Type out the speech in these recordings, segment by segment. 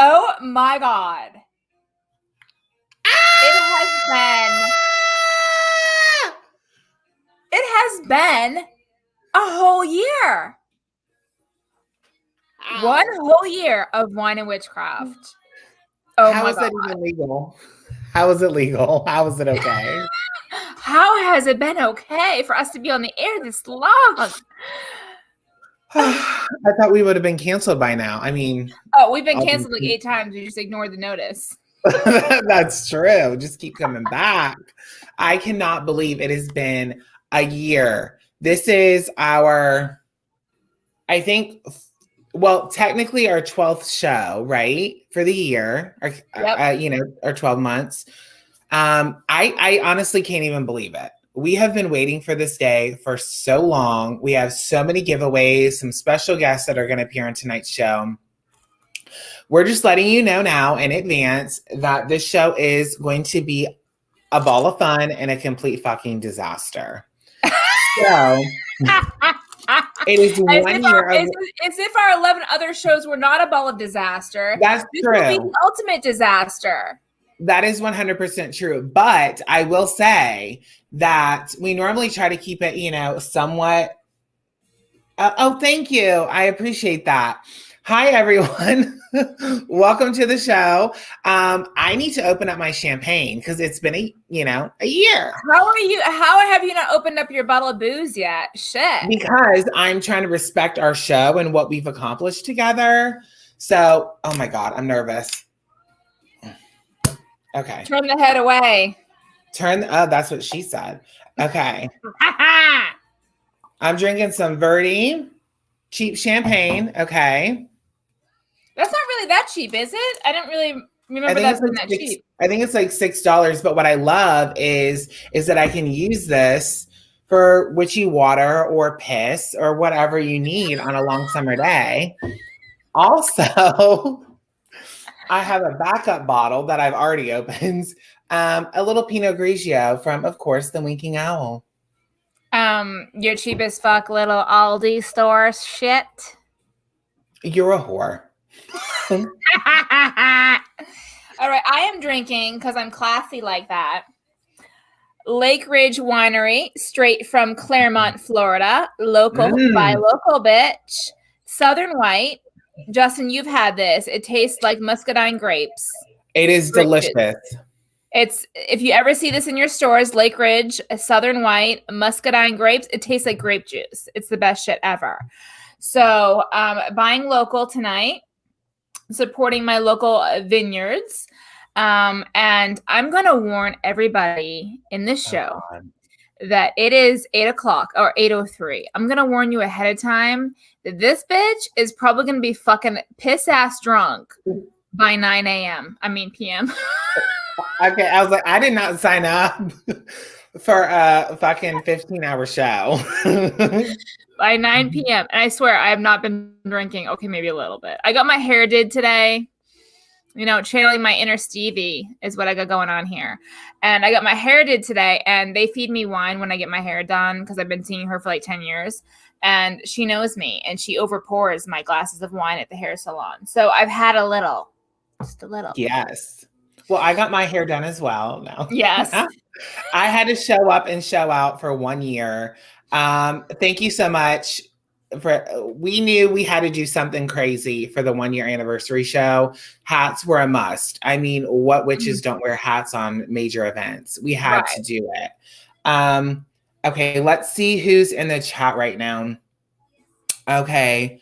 Oh my God. It has been a whole year. Ow. 1 whole year of wine and witchcraft. Oh How my is God. that even legal? How is it legal? How is it okay? How has it been okay for us to be on the air this long? I thought we would have been canceled by now. I mean, we've been canceled like 8 times. We just ignored the notice. That's true. Just keep coming back. I cannot believe it has been a year. This is our, I think, well, technically our 12th show, right? For the year, our 12 months. I honestly can't even believe it. We have been waiting for this day for so long. We have so many giveaways, some special guests that are going to appear on tonight's show. We're just letting you know now in advance that this show is going to be a ball of fun and a complete fucking disaster. So it is one year. As if our 11 other shows were not a ball of disaster. That's true. This will be the ultimate disaster. That is 100% true. But I will say that we normally try to keep it, somewhat. Thank you. I appreciate that. Hi, everyone. Welcome to the show. I need to open up my champagne because it's been a year. How have you not opened up your bottle of booze yet? Shit. Because I'm trying to respect our show and what we've accomplished together. So, oh my God, I'm nervous. Okay. Turn the head away. That's what she said. Okay. I'm drinking some Verdi cheap champagne. Okay. That's not really that cheap, is it? I don't really remember that being that cheap. I think it's like $6. But what I love is that I can use this for witchy water or piss or whatever you need on a long summer day. Also, I have a backup bottle that I've already opened. A little Pinot Grigio from, of course, the Winking Owl. Your cheap as fuck little Aldi store shit. You're a whore. All right, I am drinking because I'm classy like that. Lake Ridge Winery, straight from Claremont, Florida. Local by local bitch. Southern White. Justin, you've had this. It tastes like muscadine grapes. It is delicious. It's, if you ever see this in your stores, Lake Ridge, Southern White, muscadine grapes, it tastes like grape juice. It's the best shit ever. So buying local tonight, supporting my local vineyards. And I'm going to warn everybody in this show that it is 8:00 or 8:03. I'm going to warn you ahead of time that this bitch is probably going to be fucking piss ass drunk by 9 p.m. Okay, I was like, I did not sign up for a fucking 15-hour show. By 9 p.m. And I swear I have not been drinking. Okay, maybe a little bit. I got my hair did today. Channeling my inner Stevie is what I got going on here. And I got my hair did today, and they feed me wine when I get my hair done because I've been seeing her for like 10 years. And she knows me, and she overpours my glasses of wine at the hair salon. So I've had a little, just a little. Yes. Well, I got my hair done as well. No. Yes. I had to show up and show out for 1 year. Thank you so much. We knew we had to do something crazy for the 1 year anniversary show. Hats were a must. I mean, what witches don't wear hats on major events? We had to do it. Okay, let's see who's in the chat right now. Okay.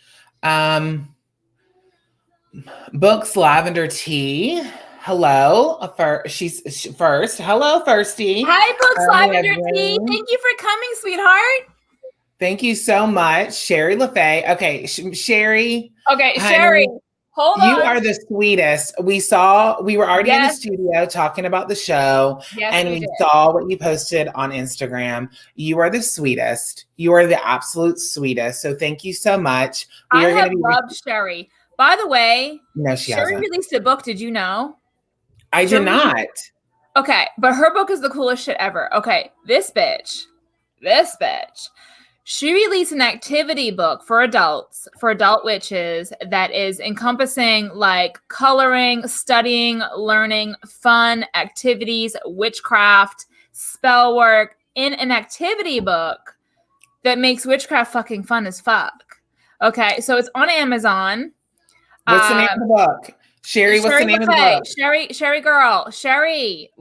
Books Lavender Tea. Hello. She's first. Hello, Firsty. Hi, Books Lavender Tea. Thank you for coming, sweetheart. Thank you so much, Sherry LaFay. Okay, Sherry. Okay, honey, Sherry. Hold on. You are the sweetest. We were already in the studio talking about the show, and we saw what you posted on Instagram. You are the sweetest. You are the absolute sweetest. So thank you so much. I have loved Sherry. By the way, Sherry released a book. Did you know? I did not. Okay, but her book is the coolest shit ever. Okay, this bitch. She released an activity book for adults, for adult witches, that is encompassing like coloring, studying, learning, fun activities, witchcraft, spell work in an activity book that makes witchcraft fucking fun as fuck. Okay, so it's on Amazon. What's the name of the book? Sherry, what's the name of the book? Sherry girl. Sherry,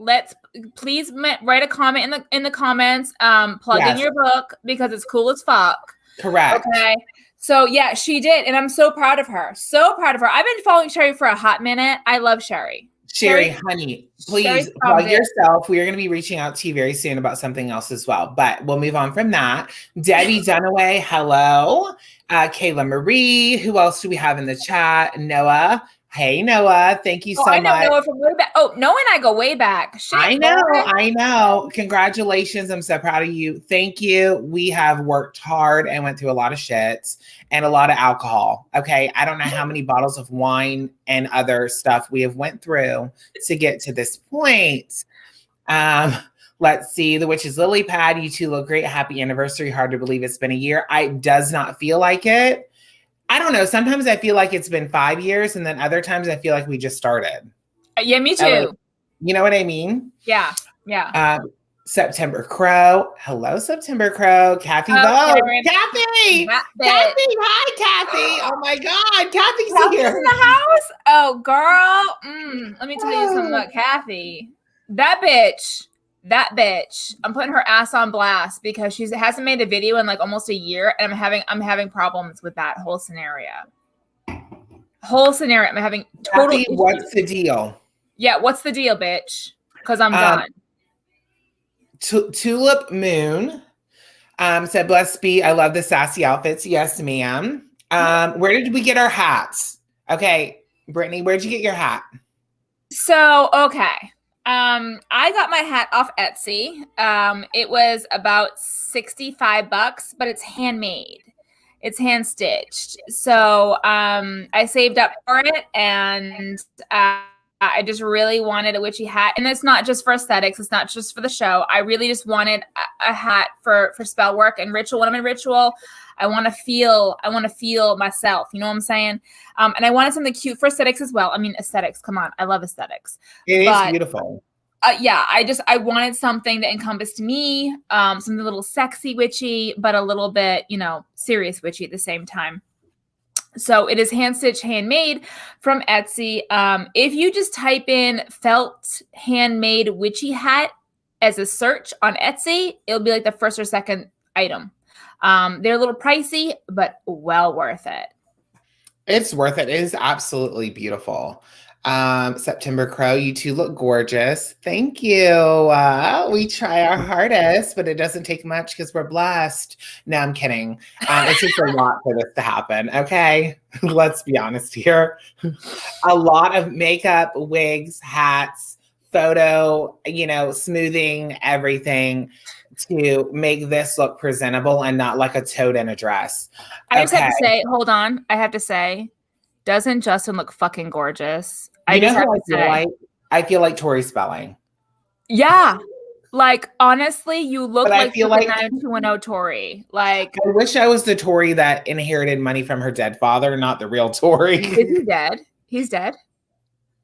please write a comment in the comments. Plug in your book because it's cool as fuck. Correct. Okay. So yeah, she did, and I'm so proud of her. So proud of her. I've been following Sherry for a hot minute. I love Sherry. Sherry, honey, please plug yourself. We are going to be reaching out to you very soon about something else as well, but we'll move on from that. Debbie Dunaway, hello. Kayla Marie, who else do we have in the chat? Noah. Hey, Noah. Thank you so much. I know Noah from way back. Oh, Noah and I go way back. Shit, I know. Congratulations. I'm so proud of you. Thank you. We have worked hard and went through a lot of shit and a lot of alcohol. Okay. I don't know how many bottles of wine and other stuff we have went through to get to this point. Let's see. The Witch's Lily Pad. You two look great. Happy anniversary. Hard to believe it's been a year. It does not feel like it. I don't know. Sometimes I feel like it's been 5 years, and then other times I feel like we just started. Yeah, me too. You know what I mean? Yeah. September Crow. Hello, September Crow. Kathy Bowe. Kathy! Hi, Kathy. Oh my God. Kathy's here. In the house? Oh, girl. Let me tell you something about Kathy. That bitch. I'm putting her ass on blast because she hasn't made a video in like almost a year, and I'm having problems with that whole scenario. I'm having total Kathy, what's the deal? Yeah, what's the deal, bitch? Because I'm done. Tulip Moon said, "Bless be. I love the sassy outfits." Yes, ma'am. Where did we get our hats? Okay, Brittany, where'd you get your hat? So, okay. I got my hat off Etsy. It was about $65, but it's handmade. It's hand stitched. So, I saved up for it, and I just really wanted a witchy hat. And it's not just for aesthetics. It's not just for the show. I really just wanted a hat for spell work and ritual. When I'm in ritual, I want to feel myself. You know what I'm saying? And I wanted something cute for aesthetics as well. I mean, aesthetics. Come on. I love aesthetics. It is beautiful. I wanted something that encompassed me, something a little sexy witchy, but a little bit, serious witchy at the same time. So it is hand stitched, handmade from Etsy. If you just type in felt handmade witchy hat as a search on Etsy, it'll be like the first or second item. They're a little pricey, but well worth it. It's worth it. It is absolutely beautiful. September Crow, you two look gorgeous. Thank you. We try our hardest, but it doesn't take much because we're blessed. No, I'm kidding. It's just a lot for this to happen. Okay. Let's be honest here. A lot of makeup, wigs, hats, photo, smoothing everything to make this look presentable and not like a toad in a dress. I just have to say, hold on. I have to say, doesn't Justin look fucking gorgeous? I feel like Tori Spelling. Yeah. Like, honestly, you look like the 90210 Tori. Like, I wish I was the Tori that inherited money from her dead father, not the real Tori. Is he dead? He's dead?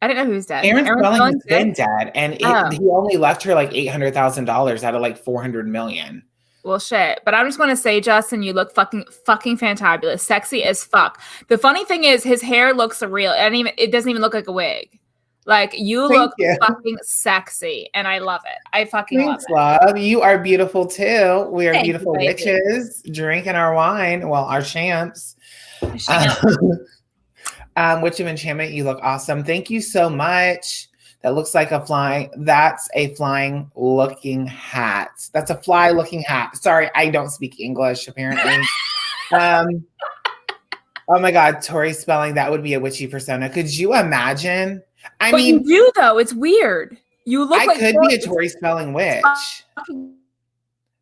I didn't know who was dead. Aaron Spelling's been dead. And he only left her like $800,000 out of like $400 million. Well, shit. But I'm just going to say, Justin, you look fucking fantabulous. Sexy as fuck. The funny thing is his hair looks surreal. It doesn't even look like a wig. Like, you look fucking sexy. And I love it. I fucking love it. Love. You are beautiful too. We are beautiful witches drinking our wine. Well, our champs. Witch of Enchantment, you look awesome. Thank you so much. That's a flying looking hat. That's a fly looking hat. Sorry, I don't speak English, apparently. Oh my God, Tori Spelling, that would be a witchy persona. Could you imagine? But you do though, it's weird. You look like could be a Tori Spelling witch.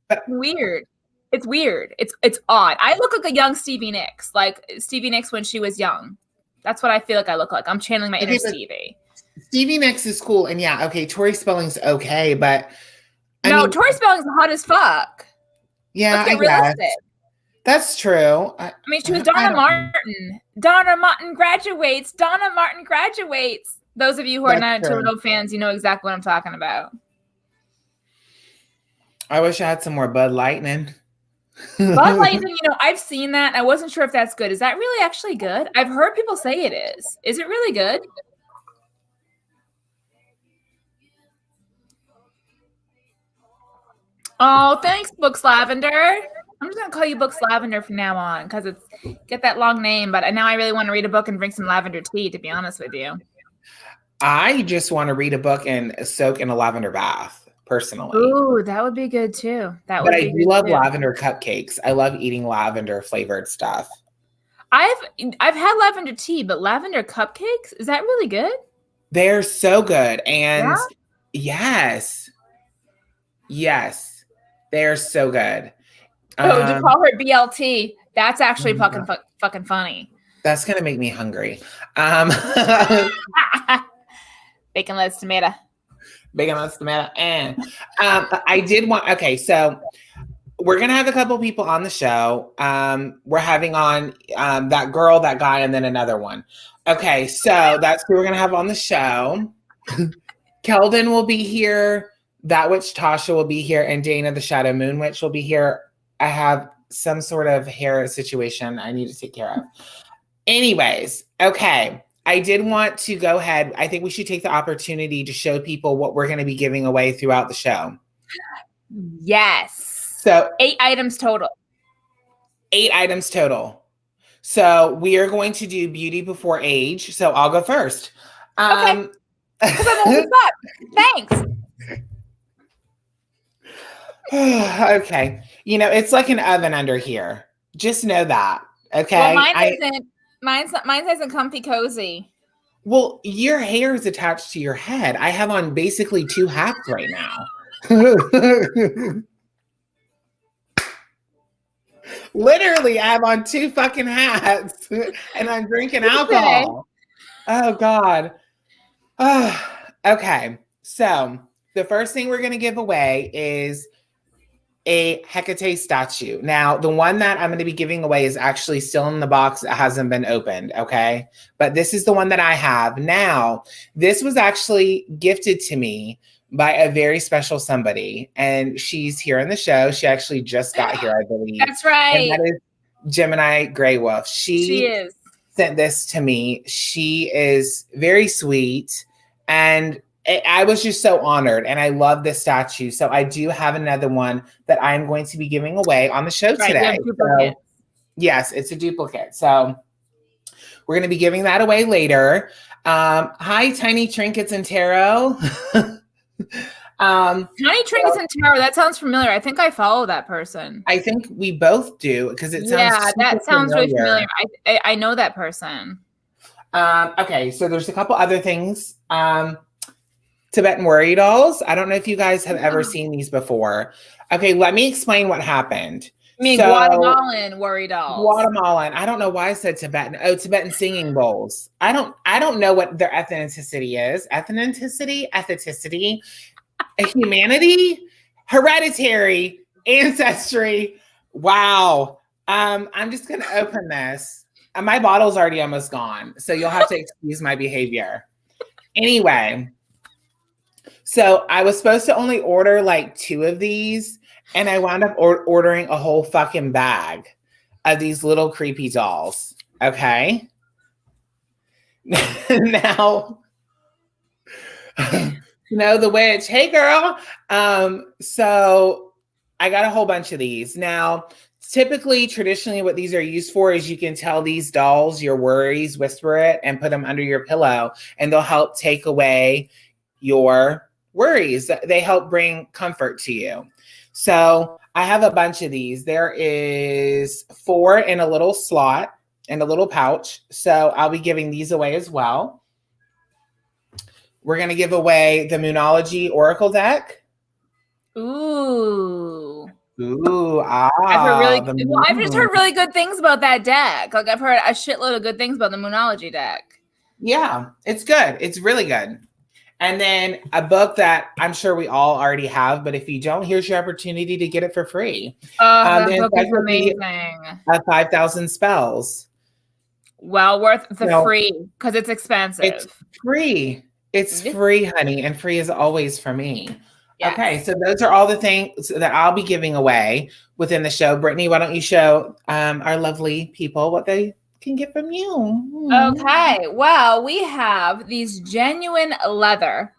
But weird. It's weird. It's odd. I look like a young Stevie Nicks, like Stevie Nicks when she was young. That's what I feel like I look like. I'm channeling my inner Stevie. Stevie Nicks is cool, and Tori Spelling's okay, but Tori Spelling's hot as fuck. Yeah, I guess. That's true. I mean, she was Donna Martin. Donna Martin graduates. Donna Martin graduates. Those of you who are not Toledo fans, you know exactly what I'm talking about. I wish I had some more Bud Lightning. Bud Lightning, I've seen that. I wasn't sure if that's good. Is that really actually good? I've heard people say it is. Is it really good? Oh, thanks, Books Lavender. I'm just gonna call you Books Lavender from now on because it's get that long name. But now I really want to read a book and drink some lavender tea. To be honest with you, I just want to read a book and soak in a lavender bath. Personally, ooh, that would be good too. But I do love lavender cupcakes. I love eating lavender flavored stuff. I've had lavender tea, but lavender cupcakes, is that really good? They're so good, and yes, they're so good. Oh, to call her BLT, that's actually fucking funny. That's gonna make me hungry. Bacon, lettuce, tomato. Bacon, lettuce, tomato. And I did want. Okay, so we're gonna have a couple people on the show. We're having on that girl, that guy, and then another one. Okay, so that's who we're gonna have on the show. Kelden will be here. That witch Tasha will be here, and Dana, the Shadow Moon Witch, will be here. I have some sort of hair situation I need to take care of. Anyways, okay. I did want to go ahead. I think we should take the opportunity to show people what we're going to be giving away throughout the show. Yes. So 8 items total. 8 items total. So we are going to do beauty before age. So I'll go first. Okay. Because I'm old as fuck. Thanks. Okay. It's like an oven under here. Just know that. Okay. Well, Mine's isn't comfy cozy. Well, your hair is attached to your head. I have on basically 2 hats right now. Literally, I have on 2 fucking hats and I'm drinking alcohol. Oh, God. Okay. So the first thing we're going to give away is a Hecate statue. Now, the one that I'm going to be giving away is actually still in the box. It hasn't been opened, okay? But this is the one that I have. Now, this was actually gifted to me by a very special somebody, and she's here in the show. She actually just got here, I believe. That's right. And that is Gemini Grey Wolf. She is. Sent this to me. She is very sweet, and I was just so honored, and I love this statue. So I do have another one that I'm going to be giving away on the show today. So, yes, it's a duplicate. So we're going to be giving that away later. Hi, Tiny Trinkets and Tarot. Tiny Trinkets and Tarot. That sounds familiar. I think I follow that person. I think we both do because it sounds that sounds really familiar. I know that person. Okay, so there's a couple other things. Tibetan worry dolls. I don't know if you guys have ever seen these before. Okay, let me explain what happened. I mean, Guatemalan worry dolls. Guatemalan. I don't know why I said Tibetan. Oh, Tibetan singing bowls. I don't know what their ethnicity is. Ethnicity, humanity, hereditary, ancestry. Wow. I'm just gonna open this. My bottle's already almost gone, so you'll have to excuse my behavior. Anyway. So I was supposed to only order like 2 of these, and I wound up ordering a whole fucking bag of these little creepy dolls. Okay. Now, the witch. Hey, girl. So I got a whole bunch of these. Now, traditionally, what these are used for is you can tell these dolls your worries, whisper it, and put them under your pillow, and they'll help take away your worries. They help bring comfort to you. So I have a bunch of these. There is 4 in a little slot and a little pouch. So I'll be giving these away as well. We're going to give away the Moonology Oracle deck. Ooh. I've just heard really good things about that deck. Like I've heard a shitload of good things about the Moonology deck. Yeah, it's good. It's really good. And then a book that I'm sure we all already have, but if you don't, here's your opportunity to get it for free. Oh, that book is Encyclopedia amazing. of 5,000 Spells. Well worth the free because it's expensive. It's free. It's free, honey, and free is always for me. Yes. Okay, so those are all the things that I'll be giving away within the show. Brittany, why don't you show our lovely people what they can get from you? Okay, well, we have these genuine leather,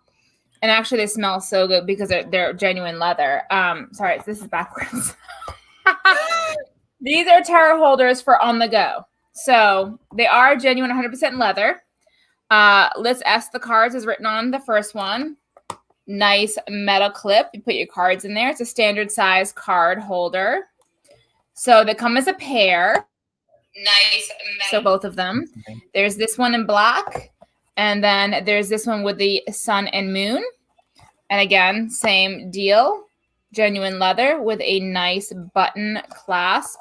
and actually they smell so good because they're genuine leather. Sorry, this is backwards. These are tarot holders for on the go. So they are genuine 100% leather. Let's Ask the Cards is written on the first one. Nice metal clip. You put your cards in there. It's a standard size card holder. So they come as a pair. Nice metal. So both of them. There's this one in black. And then there's this one with the sun and moon. And again, same deal. Genuine leather with a nice button clasp.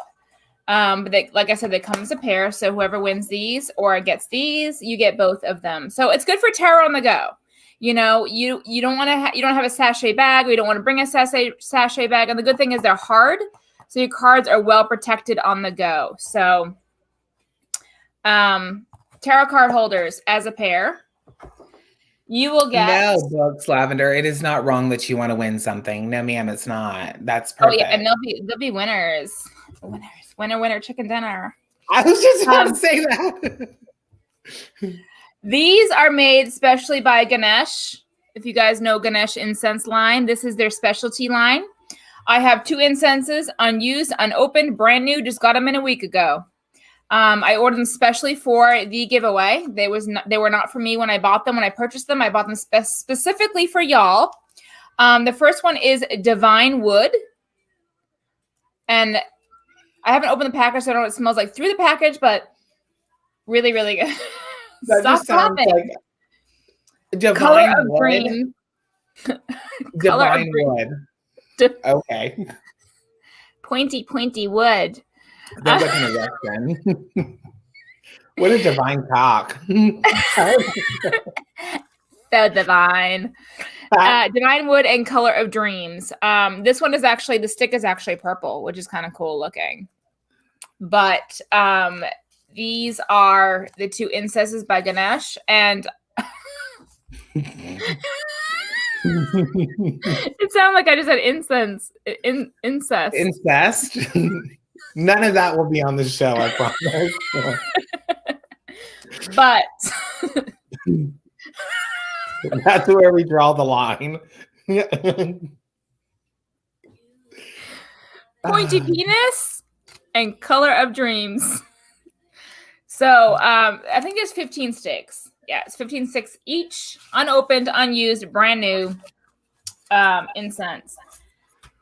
But they, like I said, they come as a pair. So whoever wins these or gets these, you get both of them. So it's good for tarot on the go. You know, you don't want to you don't have a sachet bag, or you don't want to bring a sachet bag. And the good thing is they're hard, so your cards are well protected on the go. So, tarot card holders as a pair. You will get no books, Lavender. It is not wrong that you want to win something. No, ma'am, it's not. That's perfect. Oh yeah, and they'll be winners. Winner, chicken dinner. I was just about to say that. These are made specially by Ganesh. If you guys know Ganesh incense line, this is their specialty line. I have 2 incenses, unused, unopened, brand new. Just got them in a week ago. I ordered them specially for the giveaway. They were not for me when I bought them. When I purchased them, I bought them specifically for y'all. The first one is Divine Wood. And I haven't opened the package, so I don't know what it smells like through the package, but really, really good. That just sounds like Divine Color of Wood. Green. Divine Wood. Okay. Pointy wood. That wasn't a Western. What a divine cock. So divine. Divine Wood and Color of Dreams. This one is actually, the stick is actually purple, which is kind of cool looking. But these are the 2 incenses by Ganesh. And it sounded like I just said incense. Incest. Incest? None of that will be on the show, I promise. But that's where we draw the line. Pointy penis and Color of Dreams. So I think there's 15 sticks. Yeah, it's 15 sticks each, unopened, unused, brand new incense.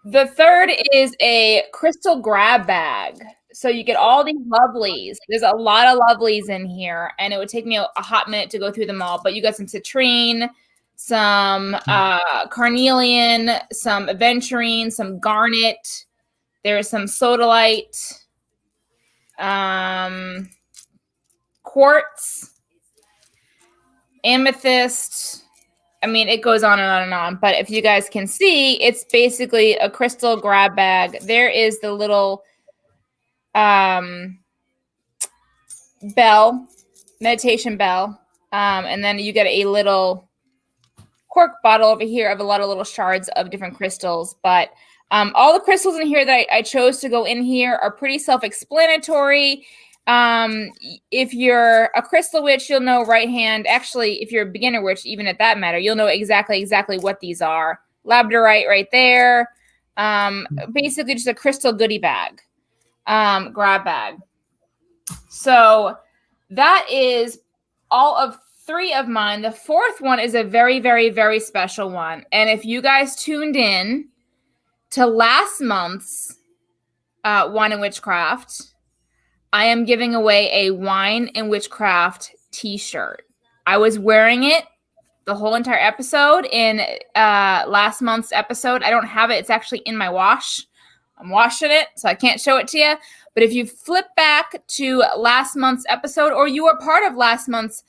The third is a crystal grab bag. So you get all these lovelies. There's a lot of lovelies in here, and it would take me a hot minute to go through them all. But you got some citrine, some carnelian, some aventurine, some garnet. There's some sodalite, quartz, amethyst. I mean, it goes on and on and on. But if you guys can see, it's basically a crystal grab bag. There is the little bell, meditation bell. And then you get a little cork bottle over here of a lot of little shards of different crystals. But all the crystals in here that I chose to go in here are pretty self-explanatory. If you're a crystal witch, you'll know right hand. Actually, if you're a beginner witch, even at that matter, you'll know exactly what these are. Labradorite right there. Basically just a crystal goodie bag, grab bag. So that is all of 3 of mine. The 4th one is a very, very, very special one. And if you guys tuned in to last month's Wine and Witchcraft, I am giving away a Wine and Witchcraft t-shirt. I was wearing it the whole entire episode in last month's episode. I don't have it. It's actually in my wash. I'm washing it, so I can't show it to you. But if you flip back to last month's episode, or you were part of last month's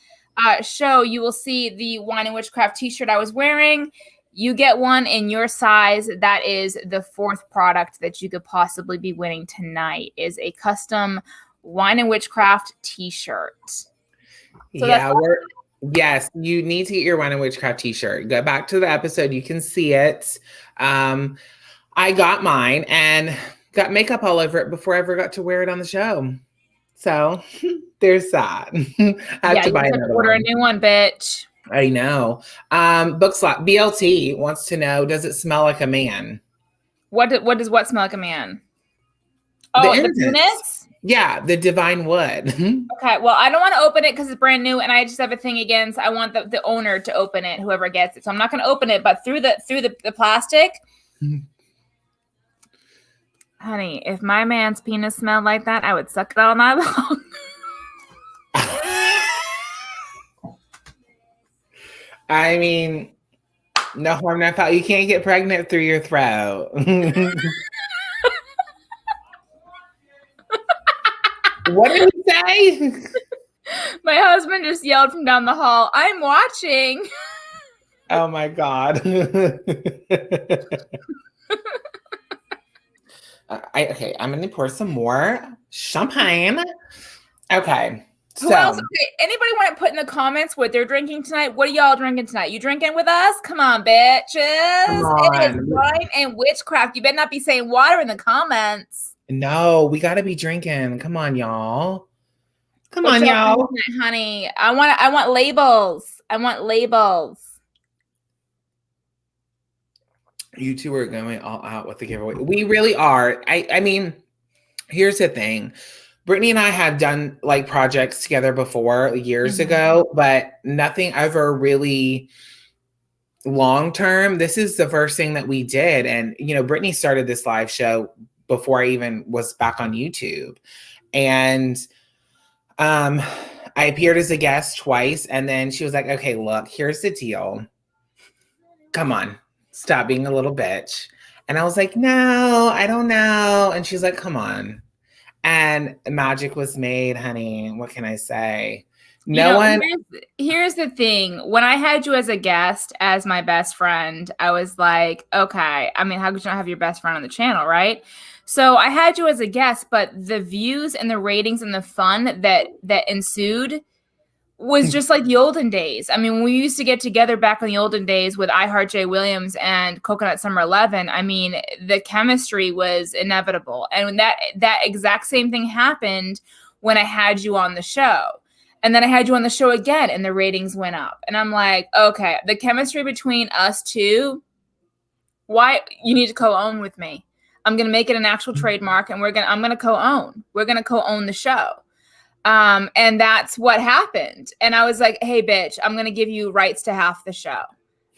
show, you will see the Wine and Witchcraft t-shirt I was wearing. You get one in your size. That is the fourth product that you could possibly be winning tonight, is a custom Wine and Witchcraft t-shirt. So yes, you need to get your Wine and Witchcraft t-shirt. Go back to the episode. You can see it. I got mine and got makeup all over it before I ever got to wear it on the show. So there's that. I have to buy another order one. a new one, bitch. I know. Book slot BLT wants to know, does it smell like a man? What does what smell like a man? Oh, the penis? Yeah, the divine wood. Okay, well, I don't want to open it because it's brand new, and I just have a thing against. I want the owner to open it, whoever gets it. So I'm not going to open it, but through the plastic, honey, if my man's penis smelled like that, I would suck it all night long. I mean, no harm, no foul. You can't get pregnant through your throat. What did he say? My husband just yelled from down the hall, "I'm watching." Oh my God. Okay, I'm going to pour some more champagne. Okay. Who else? Okay, anybody want to put in the comments what they're drinking tonight? What are y'all drinking tonight? You drinking with us? Come on, bitches. Come on. It is Wine and Witchcraft. You better not be saying water in the comments. No, we got to be drinking. Come on, y'all. Come on, y'all. Honey, I want labels. I want labels. You two are going all out with the giveaway. We really are. I mean, here's the thing. Brittany and I have done like projects together before years ago, but nothing ever really long-term. This is the first thing that we did. And, you know, Brittany started this live show before I even was back on YouTube. And I appeared as a guest twice. And then she was like, okay, look, here's the deal. Come on, stop being a little bitch. And I was like, no, I don't know. And she's like, come on. And magic was made, honey. What can I say? Here's the thing. When I had you as a guest, as my best friend, I was like, okay. I mean, how could you not have your best friend on the channel, right? So I had you as a guest, but the views and the ratings and the fun that ensued was just like the olden days. I mean, when we used to get together back in the olden days with I Heart J. Williams and Coconut Summer 11, I mean, the chemistry was inevitable. And when that exact same thing happened when I had you on the show. And then I had you on the show again and the ratings went up. And I'm like, okay, the chemistry between us two, why you need to co-own with me. I'm going to make it an actual trademark and I'm going to co-own. We're going to co-own the show. And that's what happened. And I was like, hey, bitch, I'm going to give you rights to half the show.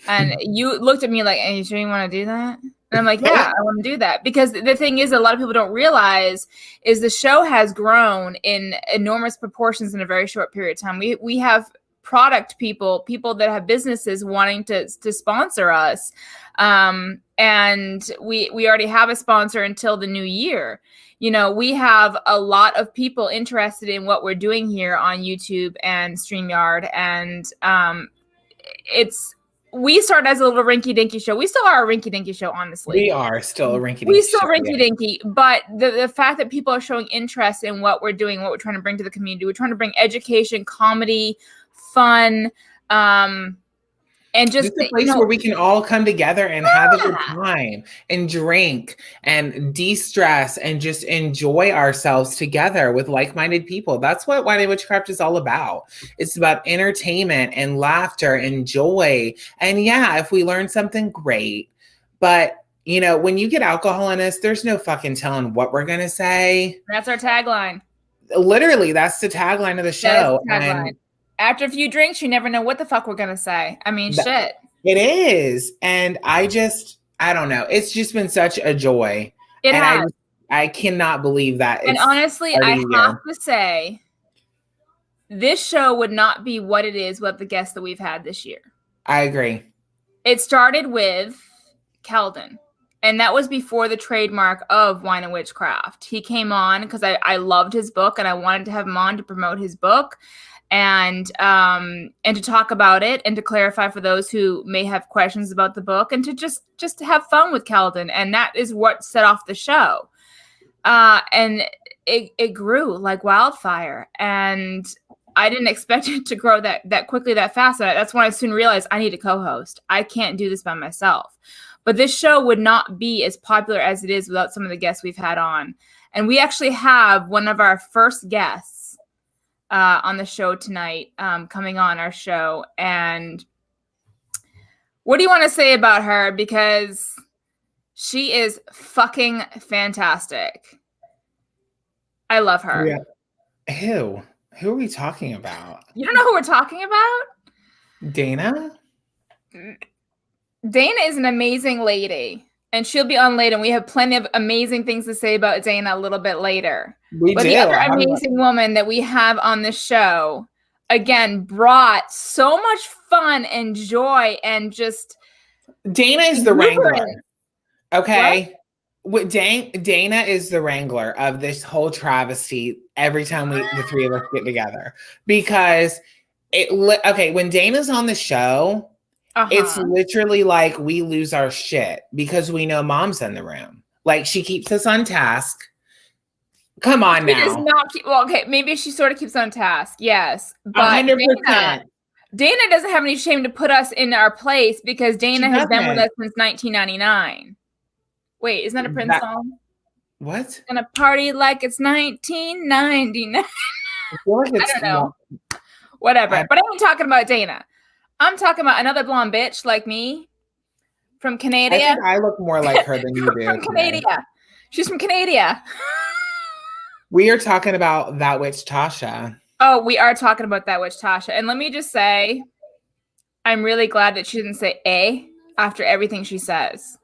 And you looked at me like, are you sure you want to do that? And I'm like, yeah, I want to do that. Because the thing is, a lot of people don't realize is the show has grown in enormous proportions in a very short period of time. We have product people that have businesses wanting to sponsor us. And we already have a sponsor until the new year. You know, we have a lot of people interested in what we're doing here on YouTube and StreamYard. And we started as a little rinky-dinky show. We still are a rinky-dinky show, honestly. We are still a rinky-dinky We still show, rinky-dinky. Yeah. But the fact that people are showing interest in what we're doing, what we're trying to bring to the community, we're trying to bring education, comedy, fun, and just a place where we can all come together and have a good time and drink and de-stress and just enjoy ourselves together with like-minded people. That's what Wine and Witchcraft is all about. It's about entertainment and laughter and joy. And yeah, if we learn something, great. But you know, when you get alcohol in us, there's no fucking telling what we're going to say. That's our tagline. Literally, that's the tagline of the show. After a few drinks, you never know what the fuck we're going to say. I mean, shit. It is. And I don't know. It's just been such a joy. It has. I cannot believe that. And honestly, I have to say, this show would not be what it is without the guests that we've had this year. I agree. It started with Kelden. And that was before the trademark of Wine and Witchcraft. He came on because I loved his book and I wanted to have him on to promote his book and to talk about it and to clarify for those who may have questions about the book and to just to have fun with Kelden. And that is what set off the show. And it grew like wildfire. And I didn't expect it to grow that quickly, that fast. That's when I soon realized I need a co-host. I can't do this by myself. But this show would not be as popular as it is without some of the guests we've had on. And we actually have one of our first guests on the show tonight coming on our show. And what do you want to say about her? Because she is fucking fantastic. I love her. Yeah. Who are we talking about? You don't know who we're talking about? Dana? Dana is an amazing lady, and she'll be on later. And we have plenty of amazing things to say about Dana a little bit later. But the other amazing woman that we have on the show, again, brought so much fun and joy and just... Dana is the wrangler. Okay? Dana is the wrangler of this whole travesty every time the three of us get together. Because, when Dana's on the show... It's literally like we lose our shit because we know mom's in the room. Like she keeps us on task. Come on now. She does not keep, maybe she sort of keeps on task. Yes. But 100%. Dana doesn't have any shame to put us in our place because Dana has been with us since 1999. Wait, isn't that a Prince song? What? Gonna party like it's 1999. I don't know. Whatever. But I ain't talking about Dana. I'm talking about another blonde bitch like me from Canada. I think I look more like her than you do. From Canada. She's from Canada. We are talking about that witch Tasha. Oh, we are talking about that witch Tasha. And let me just say, I'm really glad that she didn't say A after everything she says.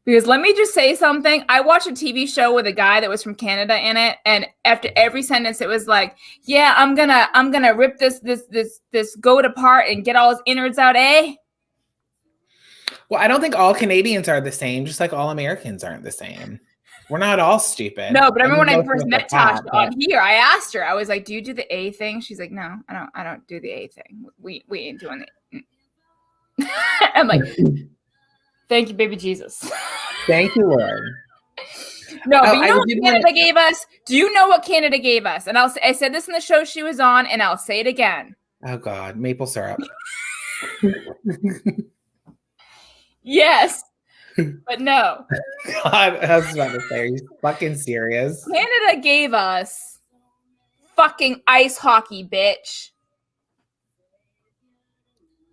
Because let me just say something. I watched a TV show with a guy that was from Canada in it, and after every sentence, it was like, "Yeah, I'm gonna rip this goat apart and get all his innards out." Well, I don't think all Canadians are the same, just like all Americans aren't the same. We're not all stupid. No, but I remember when I first met Tasha on here, I asked her. I was like, "Do you do the A thing?" She's like, "No, I don't do the A thing. We ain't doing it." I'm like. Thank you, baby Jesus. Thank you, Lord. No, but you know what Canada gave us? Do you know what Canada gave us? And I said this in the show she was on, and I'll say it again. Oh, God. Maple syrup. Yes, but no. God, I was about to say, are you fucking serious? Canada gave us fucking ice hockey, bitch.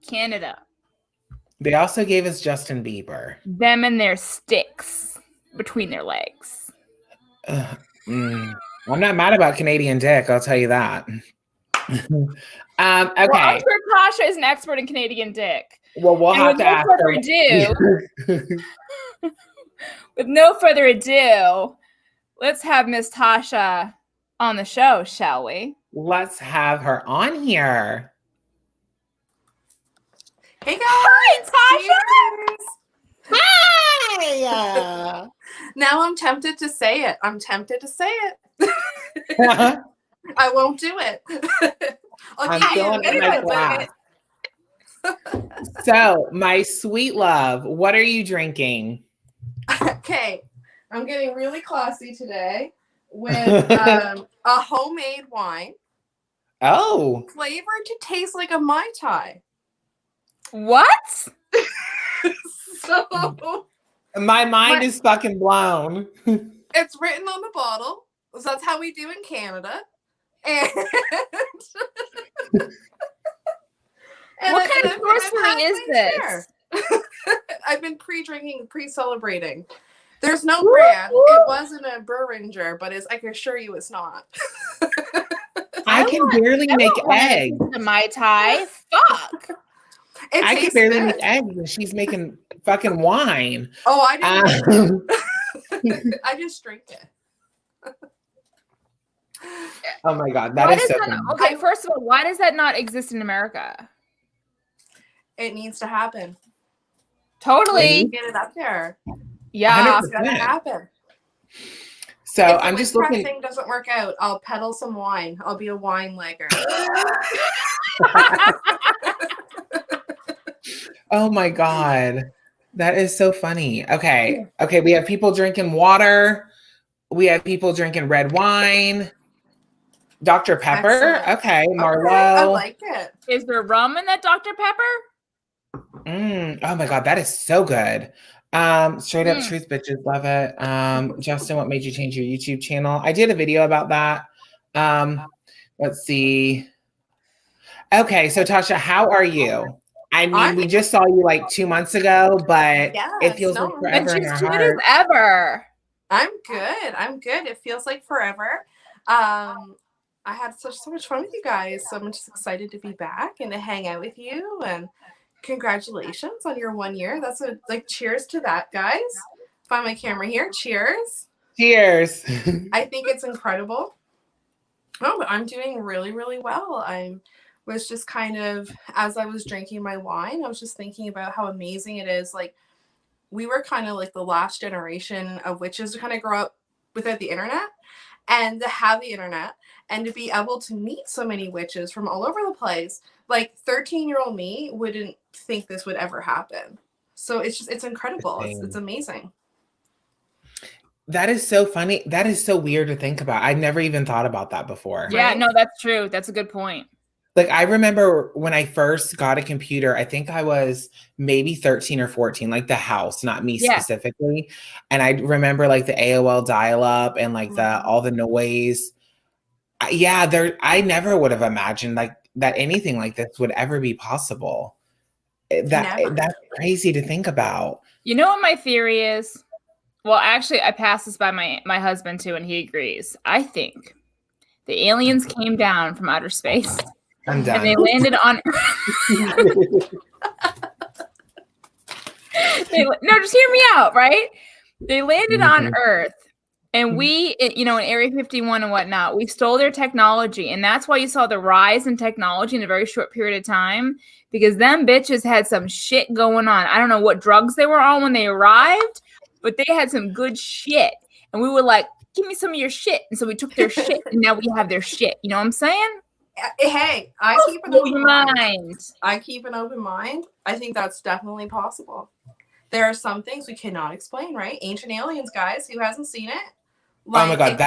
Canada. They also gave us Justin Bieber. Them and their sticks between their legs. I'm not mad about Canadian dick, I'll tell you that. Okay. Well, I'm sure Tasha is an expert in Canadian dick. Well, we'll have to ask her. With no further ado, let's have Miss Tasha on the show, shall we? Let's have her on here. Hey guys! Hi, Tasha! Hi! Now I'm tempted to say it. I won't do it. I'm filling in my glass. So, my sweet love, what are you drinking? Okay, I'm getting really classy today with a homemade wine. Oh. Flavored to taste like a Mai Tai. What? So my mind is fucking blown. It's written on the bottle. So that's how we do in Canada. And what kind of sorcery is this? I've been pre-drinking, pre-celebrating. There's no brand. It wasn't a Beringer, but I can assure you it's not. I can barely make eggs. The Mai Tai. Fuck. I can barely make eggs, and she's making fucking wine. Oh, I didn't. I just drink it. Oh my God, that is so funny. Okay, first of all, why does that not exist in America? It needs to happen. Totally. Get it up there. Yeah. It's gonna happen. So if the I'm just witchcraft looking. thing doesn't work out, I'll peddle some wine. I'll be a wine legger. Oh my God. That is so funny. Okay. Okay. We have people drinking water. We have people drinking red wine. Dr. Pepper. Excellent. Okay. Marlo. I like it. Is there rum in that Dr. Pepper? Oh my God. That is so good. Straight up truth, bitches. Love it. Justin, what made you change your YouTube channel? I did a video about that. Let's see. Okay. So Tasha, how are you? I mean, we just saw you like 2 months ago, but it feels like forever in our cute heart. as ever. I'm good. It feels like forever. I had so much fun with you guys. So I'm just excited to be back and to hang out with you. And congratulations on your 1 year. That's cheers to that, guys. Find my camera here. Cheers. Cheers. I think it's incredible. No, but I'm doing really, really well. I was just kind of, as I was drinking my wine, I was just thinking about how amazing it is. Like, we were kind of like the last generation of witches to kind of grow up without the internet, and to have the internet and to be able to meet so many witches from all over the place. Like 13-year-old me wouldn't think this would ever happen. So it's incredible. It's amazing. That is so funny. That is so weird to think about. I've never even thought about that before. Yeah, Right? no, that's true. That's a good point. Like, I remember when I first got a computer, I think I was maybe 13 or 14, like the house, not me specifically. And I remember like the AOL dial-up and like all the noise. I never would have imagined like that anything like this would ever be possible. That's crazy to think about. You know what my theory is? Well, actually, I passed this by my husband too, and he agrees. I think the aliens came down from outer space. I'm done. And they landed on no, just hear me out, right? They landed on Earth, and we, in Area 51 and whatnot, we stole their technology, and that's why you saw the rise in technology in a very short period of time, because them bitches had some shit going on. I don't know what drugs they were on when they arrived, but they had some good shit, and we were like, give me some of your shit, and so we took their shit, and now we have their shit. You know what I'm saying? Hey, I keep an open mind. I keep an open mind. I think that's definitely possible. There are some things we cannot explain, right? Ancient Aliens, guys, who hasn't seen it? Like, oh my God,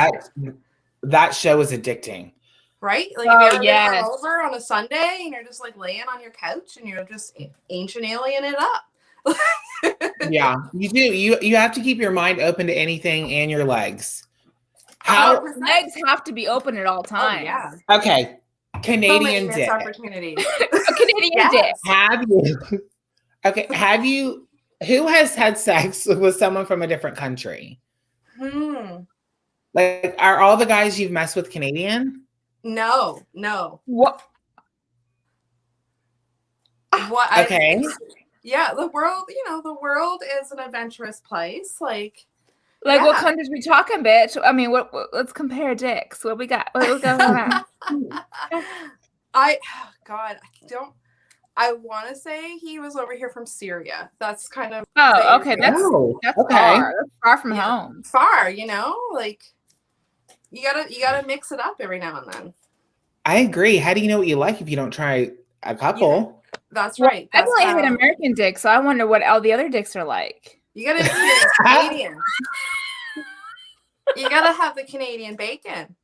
that show is addicting. Right? Like, if you ever been over on a Sunday and you're just like laying on your couch and you're just ancient alien it up. Yeah, you do. You have to keep your mind open to anything, and your legs. Legs have to be open at all times. Oh, yeah. Okay. Canadian dick. Opportunity. A Canadian dick. Have you who has had sex with someone from a different country? Like, are all the guys you've messed with Canadian? No. What? Okay. The world is an adventurous place. Like what countries we talking, bitch? I mean, what let's compare dicks. What we got? What we got? I want to say he was over here from Syria. That's kind of okay. That's far. That's far from home. Far, like you gotta mix it up every now and then. I agree. How do you know what you like if you don't try a couple? Yeah, that's right. I've only had an American dick, so I wonder what all the other dicks are like. You gotta experience Canadian. You gotta have the Canadian bacon.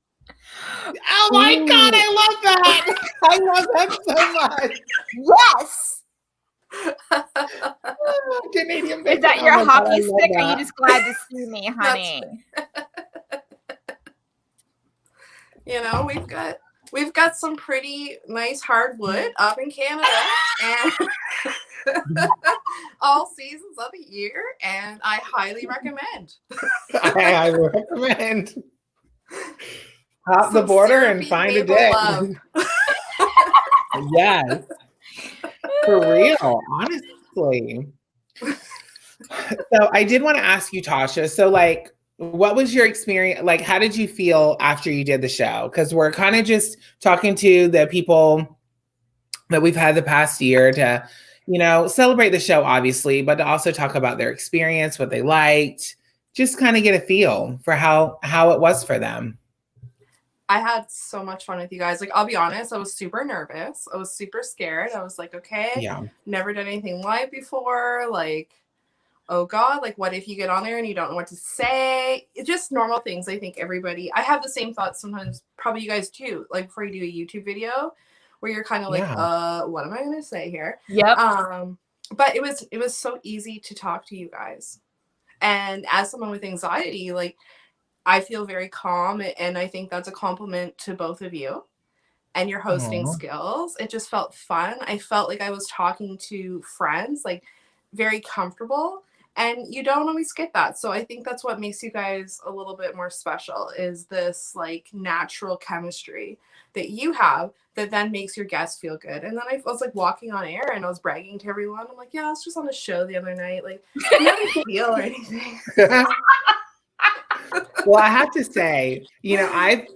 Oh my God, I love that. I love that so much. Yes. Canadian bacon. Is that your hockey stick, or are you just glad to see me, honey? We've got some pretty nice hardwood up in Canada, and all seasons of the year, and I highly recommend. I highly recommend. Hop the border and find a dick. Yes. For real, honestly. So I did want to ask you, Tasha, so like, what was your experience? Like, how did you feel after you did the show? Because we're kind of just talking to the people that we've had the past year to celebrate the show, obviously, but to also talk about their experience, what they liked, just kind of get a feel for how it was for them. I had so much fun with you guys. Like, I'll be honest, I was super nervous. I was super scared. I was like, okay, never done anything live before. Like, oh God, like, what if you get on there and you don't know what to say? It's just normal things. I think I have the same thoughts sometimes, probably you guys too, like before you do a YouTube video where you're kind of like, what am I going to say here? Yep. But it was so easy to talk to you guys. And as someone with anxiety, like, I feel very calm, and I think that's a compliment to both of you and your hosting skills. It just felt fun. I felt like I was talking to friends, like very comfortable, and you don't always get that. So I think that's what makes you guys a little bit more special, is this like natural chemistry that you have that then makes your guests feel good. And then I was like walking on air and I was bragging to everyone. I'm like, yeah, I was just on a show the other night. Like, no big deal or anything. Well, I have to say, I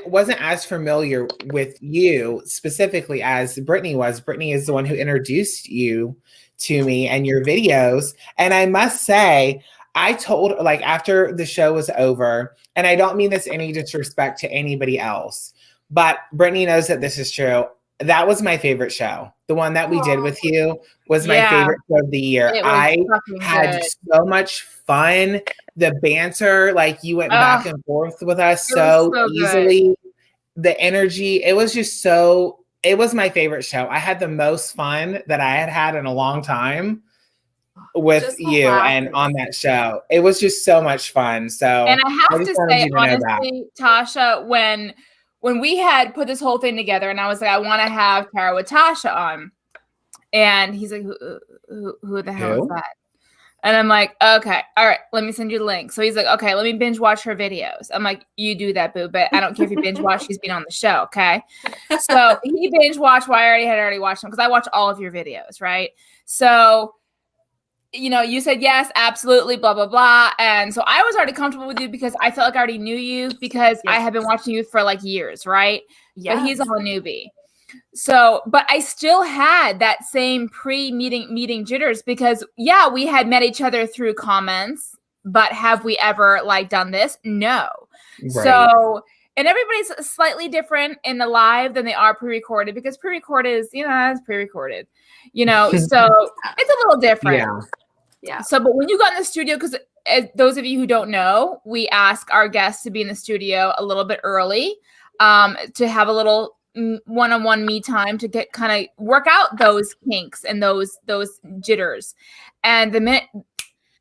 wasn't as familiar with you specifically as Brittany was. Brittany is the one who introduced you to me and your videos. And I must say, I told, like, after the show was over, and I don't mean this any disrespect to anybody else, but Brittany knows that this is true. That was my favorite show. The one that we did with you was my favorite show of the year. I had so much fun. The banter, like, you went back and forth with us so easily. Good. The energy, it was my favorite show. I had the most fun that I had in a long time with you and on that show. It was just so much fun. So, and I have to say, honestly, Tasha, when we had put this whole thing together, and I was like, I want to have Tara with Tasha on, and he's like, who the hell is that? And I'm like, okay, all right, let me send you the link. So he's like, okay, let me binge watch her videos. I'm like, you do that, boo, but I don't care if you binge watch. She's been on the show, okay? So he binge watched. Well, I had already watched them because I watch all of your videos, right? So, you said yes, absolutely, blah, blah, blah. And so I was already comfortable with you because I felt like I already knew you because I have been watching you for like years, right? Yeah. But he's all a newbie. So, but I still had that same meeting jitters because we had met each other through comments, but have we ever like done this? No. Right. So, and everybody's slightly different in the live than they are pre-recorded because pre-recorded is, it's pre-recorded, so it's a little different. Yeah. So, but when you got in the studio, because those of you who don't know, we ask our guests to be in the studio a little bit early, to have a little one-on-one me time to get kind of work out those kinks and those jitters. And the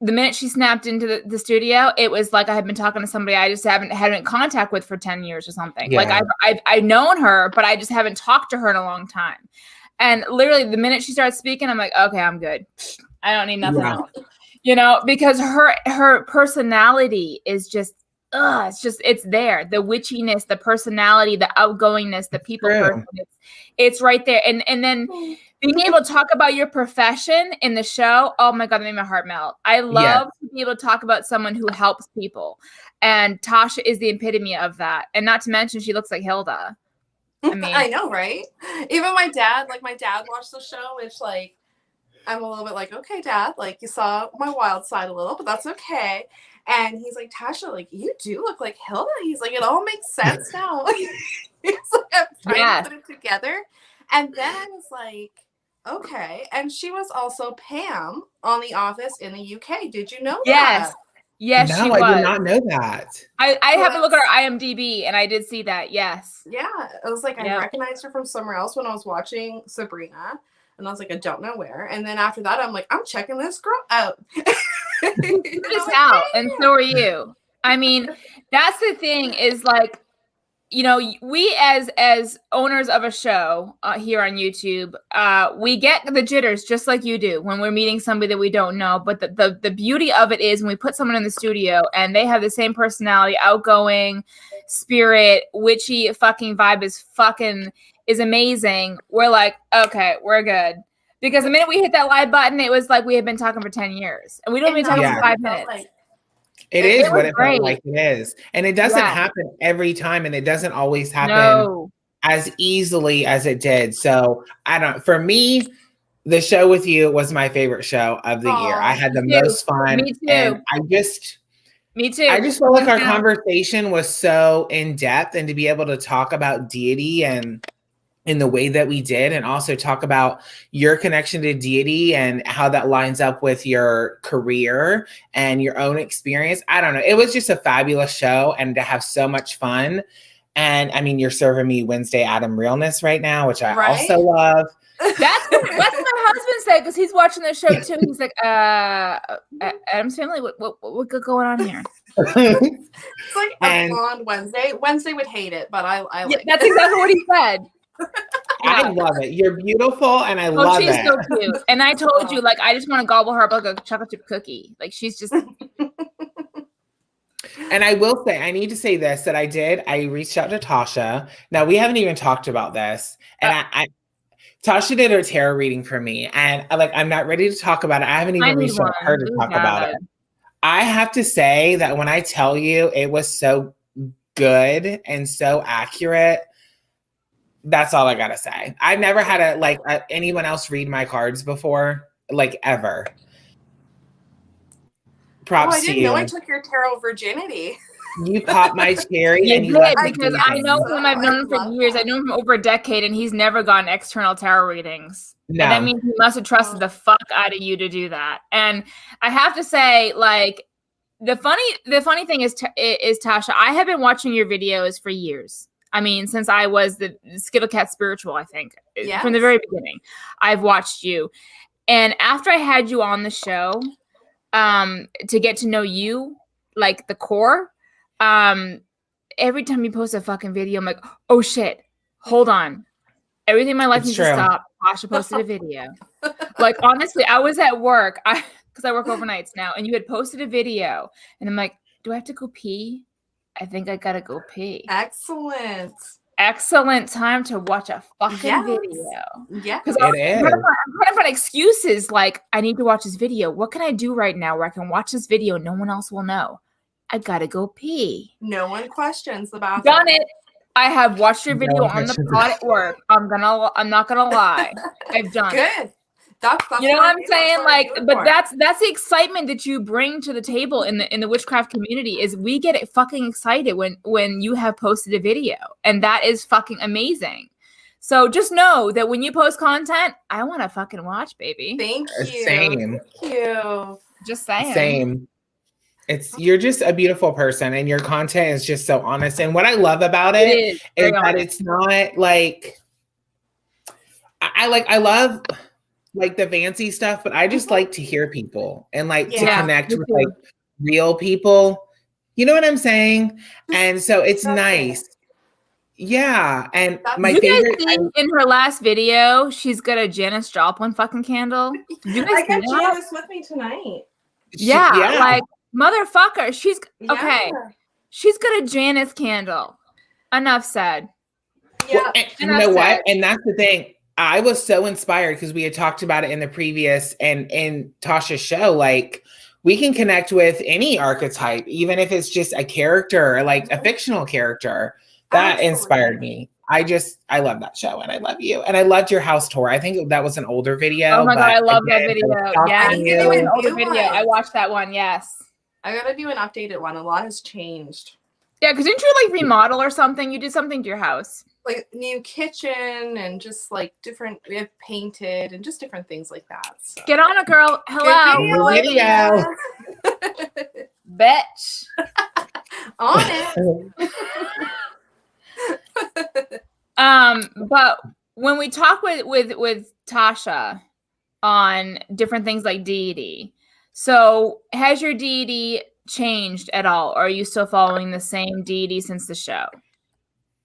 minute she snapped into the studio, it was like I had been talking to somebody I just haven't had in contact with for 10 years or something. Yeah. Like I've known her, but I just haven't talked to her in a long time. And literally the minute she started speaking, I'm like, okay, I'm good. I don't need nothing else. Because her personality is just it's there. The witchiness, the personality, the outgoingness, the people person. It's right there. And then being able to talk about your profession in the show, oh my God, that made my heart melt. I love to be able to talk about someone who helps people. And Tasha is the epitome of that. And not to mention, she looks like Hilda. I mean, I know, right? Even my dad watched the show, which like, I'm a little bit like, okay, Dad, like you saw my wild side a little, but that's okay. And he's like, Tasha, like you do look like Hilda. He's like, it all makes sense now. He's like, I'm trying to put it together. And then I was like, okay. And she was also Pam on The Office in the UK. Did you know that? Yes, no, she was. I did not know that. I have to look at her IMDb, and I did see that. Yes. Yeah, it was like I recognized her from somewhere else when I was watching Sabrina. And I was like, I don't know where. And then after that, I'm like, I'm checking this girl out. Just out. And so are you. I mean, that's the thing is like, we as owners of a show here on YouTube, we get the jitters just like you do when we're meeting somebody that we don't know. But the beauty of it is when we put someone in the studio and they have the same personality, outgoing, spirit, witchy fucking vibe is amazing. We're like, okay, we're good. Because the minute we hit that live button, it was like we had been talking for 10 years. And we don't even talk for 5 minutes. It is what it felt like it is. And it doesn't happen every time. And it doesn't always happen as easily as it did. So for me, the show with you was my favorite show of the year. I Aw, had the me too. most fun. Me too. And Me too. I just felt like our Yeah. conversation was so in depth, and to be able to talk about deity and in the way that we did, and also talk about your connection to deity and how that lines up with your career and your own experience. I don't know. It was just a fabulous show, and to have so much fun. And I mean, you're serving me Wednesday Adam realness right now, which I also love. That's what my husband said, because he's watching the show too. He's like, Adam's family, what going on here? It's like a blonde Wednesday. Wednesday would hate it, but I like that's exactly what he said. I love it. You're beautiful, and I love it. She's so cute. And I told you, like, I just want to gobble her up like a chocolate chip cookie. Like, she's just. And I will say, I need to say this, that I reached out to Tasha. Now, we haven't even talked about this. And Tasha did her tarot reading for me. And I'm not ready to talk about it. I haven't even reached out to her to talk about it. I have to say that when I tell you it was so good and so accurate, that's all I got to say. I've never had anyone else read my cards before, ever. Props I to didn't you. know I took your tarot virginity. You popped my cherry. You and you did, left because me I know him. I've known him for years. I know him for over a decade, and he's never gotten external tarot readings. No. And that means he must have trusted the fuck out of you to do that. And I have to say, the funny thing is Tasha, I have been watching your videos for years. I mean, since I was the Skittle Cat Spiritual, I think, from the very beginning, I've watched you. And after I had you on the show, to get to know you, like the core, every time you post a fucking video, I'm like, oh shit, hold on. Everything in my life needs to stop. Tasha posted a video. Honestly, I was at work, because I work overnights now, and you had posted a video, and I'm like, do I have to go pee? I think I gotta go pee. Excellent time to watch a fucking video. Yeah. Because I'm trying to find excuses, like, I need to watch this video. What can I do right now where I can watch this video and no one else will know? I gotta go pee. No one questions the bathroom. Done it. I have watched your video on the pod at work. I'm not gonna lie. I've done it. Good. That's you know what I'm saying? But that's the excitement that you bring to the table in the witchcraft community. Is we get fucking excited when you have posted a video, and that is fucking amazing. So just know that when you post content, I want to fucking watch, baby. Thank you. Same. Thank you. Just saying. Same. You're just a beautiful person, and your content is just so honest. And what I love about it is that it's not like I love the fancy stuff, but I just like to hear people and to connect with real people. You know what I'm saying? And so it's nice. Yeah. And my favorite in her last video, she's got a Janis Joplin fucking candle. Did you guys I got Janis with me tonight. Motherfucker. Okay. She's got a Janis candle. Enough said. Yeah. Well, and you know what? And that's the thing. I was so inspired because we had talked about it in the previous and in Tasha's show. We can connect with any archetype, even if it's just a character, a fictional character. That inspired me. I love that show, and I love you, and I loved your house tour. I think that was an older video. Oh my god, I love that video. Yeah, it was an older video. I watched that one. Yes, I gotta do an updated one. A lot has changed. Yeah, because didn't you remodel or something? You did something to your house, new kitchen and just different. We have painted and just different things like that. So. Get on it, girl. Hello, video. Bitch. On it. But when we talk with Tasha on different things like deity, so has your deity changed at all, or are you still following the same deity since the show?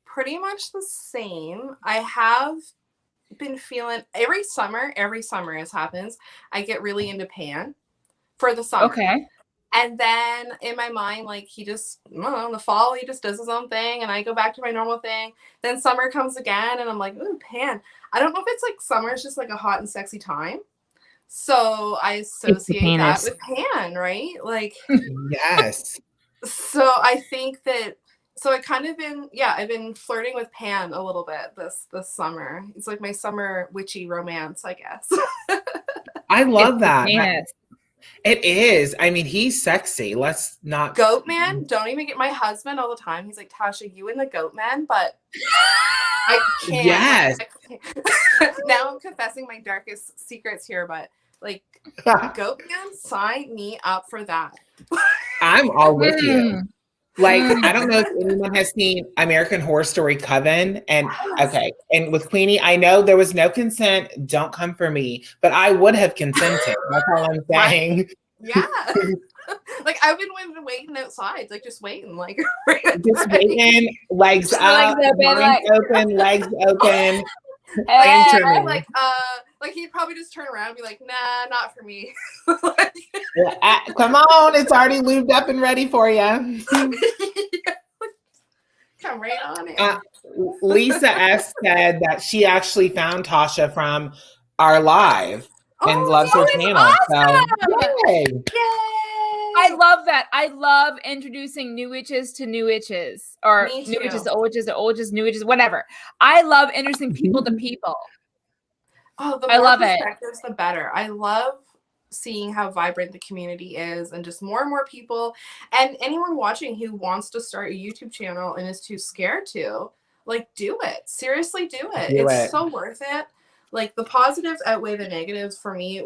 Pretty much the same. I have been feeling every summer as happens, I get really into Pan for the summer. Okay. And then in my mind, he just, I don't know, in the fall, he just does his own thing and I go back to my normal thing. Then summer comes again and I'm like, ooh, Pan. I don't know if it's summer is just a hot and sexy time. So I associate that with Pan, right? Yes. So I think that So I've been flirting with Pan a little bit this summer. It's like my summer witchy romance, I guess. I love that. Yes. It is. I mean, he's sexy. Let's not. Goat man, don't even get my husband all the time. He's like, Tasha, you and the goat man, but I can't. Yes. Now I'm confessing my darkest secrets here, but like, goat man, sign me up for that. I'm all with you. Like, I don't know if anyone has seen American Horror Story Coven. And okay. And with Queenie, I know there was no consent. Don't come for me. But I would have consented. That's all I'm saying. Right? Yeah. Like, I've been waiting outside. Like, just waiting. Like, just waiting. Legs up. Legs open. Legs open. Like he'd probably just turn around and be like, nah, not for me. Like, come on, it's already lubed up and ready for you. Come right on in. Lisa S said that she actually found Tasha from our live and loves her channel. Awesome. So, yay. I love that. I love introducing new witches to new witches, or new witches to old witches, or old witches, new witches, whatever. I love introducing people to people. Oh, the more perspectives, the better. I love seeing how vibrant the community is, and just more and more people, and anyone watching who wants to start a YouTube channel and is too scared to, like, do it. Seriously, do it. It's so worth it. Like, the positives outweigh the negatives for me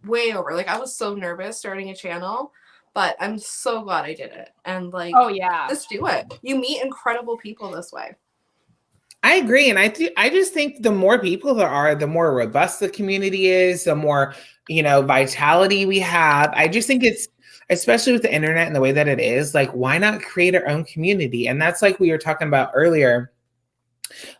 way over. Like, I was so nervous starting a channel, but I'm so glad I did it. And like, oh yeah, just do it. You meet incredible people this way. I agree. And I just think the more people there are, the more robust the community is, the more, vitality we have. I just think it's, especially with the internet and the way that it is, like, why not create our own community? And that's like we were talking about earlier.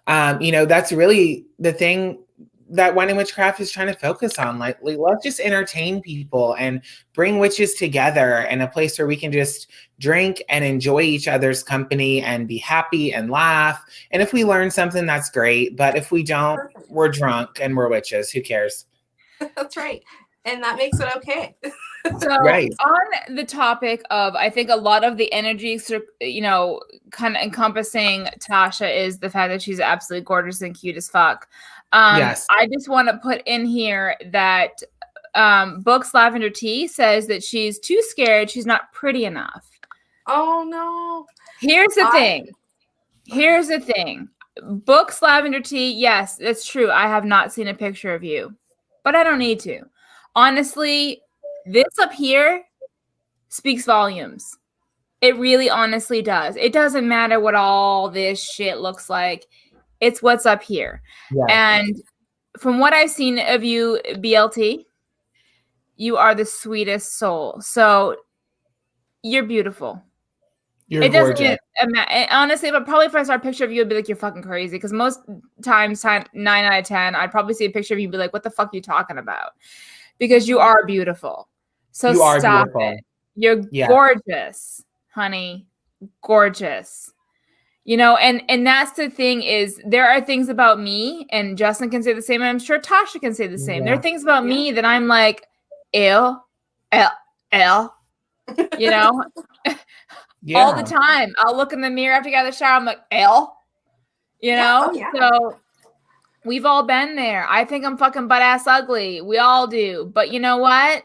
That's really the thing that Wine and Witchcraft is trying to focus on. Like, let's just entertain people and bring witches together in a place where we can just drink and enjoy each other's company and be happy and laugh. And if we learn something, that's great. But if we don't, we're drunk and we're witches. Who cares? That's right. And that makes it okay. So on the topic of, I think a lot of the energy, kind of encompassing Tasha is the fact that she's absolutely gorgeous and cute as fuck. Yes. I just want to put in here that Books Lavender Tea says that she's too scared. She's not pretty enough. Oh, no. Here's the thing. Books Lavender Tea, yes, that's true. I have not seen a picture of you, but I don't need to. Honestly, this up here speaks volumes. It really honestly does. It doesn't matter what all this shit looks like. It's what's up here. Yeah. And from what I've seen of you, BLT, you are the sweetest soul. So you're beautiful. You're gorgeous. Honestly, but probably if I saw a picture of you, it'd be like, you're fucking crazy. Because most times, 9 out of 10, I'd probably see a picture of you and be like, what the fuck are you talking about? Because you are beautiful. So stop it. You're gorgeous, honey. Gorgeous. And that's the thing is, there are things about me, and Justin can say the same, and I'm sure Tasha can say the same. There are things about me that I'm like, ew, all the time. I'll look in the mirror after I get out of the shower, I'm like, So we've all been there. I think I'm fucking butt ass ugly. We all do. But you know what?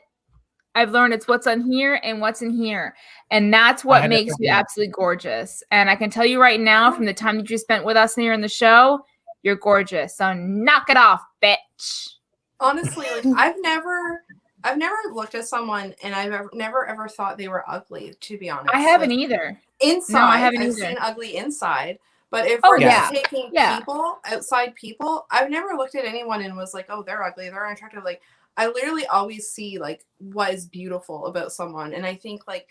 I've learned it's what's on here and what's in here. And that's what 100%. Makes you absolutely gorgeous. And I can tell you right now, from the time that you spent with us here in the show, you're gorgeous. So knock it off, bitch. Honestly, like, I've never looked at someone and I've never ever thought they were ugly, to be honest. I haven't either. Inside, no, I haven't either. Seen ugly inside. But if we're just taking people, outside people, I've never looked at anyone and was like, oh, they're ugly, they're unattractive. Like, I literally always see like what is beautiful about someone. And I think like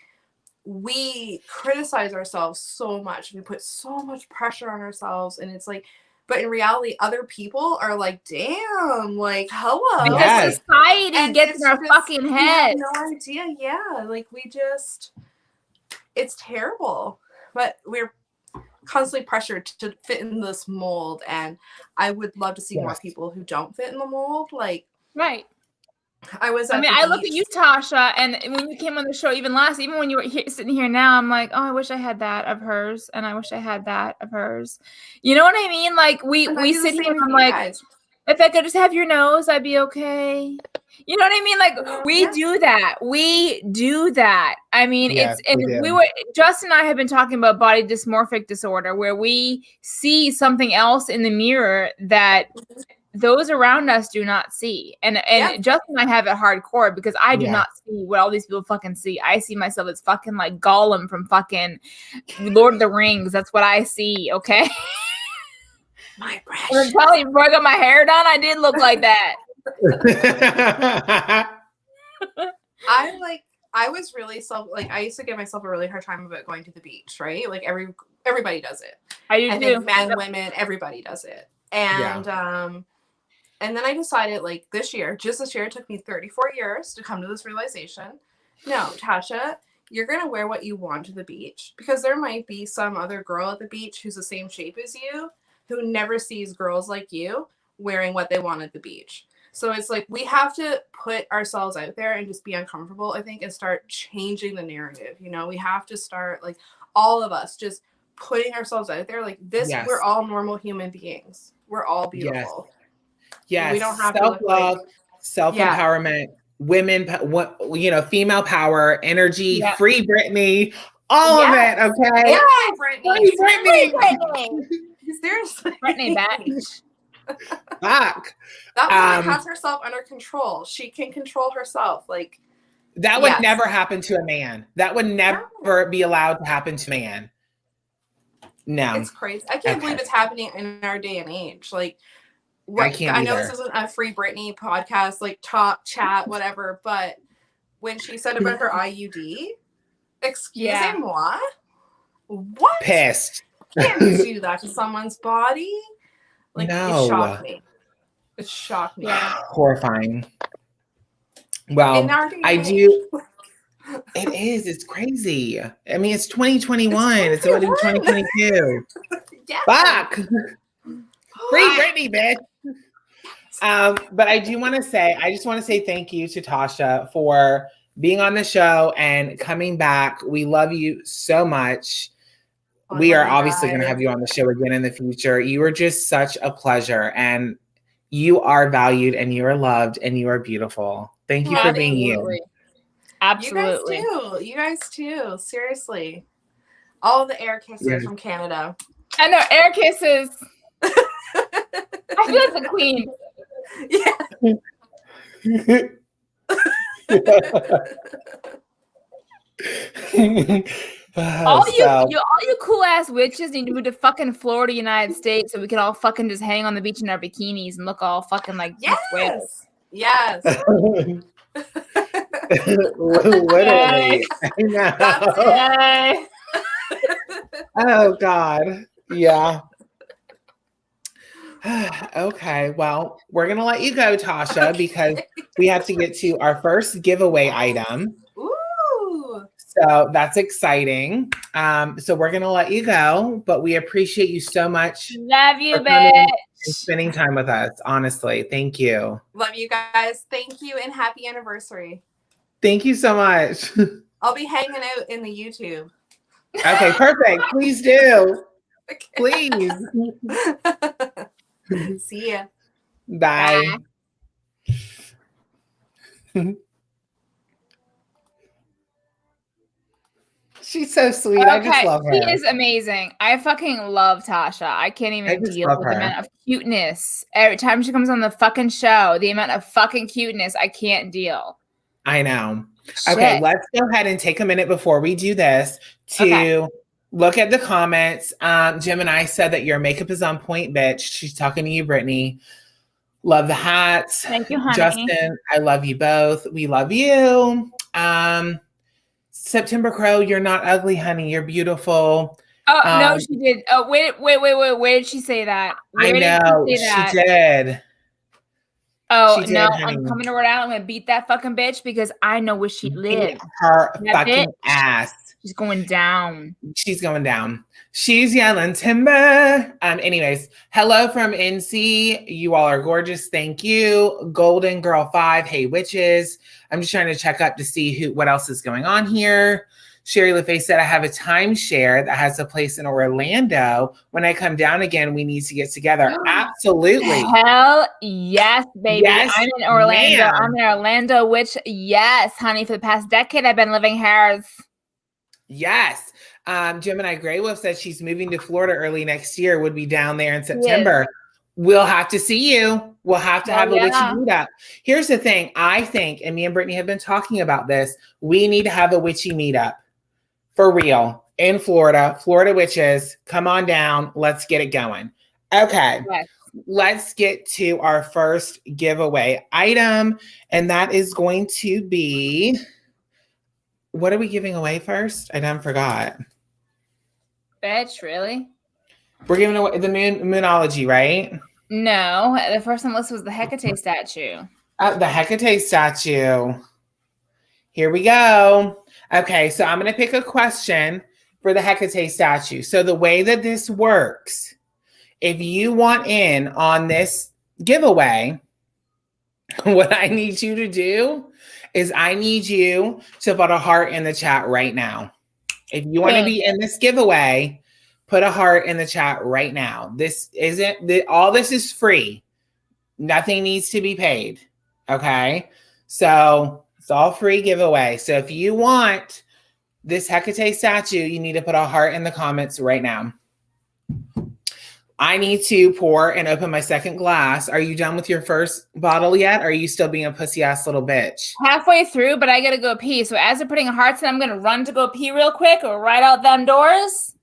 we criticize ourselves so much. We put so much pressure on ourselves, and it's like, but in reality, other people are like, damn, like, hello. Because society gets in our fucking head. No idea. Yeah. Like, it's terrible. But we're constantly pressured to fit in this mold. And I would love to see more people who don't fit in the mold. Like, right. I was. I At mean, the I look at beach. you, Tasha, and when you came on the show, even when you were sitting here now, I'm like, oh, I wish I had that of hers, and I wish I had that of hers. You know what I mean? Like we sit here, and I'm like, guys. if I could just have your nose, I'd be okay. You know what I mean? Like we do that. We do that. I mean, Justin and I have been talking about body dysmorphic disorder, where we see something else in the mirror that those around us do not see. And Justin and I have it hardcore because I do not see what all these people fucking see. I see myself as fucking like Gollum from fucking Lord of the Rings. That's what I see, okay? My precious. I'm telling you, before I got my hair done, I did look like that. I was really I used to give myself a really hard time about going to the beach, right? Like everybody does it. I do too. Men, women, everybody does it. And and then I decided like this year, it took me 34 years to come to this realization. No, Tasha, you're going to wear what you want to the beach, because there might be some other girl at the beach who's the same shape as you who never sees girls like you wearing what they want at the beach. So it's like we have to put ourselves out there and just be uncomfortable, I think, and start changing the narrative. You know, we have to start, like, all of us just putting ourselves out there like this. We're all normal human beings. We're all beautiful. Yes. We don't have self-love, self-empowerment, women, female power, energy, free Britney, all of it. Okay. Yeah, Britney. Free Britney. Seriously. Britney bitch. Fuck. That woman has herself under control. She can control herself. Like that would never happen to a man. That would never be allowed to happen to a man. No. It's crazy. I can't believe it's happening in our day and age. Like I know this isn't a Free Britney podcast, like talk, chat, whatever, but when she said about her IUD, excusez-moi? What? Pissed. You can't do that to someone's body. Like, no. It shocked me. It shocked me. Horrifying. Well, I do. It is. It's crazy. I mean, it's 2021. It's about 2022. Fuck. Free Britney, bitch. But I just want to say thank you to Tasha for being on the show and coming back. We love you so much. We are obviously going to have you on the show again in the future. You are just such a pleasure, and you are valued, and you are loved, and you are beautiful. Thank you for being you. Absolutely. You guys too. Seriously. All the air kissers from Canada. I know, air kisses. I feel like the queen. All you cool ass witches need to move to fucking Florida, United States, so we can all fucking just hang on the beach in our bikinis and look all fucking like whales. Yes. Literally. I know. Oh God. Yeah. Okay. Well, we're gonna let you go, Tasha, because we have to get to our first giveaway item. Ooh. So that's exciting. So we're gonna let you go, but we appreciate you so much. Love you, bitch. And spending time with us. Honestly, thank you. Love you guys. Thank you and happy anniversary. Thank you so much. I'll be hanging out in the YouTube. Okay, perfect. Please do. Okay. Please. See ya. Bye. She's so sweet. I just love her. She is amazing. I fucking love Tasha. I can't even deal with the amount of cuteness. Every time she comes on the fucking show, the amount of fucking cuteness, I can't deal. I know. Shit. Okay, let's go ahead and take a minute before we do this to look at the comments. Jim and I said that your makeup is on point, bitch. She's talking to you, Brittany. Love the hats. Thank you, honey. Justin, I love you both. We love you. September Crow, you're not ugly, honey. You're beautiful. Oh, no, she did. Oh, wait. Where did she say that? Where she did. Oh, no, I'm coming to Rhode Island. I'm going to beat that fucking bitch because I know where she lives. Her fucking ass. She's going down. She's going down. She's yelling timber. Anyways, hello from NC. You all are gorgeous. Thank you. Golden Girl 5. Hey, witches. I'm just trying to check up to see what else is going on here. Sherry LaFace said, I have a timeshare that has a place in Orlando. When I come down again, we need to get together. Absolutely. Hell yes, baby. Yes, I'm in Orlando. ma'am. I'm in Orlando, which, yes, honey, for the past decade, I've been living here. Yes. Gemini Grey Wolf said she's moving to Florida early next year, would be down there in September. We'll have to see you. We'll have to have a witchy meetup. Here's the thing. I think, and me and Brittany have been talking about this, we need to have a witchy meetup. For real, in Florida, Florida witches, come on down. Let's get it going. Okay, yes. Let's get to our first giveaway item. And that is going to be, what are we giving away first? I done forgot. Bitch, really? We're giving away the Moonology, right? No, the first on the list was the Hecate statue. The Hecate statue. Here we go. Okay, so I'm going to pick a question for the Hecate statue. So the way that this works, if you want in on this giveaway, what I need you to do is I need you to put a heart in the chat right now. If you want to be in this giveaway, put a heart in the chat right now. This isn't, all this is free. Nothing needs to be paid. Okay, so it's all free giveaway. So if you want this Hecate statue, you need to put a heart in the comments right now. I need to pour and open my second glass. Are you done with your first bottle yet? Or are you still being a pussy ass little bitch? Halfway through, but I gotta go pee. So as they're putting hearts in, I'm gonna run to go pee real quick or right out them doors.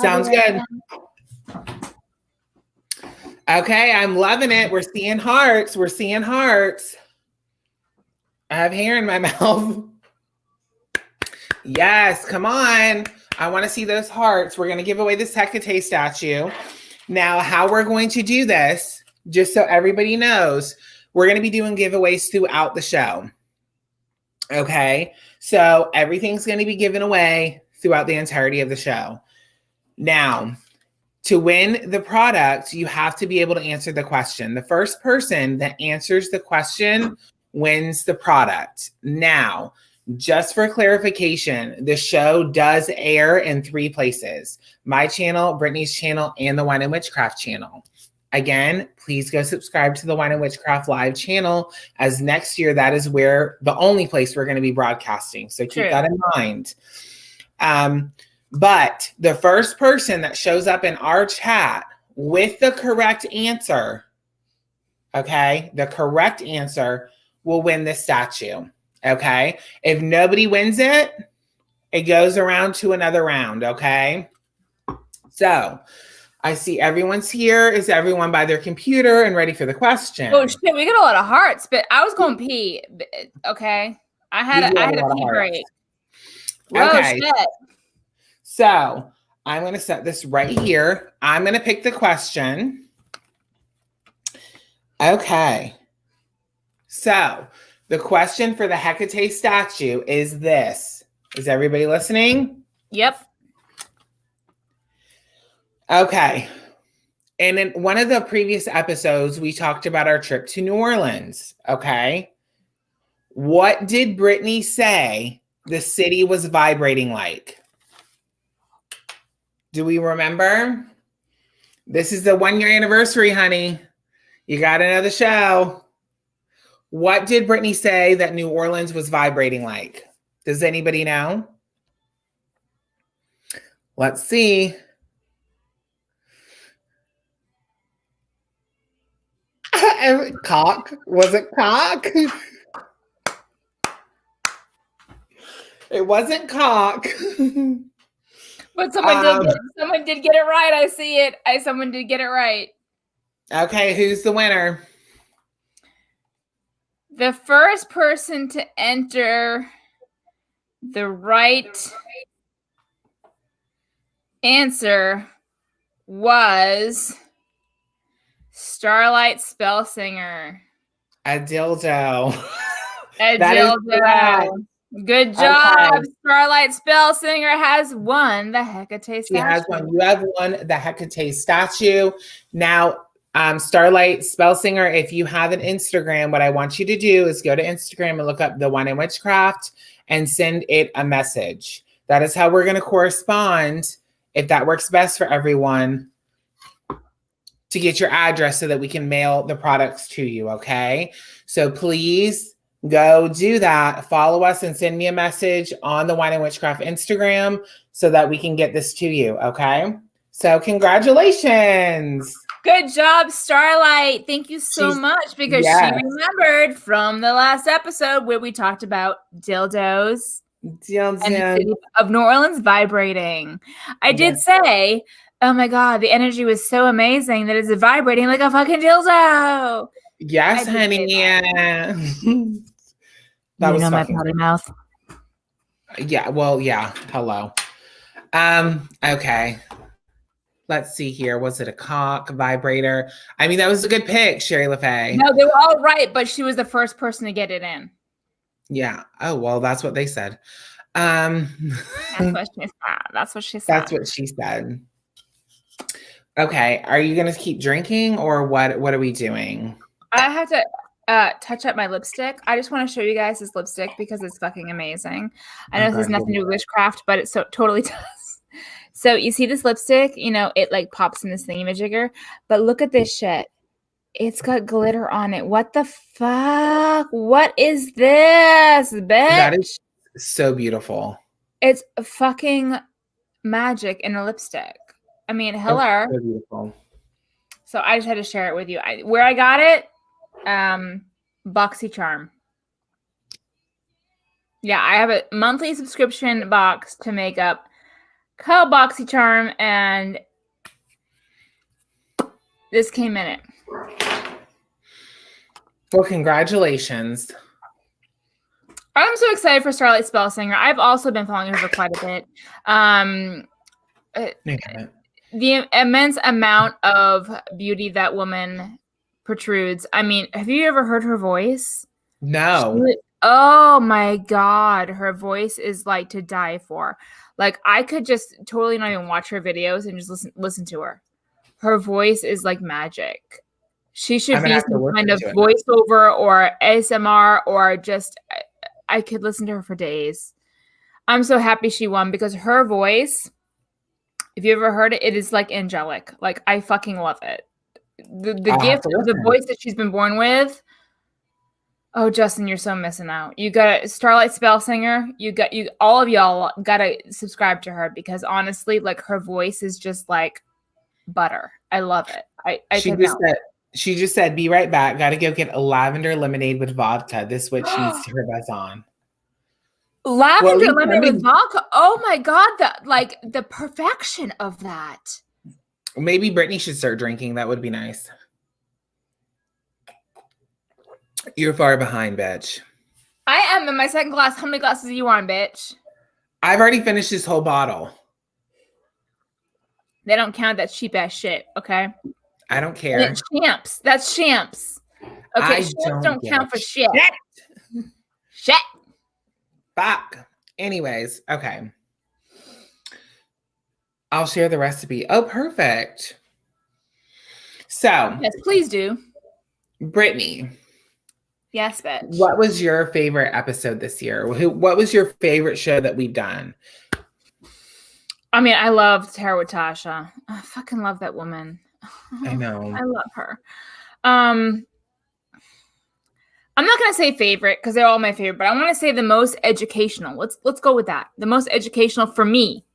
Sounds good. Okay, I'm loving it. We're seeing hearts. We're seeing hearts. I have hair in my mouth. Yes, come on. I want to see those hearts. We're going to give away this Hecate statue. Now, how we're going to do this, just so everybody knows, we're going to be doing giveaways throughout the show. Okay, so everything's going to be given away throughout the entirety of the show. Now, to win the product, you have to be able to answer the question. The first person that answers the question wins the product. Now, just for clarification, the show does air in 3 places: my channel, Brittany's channel, and the Wine and Witchcraft channel. Again, please go subscribe to the Wine and Witchcraft live channel, as next year that is where the only place we're going to be broadcasting. So keep that in mind. But the first person that shows up in our chat with the correct answer, okay, the correct answer will win this statue. Okay. If nobody wins it, it goes around to another round. Okay. So I see everyone's here. Is everyone by their computer and ready for the question? Oh shit, we got a lot of hearts, but I was going pee. Okay. I had a pee break. Okay. Whoa, shit. So I'm going to set this right here. I'm going to pick the question. Okay. So the question for the Hecate statue is this. Is everybody listening? Yep. Okay. And in one of the previous episodes, we talked about our trip to New Orleans. Okay. What did Brittany say the city was vibrating like? Do we remember? This is the 1-year anniversary, honey. You got to know the show. What did Brittany say that New Orleans was vibrating like? Does anybody know? Let's see. Cock? Was it cock? It wasn't cock. But someone did get it right. I see it. Someone did get it right. Okay, who's the winner? The first person to enter the right answer was Starlight Spellsinger. A dildo. A dildo. Good job. Okay. Starlight Spellsinger has won the Hecate She has statue. one. You have won the Hecate statue. Now, Starlight Spellsinger, if you have an Instagram, what I want you to do is go to Instagram and look up the one in Witchcraft and send it a message. That is how we're going to correspond, if that works best for everyone, to get your address so that we can mail the products to you, okay? So please go do that. Follow us and send me a message on the Wine and Witchcraft Instagram so that we can get this to you, okay? So congratulations. Good job, Starlight. Thank you so She's- much because yes. she remembered from the last episode where we talked about dildos and the city of New Orleans vibrating. I did say, oh my God, the energy was so amazing that it's vibrating like a fucking dildo. Yes, honey. Yeah. That was my fucking potty mouth. Yeah, well, yeah. Hello. Okay. Let's see here. Was it a cock vibrator? I mean, that was a good pick, Sherry LaFay. No, they were all right, but she was the first person to get it in. Yeah. Oh, well, that's what they said. That's what she said. That's what she said. That's what she said. Okay. Are you gonna keep drinking or what are we doing? I have to touch up my lipstick. I just want to show you guys this lipstick because it's fucking amazing. I know this has nothing to do with witchcraft, but it so totally does. So you see this lipstick, you know, it like pops in this thingamajigger, but look at this shit. It's got glitter on it. What the fuck? What is this, bitch? That is so beautiful. It's fucking magic in a lipstick. I mean, hello. So beautiful. So I just had to share it with you. Where I got it, BoxyCharm. Yeah, I have a monthly subscription box to makeup called BoxyCharm, and this came in it. Well, congratulations. I'm so excited for Starlight Spellsinger. I've also been following her for quite a bit. The immense amount of beauty that woman protrudes. I mean, have you ever heard her voice? No. Oh my God. Her voice is like to die for. Like I could just totally not even watch her videos and just listen to her. Her voice is like magic. She should be some kind of voiceover or ASMR or just, I could listen to her for days. I'm so happy she won because her voice, if you ever heard it, it is like angelic. Like I fucking love it. The gift of the voice that she's been born with. Oh, Justin, you're so missing out. You got Starlight Spellsinger. All of y'all gotta subscribe to her because honestly, like her voice is just like butter. I love it. She just said, "Be right back. Got to go get a lavender lemonade with vodka. This witch needs her buzz on." Lavender lemonade with vodka. Oh my God, the perfection of that. Maybe Brittany should start drinking. That would be nice. You're far behind, bitch. I am in my second glass. How many glasses do you want, bitch? I've already finished this whole bottle. They don't count that cheap ass shit, okay? I don't care. And champs. That's champs. Okay, champs don't count for shit. Shit. Fuck. Anyways, okay. I'll share the recipe. Oh, perfect. So. Yes, please do. Brittany. Yes, bitch. What was your favorite episode this year? What was your favorite show that we've done? I mean, I love Tarot with Tasha. I fucking love that woman. I know. I love her. I'm not gonna say favorite because they're all my favorite, but I want to say the most educational. Let's go with that. The most educational for me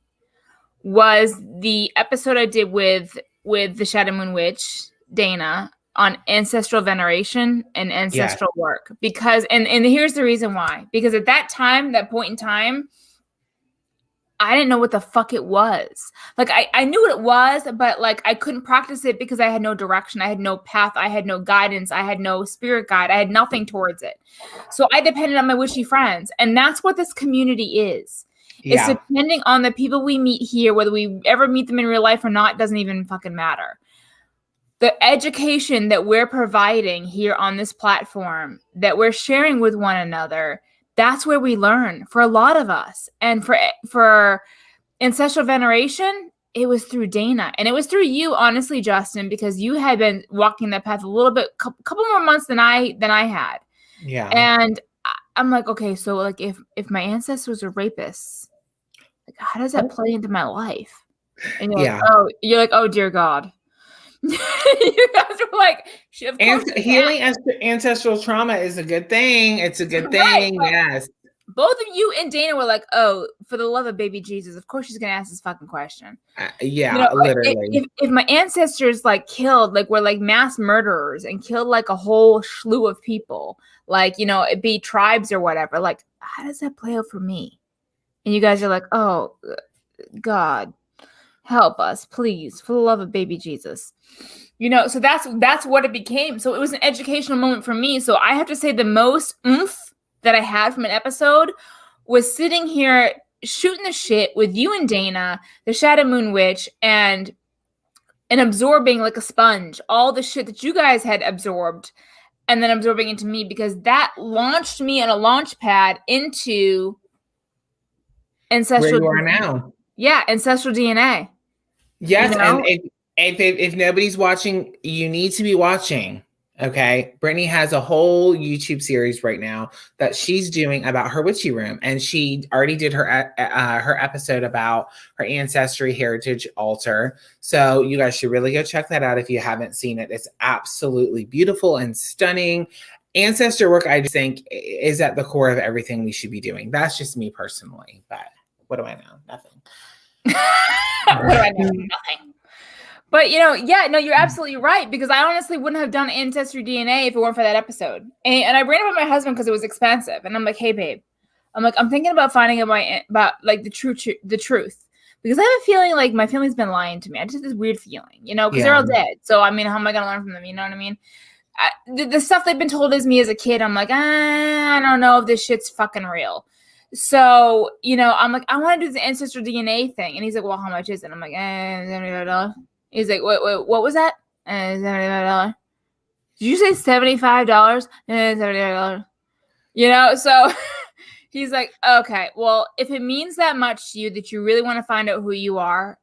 was the episode I did with the Shadow Moon Witch, Dana, on ancestral veneration and ancestral work. Because and here's the reason why. Because at that point in time, I didn't know what the fuck it was. Like I knew what it was, but like I couldn't practice it because I had no direction. I had no path. I had no guidance. I had no spirit guide. I had nothing towards it. So I depended on my witchy friends. And that's what this community is. Yeah. It's depending on the people we meet here, whether we ever meet them in real life or not, doesn't even fucking matter. The education that we're providing here on this platform, that we're sharing with one another, that's where we learn for a lot of us. And for ancestral veneration, it was through Dana, and it was through you, honestly, Justin, because you had been walking that path a little bit, couple more months than I had. Yeah. And I'm like, okay, so like if my ancestors were rapists, like how does that play into my life? And you're like, oh dear God. You guys were like, of course healing ancestral trauma is a good thing. It's a good thing. Right, yes. Both of you and Dana were like, oh, for the love of baby Jesus, of course she's gonna ask this fucking question. Literally. If my ancestors like killed, like were like mass murderers and killed like a whole slew of people, like, it be tribes or whatever, like how does that play out for me? And you guys are like, oh God, help us, please, for the love of baby Jesus. So that's what it became. So it was an educational moment for me. So I have to say the most oomph that I had from an episode was sitting here shooting the shit with you and Dana, the Shadow Moon Witch, and absorbing like a sponge all the shit that you guys had absorbed, and then absorbing into me, because that launched me on a launch pad into ancestral. Where you are now. Yeah, ancestral DNA. Yes, and if nobody's watching, you need to be watching. Okay, Brittany has a whole YouTube series right now that she's doing about her witchy room, and she already did her episode about her ancestry heritage altar. So you guys should really go check that out if you haven't seen it. It's absolutely beautiful and stunning. Ancestor work, I just think, is at the core of everything we should be doing. That's just me personally, but what do I know? Nothing. What do I know? Nothing. But you're absolutely right, because I honestly wouldn't have done Ancestry DNA if it weren't for that episode. And I ran it by my husband because it was expensive, and I'm like, hey babe, I'm thinking about finding about like the truth, because I have a feeling like my family's been lying to me. I just have this weird feeling, because they're all dead. So I mean, how am I gonna learn from them? You know what I mean? The stuff they've been told as me as a kid, I'm like, I don't know if this shit's fucking real. So, I'm like, I want to do the ancestral DNA thing. And he's like, well, how much is it? I'm like, $75. He's like, wait, what was that? $75. Did you say $75? $75. So he's like, okay, well, if it means that much to you that you really want to find out who you are,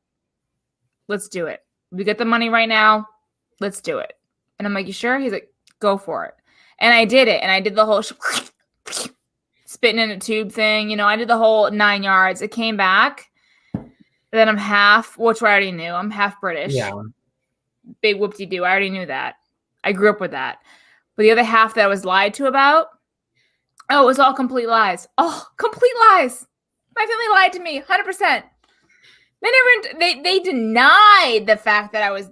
let's do it. We get the money right now. Let's do it. And I'm like, you sure? He's like, go for it. And I did it. And I did the whole spitting in a tube thing. I did the whole 9 yards. It came back. Then I'm half, which I already knew. I'm half British. Yeah. Big whoop-de-doo. I already knew that. I grew up with that. But the other half that I was lied to about, it was all complete lies. Oh, complete lies. My family lied to me, 100%. They denied the fact that I was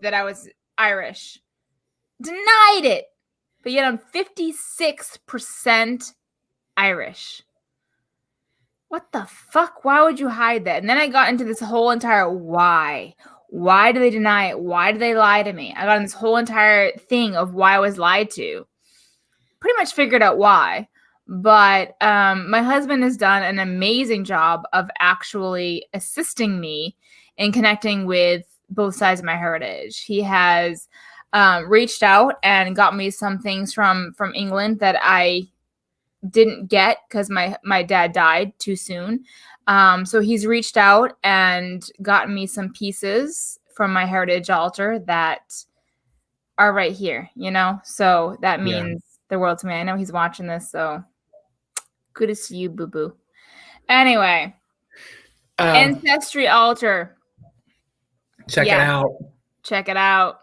Irish. Denied it. But yet I'm 56% Irish. What the fuck? Why would you hide that? And then I got into this whole entire why. Why do they deny it? Why do they lie to me? I got in this whole entire thing of why I was lied to. Pretty much figured out why. But my husband has done an amazing job of actually assisting me in connecting with both sides of my heritage. He has reached out and got me some things from England that I didn't get because my dad died too soon. So he's reached out and gotten me some pieces from my heritage altar that are right here, So that means the world to me. I know he's watching this, so good to see you, boo-boo. Anyway, Ancestry altar. Check it out. Check it out.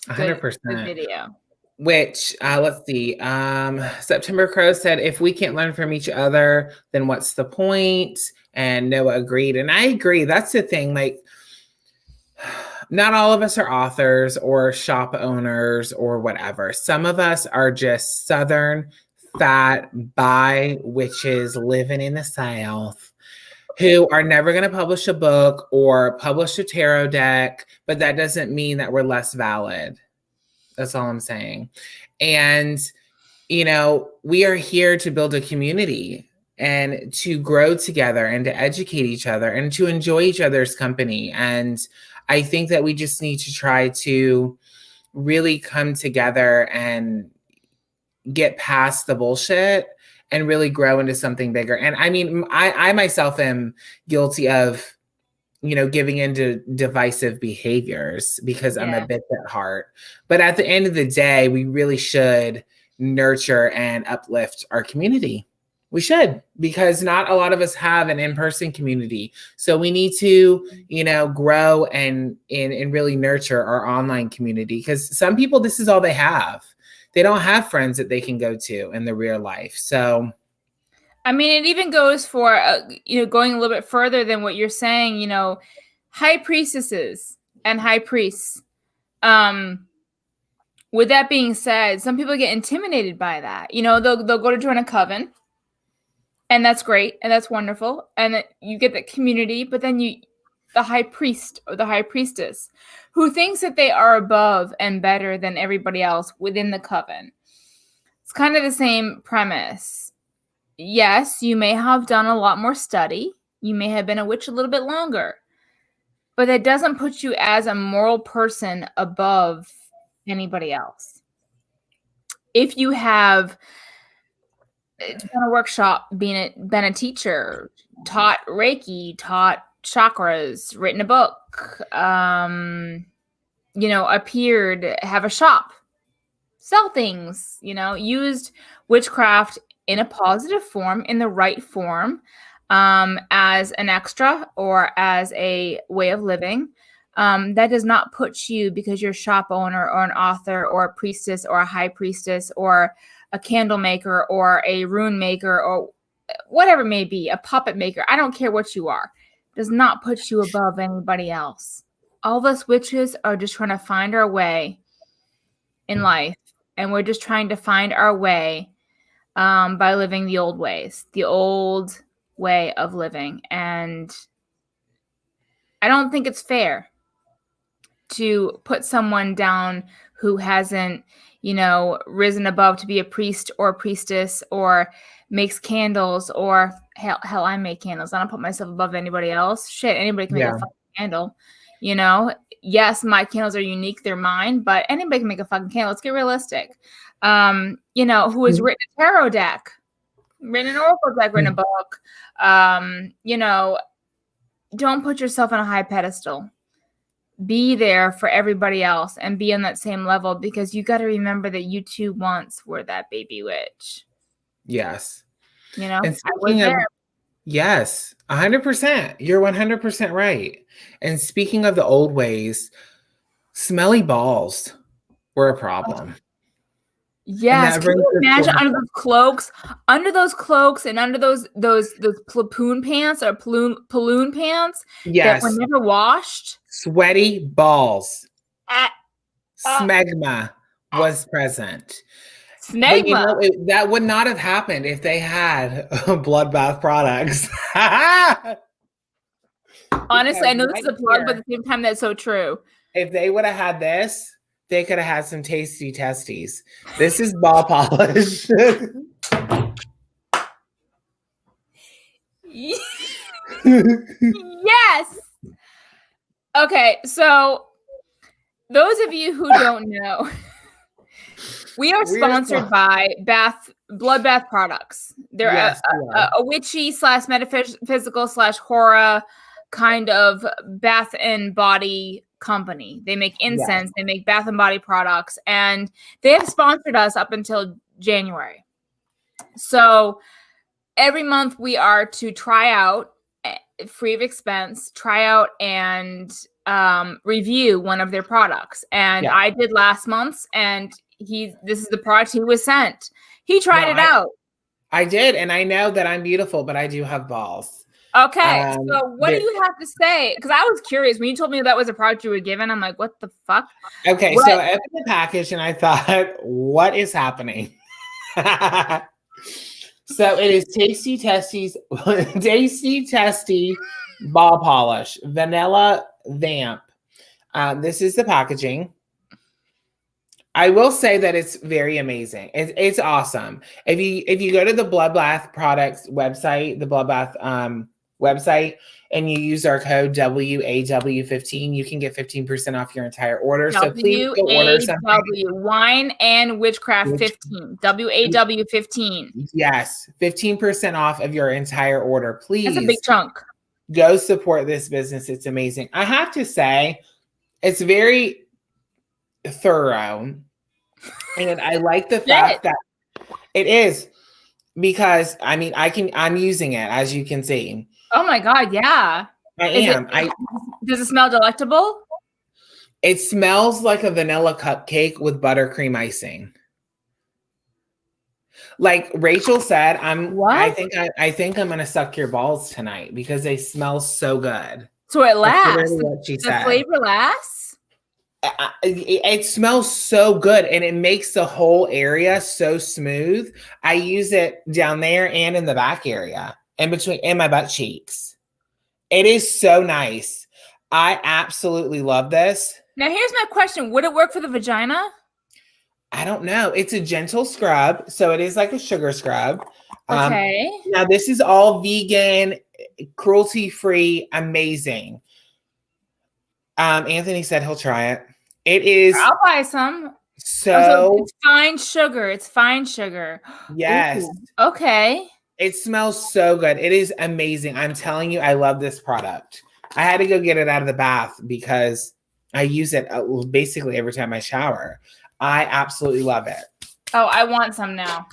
100%. Good video. Which, let's see. September Crow said, if we can't learn from each other, then what's the point? And Noah agreed. And I agree. That's the thing. Like, not all of us are authors or shop owners or whatever. Some of us are just Southern, fat, bi witches living in the South who are never going to publish a book or publish a tarot deck, but that doesn't mean that we're less valid. That's all I'm saying. And, we are here to build a community and to grow together and to educate each other and to enjoy each other's company. And I think that we just need to try to really come together and get past the bullshit and really grow into something bigger. And I mean, I myself am guilty of, giving into divisive behaviors because I'm a bitch at heart. But at the end of the day, we really should nurture and uplift our community. We should, because not a lot of us have an in-person community. So we need to, grow and really nurture our online community, because some people, this is all they have. They don't have friends that they can go to in the real life. So, I mean, it even goes for, going a little bit further than what you're saying, high priestesses and high priests. With that being said, some people get intimidated by that. They'll go to join a coven, and that's great, and that's wonderful, and you get that community. But then the high priest or the high priestess, who thinks that they are above and better than everybody else within the coven. It's kind of the same premise. Yes, you may have done a lot more study. You may have been a witch a little bit longer, but that doesn't put you as a moral person above anybody else. If you have done a workshop, been a teacher, taught Reiki, taught chakras, written a book, appeared, have a shop, sell things, used witchcraft in a positive form, in the right form, as an extra or as a way of living, that does not put you, because you're a shop owner or an author or a priestess or a high priestess or a candle maker or a rune maker or whatever it may be, a puppet maker. I don't care what you are. Does not put you above anybody else. All of us witches are just trying to find our way in life. And we're just trying to find our way by living the old ways, the old way of living. And I don't think it's fair to put someone down who hasn't, risen above to be a priest or a priestess or makes candles, or hell, I make candles. I don't put myself above anybody else. Shit, anybody can make a fucking candle. Yes, my candles are unique, they're mine, but anybody can make a fucking candle. Let's get realistic. Who has written a tarot deck, written an oracle deck, written a book. Don't put yourself on a high pedestal. Be there for everybody else and be on that same level, because you got to remember that you too once were that baby witch. Yes. And I was there. Yes, 100%. You're 100% right. And speaking of the old ways, smelly balls were a problem. Yes, can you imagine under those cloaks, and under those platoon pants or balloon pants that were never washed? Sweaty balls. Smegma was present. Smegma. But that would not have happened if they had Bloodbath products. Honestly, I know this is a plug, but at the same time, that's so true. If they would have had this, they could have had some tasty testes. This is ball polish. Yes. Okay, so those of you who don't know, we are sponsored by Bloodbath products. They're a witchy / metaphysical / horror kind of bath and body company. They make incense, they make bath and body products, and they have sponsored us up until January. So every month we are to try out, free of expense, try out and review one of their products. And I did last month's, and this is the product he was sent. He tried it out. I did, and I know that I'm beautiful, but I do have balls. Okay, so what do you have to say? Because I was curious when you told me that was a product you were given. I'm like, what the fuck? Okay, so I opened the package and I thought, what is happening? So it is Tasty Testy Ball Polish, Vanilla Vamp. This is the packaging. I will say that it's very amazing. It's awesome. If you go to the Bloodbath products website, the Bloodbath website and you use our code WAW15, you can get 15% off your entire order. So please go order something. Wine and Witchcraft 15. WAW 15. Yes, 15% off of your entire order. Please. That's a big chunk. Go support this business. It's amazing. I have to say, it's very thorough. And I like the fact that it is, because I mean, I'm using it, as you can see. Oh my God, yeah. I am. Does it smell delectable? It smells like a vanilla cupcake with buttercream icing. Like Rachel said, I think I'm gonna suck your balls tonight because they smell so good. So it lasts. The flavor lasts. It smells so good, and it makes the whole area so smooth. I use it down there and in the back area, in my butt cheeks. It is so nice. I absolutely love this. Now here's my question: would it work for the vagina? I don't know. It's a gentle scrub, so it is like a sugar scrub. Okay. Now this is all vegan, cruelty-free, amazing. Anthony said he'll try it. It is. I'll buy some. So it's fine sugar. It's fine sugar. Yes. Ooh, okay. It smells so good. It is amazing. I'm telling you, I love this product. I had to go get it out of the bath because I use it basically every time I shower. I absolutely love it. Oh, I want some now.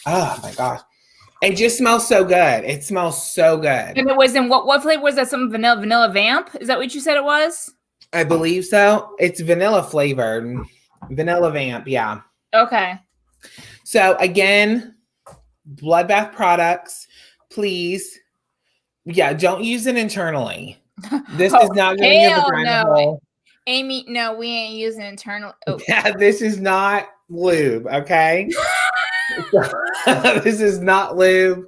Oh my gosh. It just smells so good. It smells so good. And it was in what flavor was that? Some vanilla vamp? Is that what you said it was? I believe so. It's vanilla flavored. Vanilla vamp, yeah. Okay. So again, Bloodbath products, please. Yeah, don't use it internally. This is not going to give a vagina hole. Amy, no, we ain't using internal. Oh. Yeah, this is not lube, okay? This is not lube,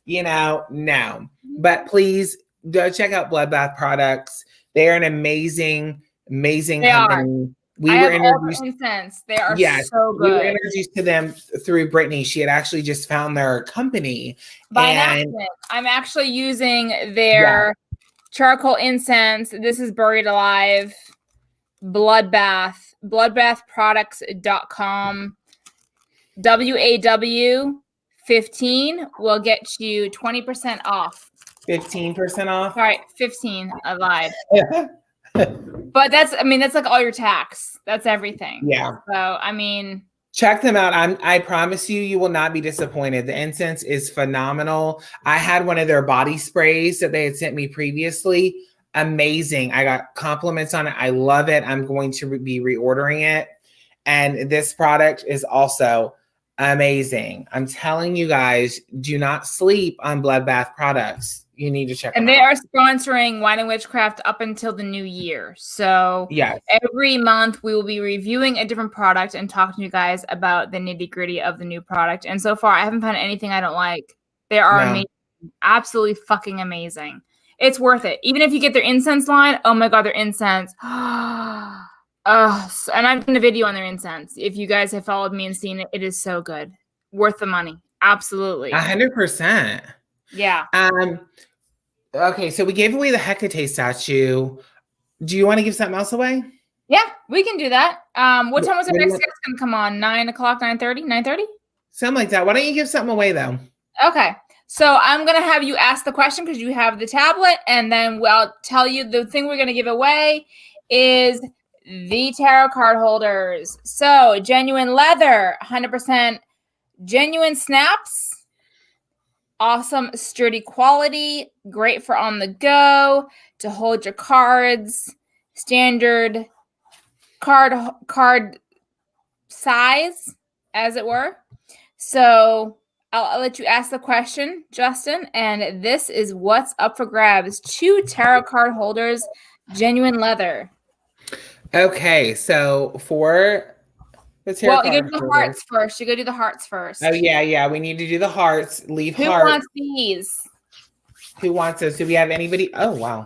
no. But please go check out Bloodbath products. They are an amazing company. We were introduced to incense. They are so good. We were introduced to them through Brittany. She had actually just found their company. By accident. I'm actually using their charcoal incense. This is Buried Alive. Bloodbath. Bloodbathproducts.com. WAW15 will get you 20% off. 15% off? All right, 15. I lied. But that's like all your tax. That's everything. Yeah. So, check them out. I promise you will not be disappointed. The incense is phenomenal. I had one of their body sprays that they had sent me previously. Amazing. I got compliments on it. I love it. I'm going to be reordering it. And this product is also amazing. I'm telling you guys, do not sleep on Bloodbath products. You need to check them out. And they are sponsoring Wine and Witchcraft up until the new year. So every month we will be reviewing a different product and talking to you guys about the nitty-gritty of the new product. And so far, I haven't found anything I don't like. They are amazing. Absolutely fucking amazing. It's worth it. Even if you get their incense line, oh my God, their incense. And I've done a video on their incense. If you guys have followed me and seen it, it is so good. Worth the money. Absolutely. 100%. Yeah. Okay, so we gave away the Hecate statue. Do you want to give something else away? Yeah, we can do that. What time was our next guest going to come on? 9 o'clock, 9:30? 9:30? Something like that. Why don't you give something away, though? Okay. So I'm going to have you ask the question because you have the tablet, and then I'll tell you the thing we're going to give away is the tarot card holders. So genuine leather, 100% genuine snaps, awesome sturdy quality, great for on the go, to hold your cards, standard card size, as it were. So I'll let you ask the question, Justin, and this is what's up for grabs. 2 tarot card holders, genuine leather. Okay, so for the tarot card you gotta do the hearts first. You gotta do the hearts first. Oh, yeah. We need to do the hearts. Leave Who hearts. Who wants these? Who wants those? Do we have anybody? Oh, wow.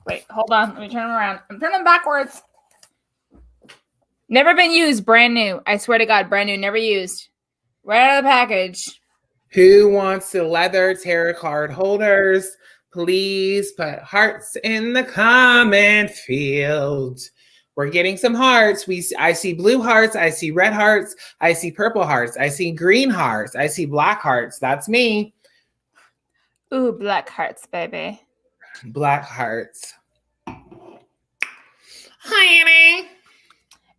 Wait, hold on. Let me turn them around. I'm turning them backwards. Never been used. Brand new. I swear to God, brand new. Never used. Right out of the package. Who wants the leather tarot card holders? Please put hearts in the comment field. We're getting some hearts. I see blue hearts. I see red hearts. I see purple hearts. I see green hearts. I see black hearts. That's me. Ooh, black hearts, baby. Black hearts. Honey.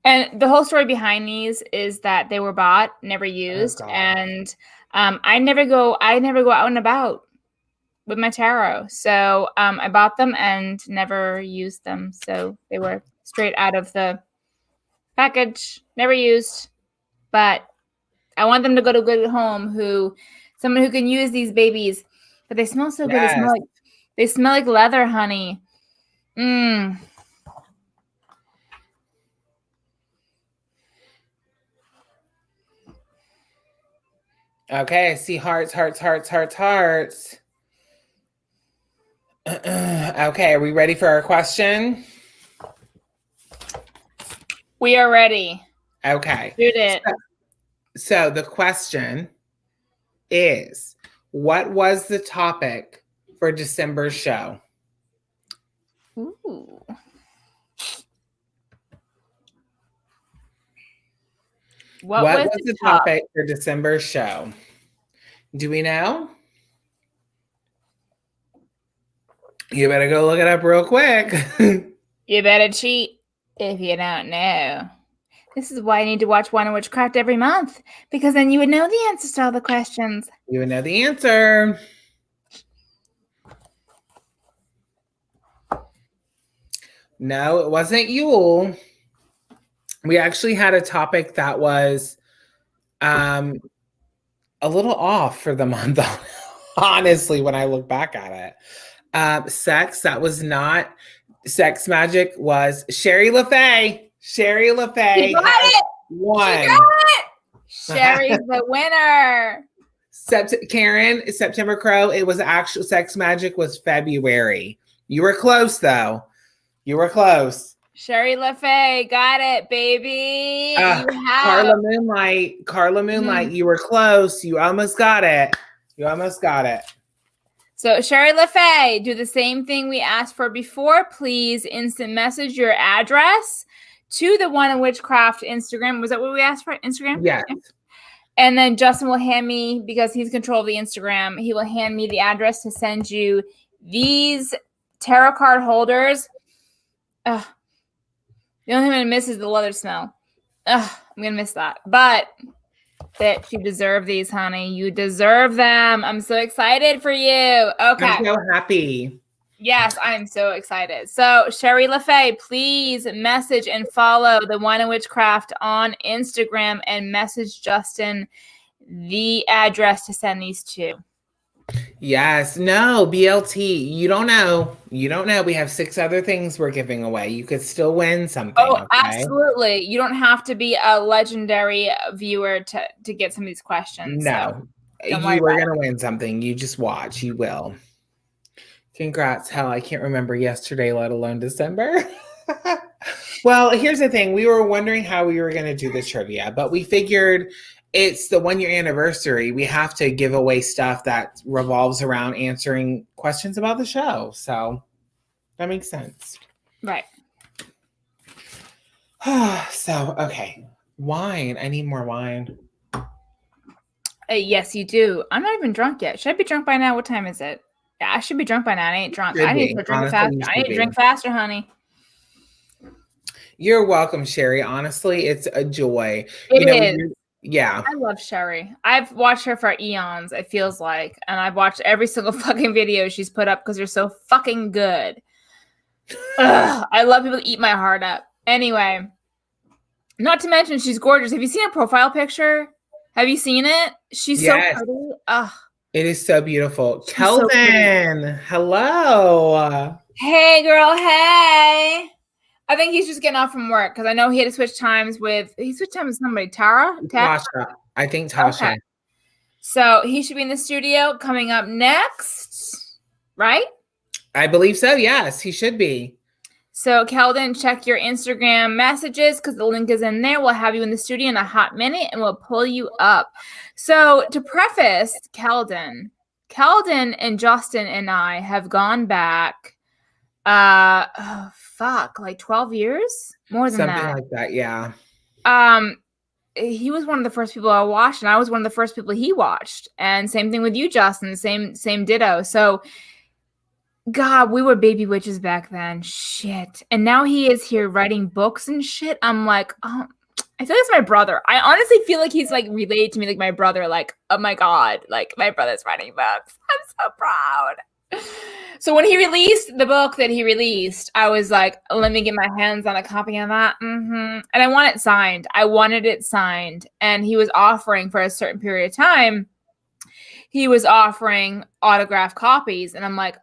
And the whole story behind these is that they were bought, never used, and I never go out and about with my tarot. So I bought them and never used them. So they were straight out of the package, never used. But I want them to go to a good home, someone who can use these babies. But they smell so good. They smell like leather, honey. Mmm. Okay, I see hearts, hearts, hearts, hearts, hearts. Okay, are we ready for our question? We are ready. Okay. Shoot it. So the question is, what was the topic for December's show? Ooh. What was the topic for December's show? Do we know? You better go look it up real quick. You better cheat if you don't know. This is why you need to watch Wine and Witchcraft every month, because then you would know the answers to all the questions. You would know the answer. No, it wasn't Yule. We actually had a topic that was a little off for the month, honestly, when I look back at it. Sex, that was not sex magic, was Sherry LaFay. Sherry LaFay You got it! won. You got it! Sherry's the winner. Karen, September Crow, it was actual sex magic was February. You were close though. You were close. Sherry LaFay, got it, baby. Carla Moonlight, you were close. You almost got it. So Sherry LaFay, do the same thing we asked for before. Please instant message your address to the Wine and Witchcraft Instagram. Was that what we asked for? Instagram? Yes. And then Justin will hand me, because he's control of the Instagram, he will hand me the address to send you these tarot card holders. Ugh. The only thing I'm going to miss is the leather smell. Ugh, I'm going to miss that. But bitch, you deserve these, honey. You deserve them. I'm so excited for you. Okay. I'm so happy. Yes, I'm so excited. So Sherry LaFay, please message and follow the Wine and Witchcraft on Instagram and message Justin the address to send these to. Yes. No, BLT. You don't know. We have 6 other things we're giving away. You could still win something. Oh, okay? Absolutely. You don't have to be a legendary viewer to get some of these questions. No. So you are going to win something. You just watch. You will. Congrats. Hell, I can't remember yesterday, let alone December. Well, here's the thing. We were wondering how we were going to do the trivia, but we figured it's the 1-year anniversary. We have to give away stuff that revolves around answering questions about the show. So that makes sense. Right. So, okay. Wine. I need more wine. Yes, you do. I'm not even drunk yet. Should I be drunk by now? What time is it? Yeah, I should be drunk by now. I ain't drunk. I need to drink faster. I need to drink faster, honey. You're welcome, Sherry. Honestly, it's a joy. It is. Yeah. I love Sherry. I've watched her for eons, it feels like. And I've watched every single fucking video she's put up because they're so fucking good. Ugh, I love people to eat my heart up. Anyway, not to mention she's gorgeous. Have you seen her profile picture? Have you seen it? She's so pretty. Ugh. It is so beautiful. Kelden, hello. Hey, girl. Hey. I think he's just getting off from work because I know he had to switch times with somebody. Tasha? I think Tasha. Okay. So he should be in the studio coming up next, right? I believe so. Yes, he should be. So, Kelden, check your Instagram messages because the link is in there. We'll have you in the studio in a hot minute and we'll pull you up. So, to preface, Kelden and Justin and I have gone back, like 12 years? More than Something that. like that, yeah. He was one of the first people I watched, and I was one of the first people he watched. And same thing with you, Justin. Same ditto. So, God, we were baby witches back then. Shit. And now he is here writing books and shit. I'm like, oh, I feel like it's my brother. I honestly feel like he's like related to me like my brother. Like, oh my God, like my brother's writing books. I'm so proud. So when he released the book that he released, I was like, let me get my hands on a copy of that. And I want it signed. I wanted it signed. And he was offering for a certain period of time, he was offering autographed copies. And I'm like,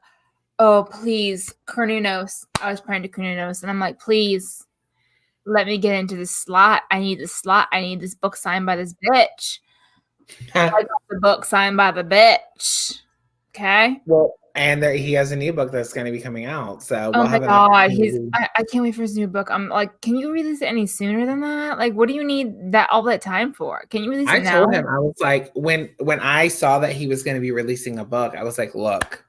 oh, please, Kernunos. I was praying to Kernunos, and I'm like, please, let me get into this slot. I need this slot. I need this book signed by this bitch. I got the book signed by the bitch. Okay? Well, and he has a new book that's going to be coming out. So oh my God, I can't wait for his new book. I'm like, can you release it any sooner than that? Like, what do you need all that time for? Can you release it now? I told him, I was like, when I saw that he was going to be releasing a book, I was like, look,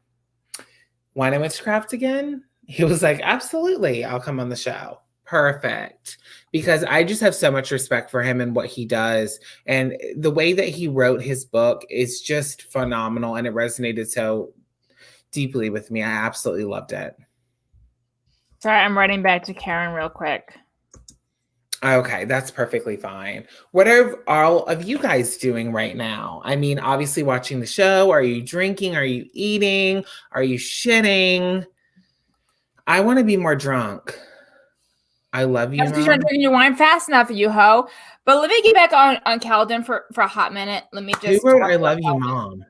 Wine and Witchcraft again? He was like, absolutely, I'll come on the show. Perfect. Because I just have so much respect for him and what he does. And the way that he wrote his book is just phenomenal. And it resonated so deeply with me. I absolutely loved it. Sorry, I'm writing back to Karen real quick. Okay, that's perfectly fine. What are all of you guys doing right now? I mean, obviously watching the show. Are you drinking? Are you eating? Are you shitting? I want to be more drunk. I love you, That's because you're not drinking your wine fast enough for you, ho. But let me get back on Kelden for a hot minute. Let me just. Who wrote I love you, Mom?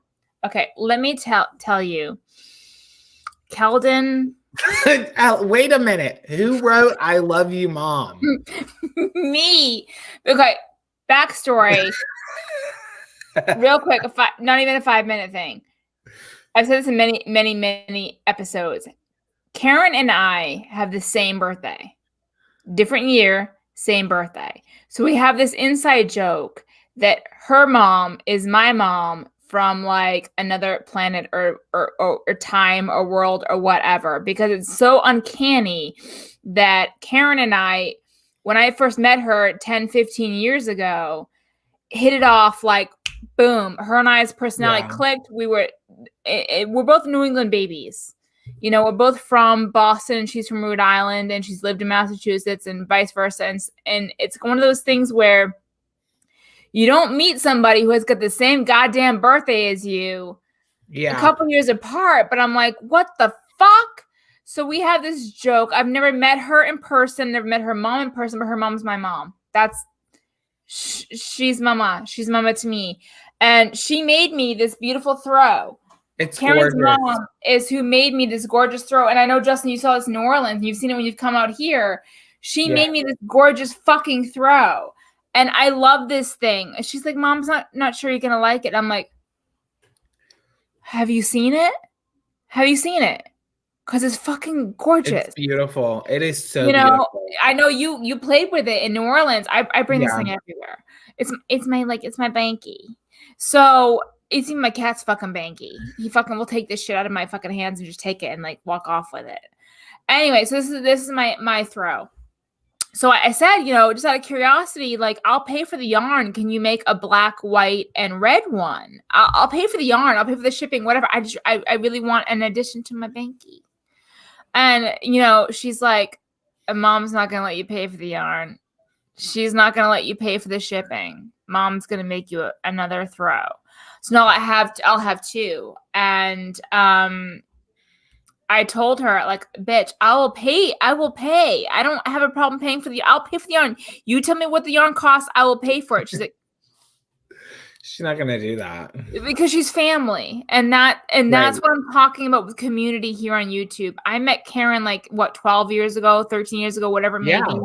Okay, let me tell you. Kelden. Wait a minute. Who wrote I love you, Mom? Me. Okay, backstory. Real quick, not even a 5-minute thing. I've said this in many episodes. Karen and I have the same birthday. Different year, same birthday. So we have this inside joke that her mom is my mom from like another planet or time or world or whatever, because it's so uncanny that Karen and I, when I first met her 10, 15 years ago, hit it off like boom. Her and I's personality clicked. We're both New England babies. You know, we're both from Boston and she's from Rhode Island and she's lived in Massachusetts and vice versa. And it's one of those things where you don't meet somebody who has got the same goddamn birthday as you a couple years apart. But I'm like, what the fuck? So we have this joke. I've never met her in person, never met her mom in person, but her mom's my mom. She's mama. She's mama to me. And she made me this beautiful throw. It's Karen's gorgeous. mom is who made me this gorgeous throw. And I know, Justin, you saw this in New Orleans. You've seen it when you've come out here. She made me this gorgeous fucking throw. And I love this thing. She's like, Mom's not sure you're going to like it. I'm like, have you seen it? Have you seen it? Because it's fucking gorgeous. It's beautiful. It is so beautiful. I know you played with it in New Orleans. I bring this thing everywhere. It's my banky. So it's even my cat's fucking banky. He fucking will take this shit out of my fucking hands and just take it and like walk off with it. Anyway, so this is my throw. So I said, just out of curiosity, like, I'll pay for the yarn. Can you make a black, white, and red one? I'll pay for the yarn. I'll pay for the shipping, whatever. I really want an addition to my banky. And, she's like, Mom's not going to let you pay for the yarn. She's not going to let you pay for the shipping. Mom's going to make you another throw. So no, I'll have two. And I told her, like, bitch, I will pay. I don't have a problem paying I'll pay for the yarn. You tell me what the yarn costs, I will pay for it. She's like, she's not gonna do that. Because she's family. And that's what I'm talking about with community here on YouTube. I met Karen 12 years ago, 13 years ago, whatever it may be.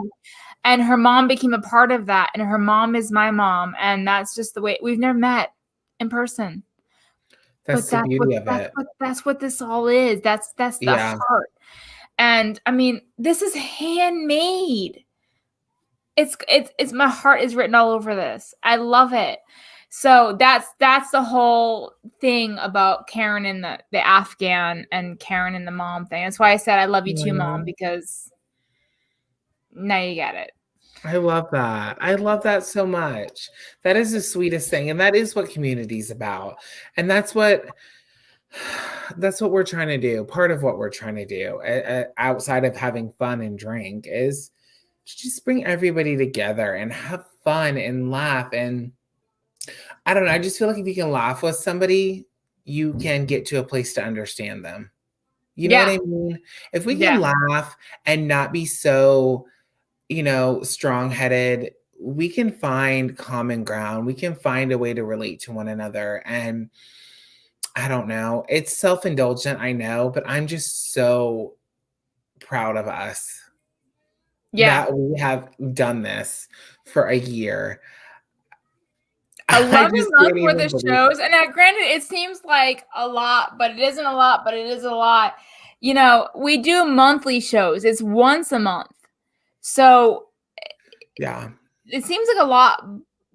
And her mom became a part of that. And her mom is my mom. And that's just the way. We've never met in person. That's the beauty of it. That's what this all is. That's the heart. And I mean, this is handmade. It's my heart is written all over this. I love it. So that's the whole thing about Karen and the Afghan and Karen and the mom thing. That's why I said I love you too, Mom, because now you get it. I love that. I love that so much. That is the sweetest thing. And that is what community is about. And that's what we're trying to do. Part of what we're trying to do outside of having fun and drink is just bring everybody together and have fun and laugh. And I don't know. I just feel like if you can laugh with somebody, you can get to a place to understand them. You know what I mean? If we can laugh and not be so, strong-headed, we can find common ground. We can find a way to relate to one another. And I don't know. It's self-indulgent, I know, but I'm just so proud of us. That we have done this for a year. 11 months worth of shows. And now, granted, it seems like a lot, but it isn't a lot, but it is a lot. We do monthly shows. It's once a month. So it seems like a lot,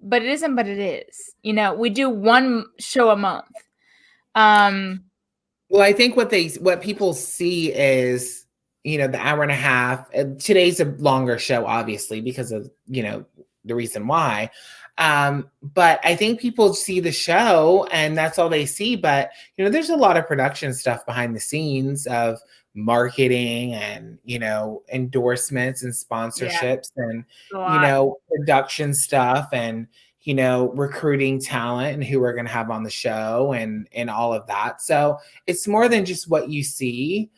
but it isn't, but it is. We do one show a month. Well, I think what people see is the hour and a half. Today's a longer show, obviously, because of, the reason why. But I think people see the show and that's all they see. But, there's a lot of production stuff behind the scenes of marketing and, endorsements and sponsorships and, production stuff and, recruiting talent and who we're going to have on the show and all of that. So it's more than just what you see.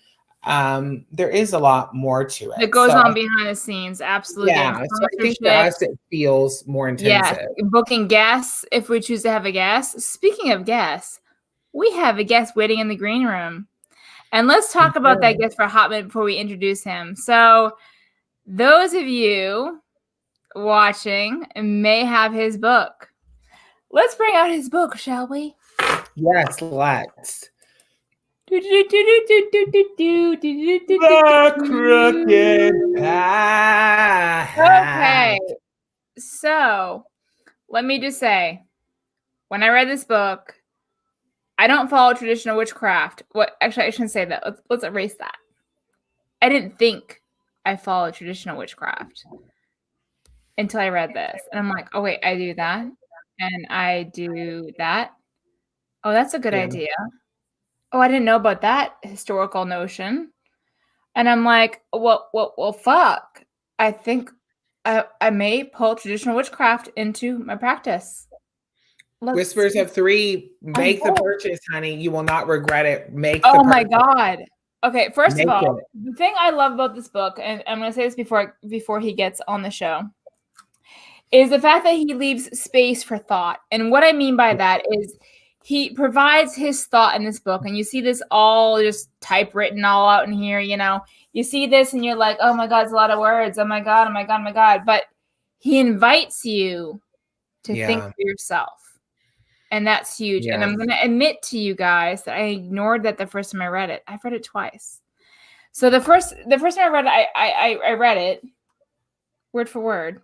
There is a lot more to it. It goes on behind the scenes. Absolutely. Yeah. So I think for us, it feels more intensive. Yeah. Booking guests if we choose to have a guest. Speaking of guests, we have a guest waiting in the green room. And let's talk about that guest for a hot minute before we introduce him. So those of you watching may have his book. Let's bring out his book, shall we? Yes, let's. The Crooked Path. Okay. So let me just say, when I read this book, I don't follow traditional witchcraft. Actually, I shouldn't say that. Let's erase that. I didn't think I followed traditional witchcraft until I read this. And I'm like, oh, wait, I do that. And I do that. Oh, that's a good idea. Oh, I didn't know about that historical notion. And I'm like, well, fuck. I think I may pull traditional witchcraft into my practice. Whispers of 3. Make the purchase, honey. You will not regret it. Make the purchase. Oh my God. Okay, first of all, the thing I love about this book, and I'm going to say this before he gets on the show, is the fact that he leaves space for thought. And what I mean by that is he provides his thought in this book, and you see this all just typewritten all out in here, You see this and you're like, oh my God, it's a lot of words. Oh my God, oh my God, oh my God. But he invites you to think for yourself. And that's huge. And I'm going to admit to you guys that I ignored that the first time I read it. I've read it twice. So the first time I read it, I read it word for word,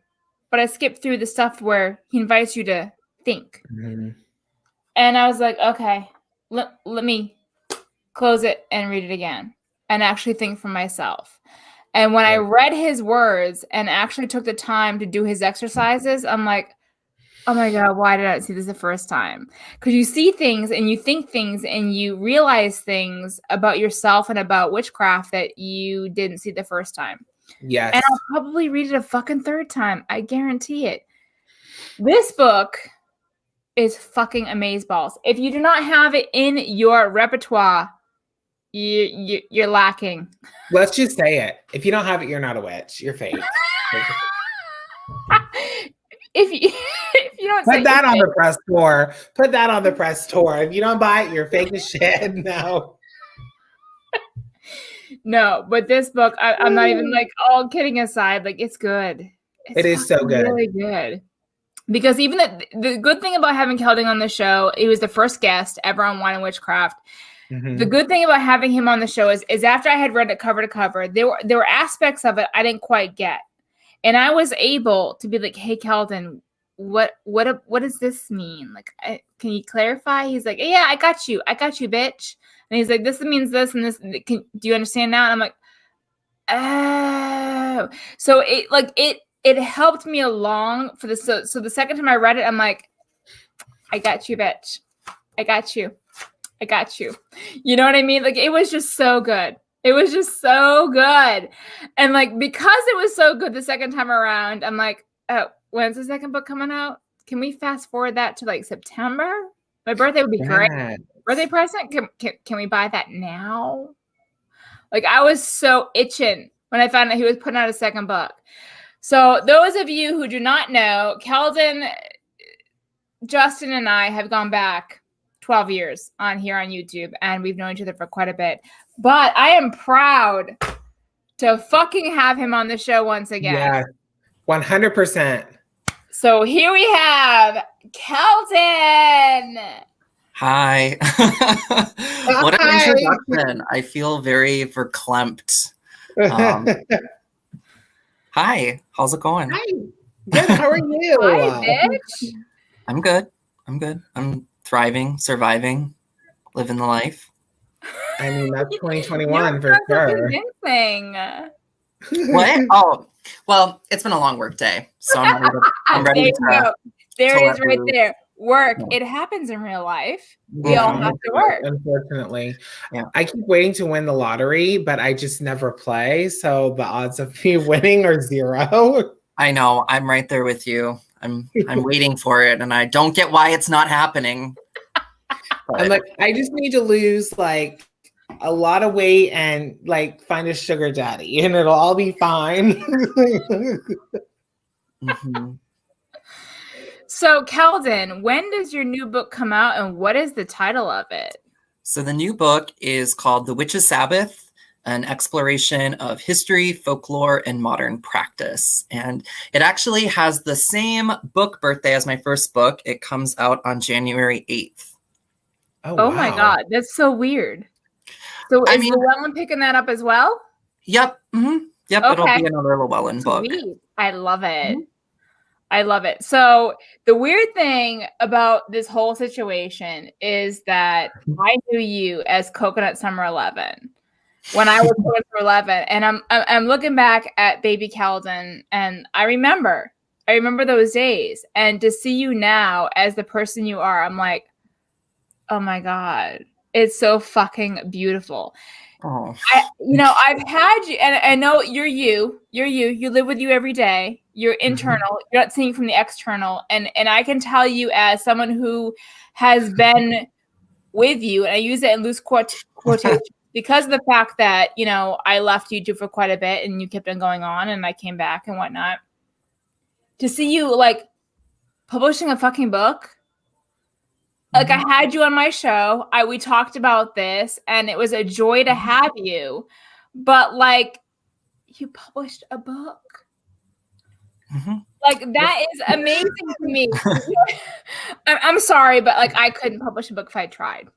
but I skipped through the stuff where he invites you to think. Mm-hmm. And I was like, okay, let me close it and read it again and actually think for myself. And when I read his words and actually took the time to do his exercises, I'm like, oh my God, why did I see this the first time? Because you see things and you think things and you realize things about yourself and about witchcraft that you didn't see the first time. Yes. And I'll probably read it a fucking third time. I guarantee it. This book is fucking amazeballs. If you do not have it in your repertoire, you're lacking. Let's just say it. If you don't have it, you're not a witch. You're fake. If you don't put that on the press tour. Put that on the press tour. If you don't buy it, you're fake as shit. No. No, but this book, I'm not even like all kidding aside. Like it's good. It is so good. Really good. Because even the good thing about having Kelden on the show, he was the first guest ever on Wine and Witchcraft. The good thing about having him on the show is after I had read it cover to cover, there were aspects of it I didn't quite get. And I was able to be like, hey, Kelden, what does this mean? Like, can you clarify? He's like, yeah, I got you, bitch. And he's like, this means this and this. Do you understand now? And I'm like, oh. So it helped me along for this. So the second time I read it, I'm like, I got you, bitch. I got you. You know what I mean? Like, it was just so good. It was just so good. And like, because it was so good the second time around, I'm like, oh, when's the second book coming out? Can we fast forward that to like September? My birthday would be great. Birthday present? Can we buy that now? Like, I was so itching when I found out he was putting out a second book. So those of you who do not know, Kelden, Justin, and I have gone back 12 years on YouTube, and we've known each other for quite a bit. But I am proud to fucking have him on the show once again. Yeah, 100%. So here we have Kelden. Hi. What an introduction. I feel very verklempt. Hi, how's it going? Hi. Good, how are you? Hi, bitch. I'm good. I'm thriving, surviving, living the life. I mean, that's 2021 for sure. What? Oh, well, it's been a long work day, so I'm ready to. There it is right there. Work. It happens in real life. We all have to work. Unfortunately. Yeah. I keep waiting to win the lottery, but I just never play. So the odds of me winning are 0. I know. I'm right there with you. I'm waiting for it, and I don't get why it's not happening. I'm like, I just need to lose like a lot of weight and like find a sugar daddy, and it'll all be fine. Mm-hmm. So, Kelden, when does your new book come out, and what is the title of it? So the new book is called The Witch's Sabbath, an exploration of history, folklore, and modern practice. And it actually has the same book birthday as my first book. It comes out on January 8th. Oh, wow. My God, that's so weird. So is Llewellyn picking that up as well? Yep. Mm-hmm. Yep, okay. It'll be another Llewellyn book. I love it. Mm-hmm. I love it. So the weird thing about this whole situation is that I knew you as Coconut Summer 11 when I was going through 11, and I'm looking back at baby Kelden, and I remember those days, and to see you now as the person you are, I'm like, oh my God, it's so fucking beautiful. Oh. I've had you, and I know you're you live with you every day. You're internal. You're not seeing from the external. And I can tell you as someone who has been with you, and I use it in loose quotations because of the fact that, I left YouTube for quite a bit and you kept on going on and I came back and whatnot. To see you like publishing a fucking book. Like, I had you on my show. We talked about this, and it was a joy to have you. But like, you published a book. Mm-hmm. Like, that is amazing to me. I'm sorry, but like, I couldn't publish a book if I tried.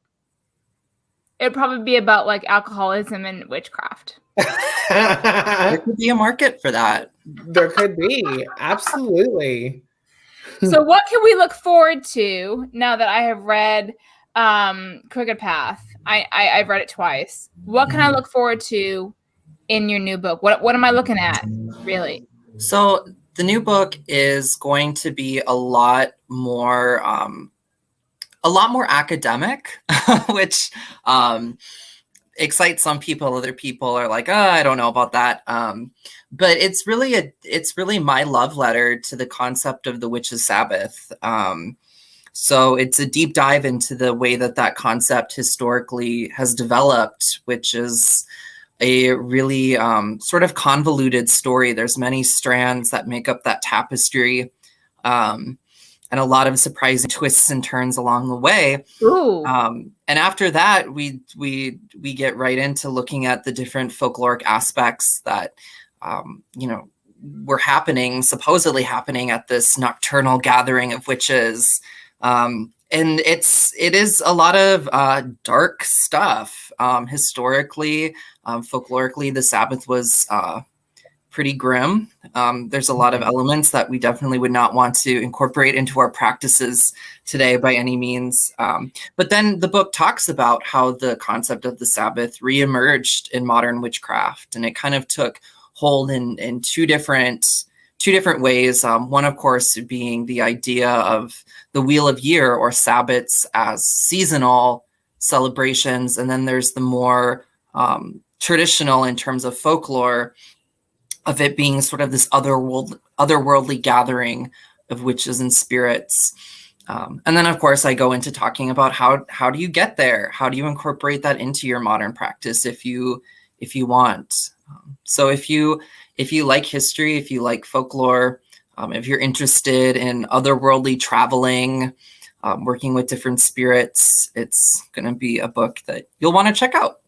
It'd probably be about like alcoholism and witchcraft. There could be a market for that. There could be. Absolutely. So what can we look forward to now that I have read Crooked Path? I've read it twice. What can I look forward to in your new book? What am I looking at, really? So the new book is going to be a lot more academic, which excites some people. Other people are like, oh, I don't know about that. But it's really my love letter to the concept of the Witch's Sabbath. So it's a deep dive into the way that concept historically has developed, which is a really sort of convoluted story. There's many strands that make up that tapestry, and a lot of surprising twists and turns along the way. And after that, we get right into looking at the different folkloric aspects that were supposedly happening at this nocturnal gathering of witches. And and it is a lot of dark stuff. Historically, folklorically, the Sabbath was pretty grim. There's a lot of elements that we definitely would not want to incorporate into our practices today by any means. But then the book talks about how the concept of the Sabbath reemerged in modern witchcraft, and it kind of took hold in two different ways. One, of course, being the idea of the Wheel of Year or Sabbats as seasonal celebrations, and then there's the more traditional in terms of folklore of it being sort of this otherworldly gathering of witches and spirits. And then, of course, I go into talking about how do you get there? How do you incorporate that into your modern practice if you want? So if you like history, if you like folklore, if you're interested in otherworldly traveling, working with different spirits, it's going to be a book that you'll want to check out.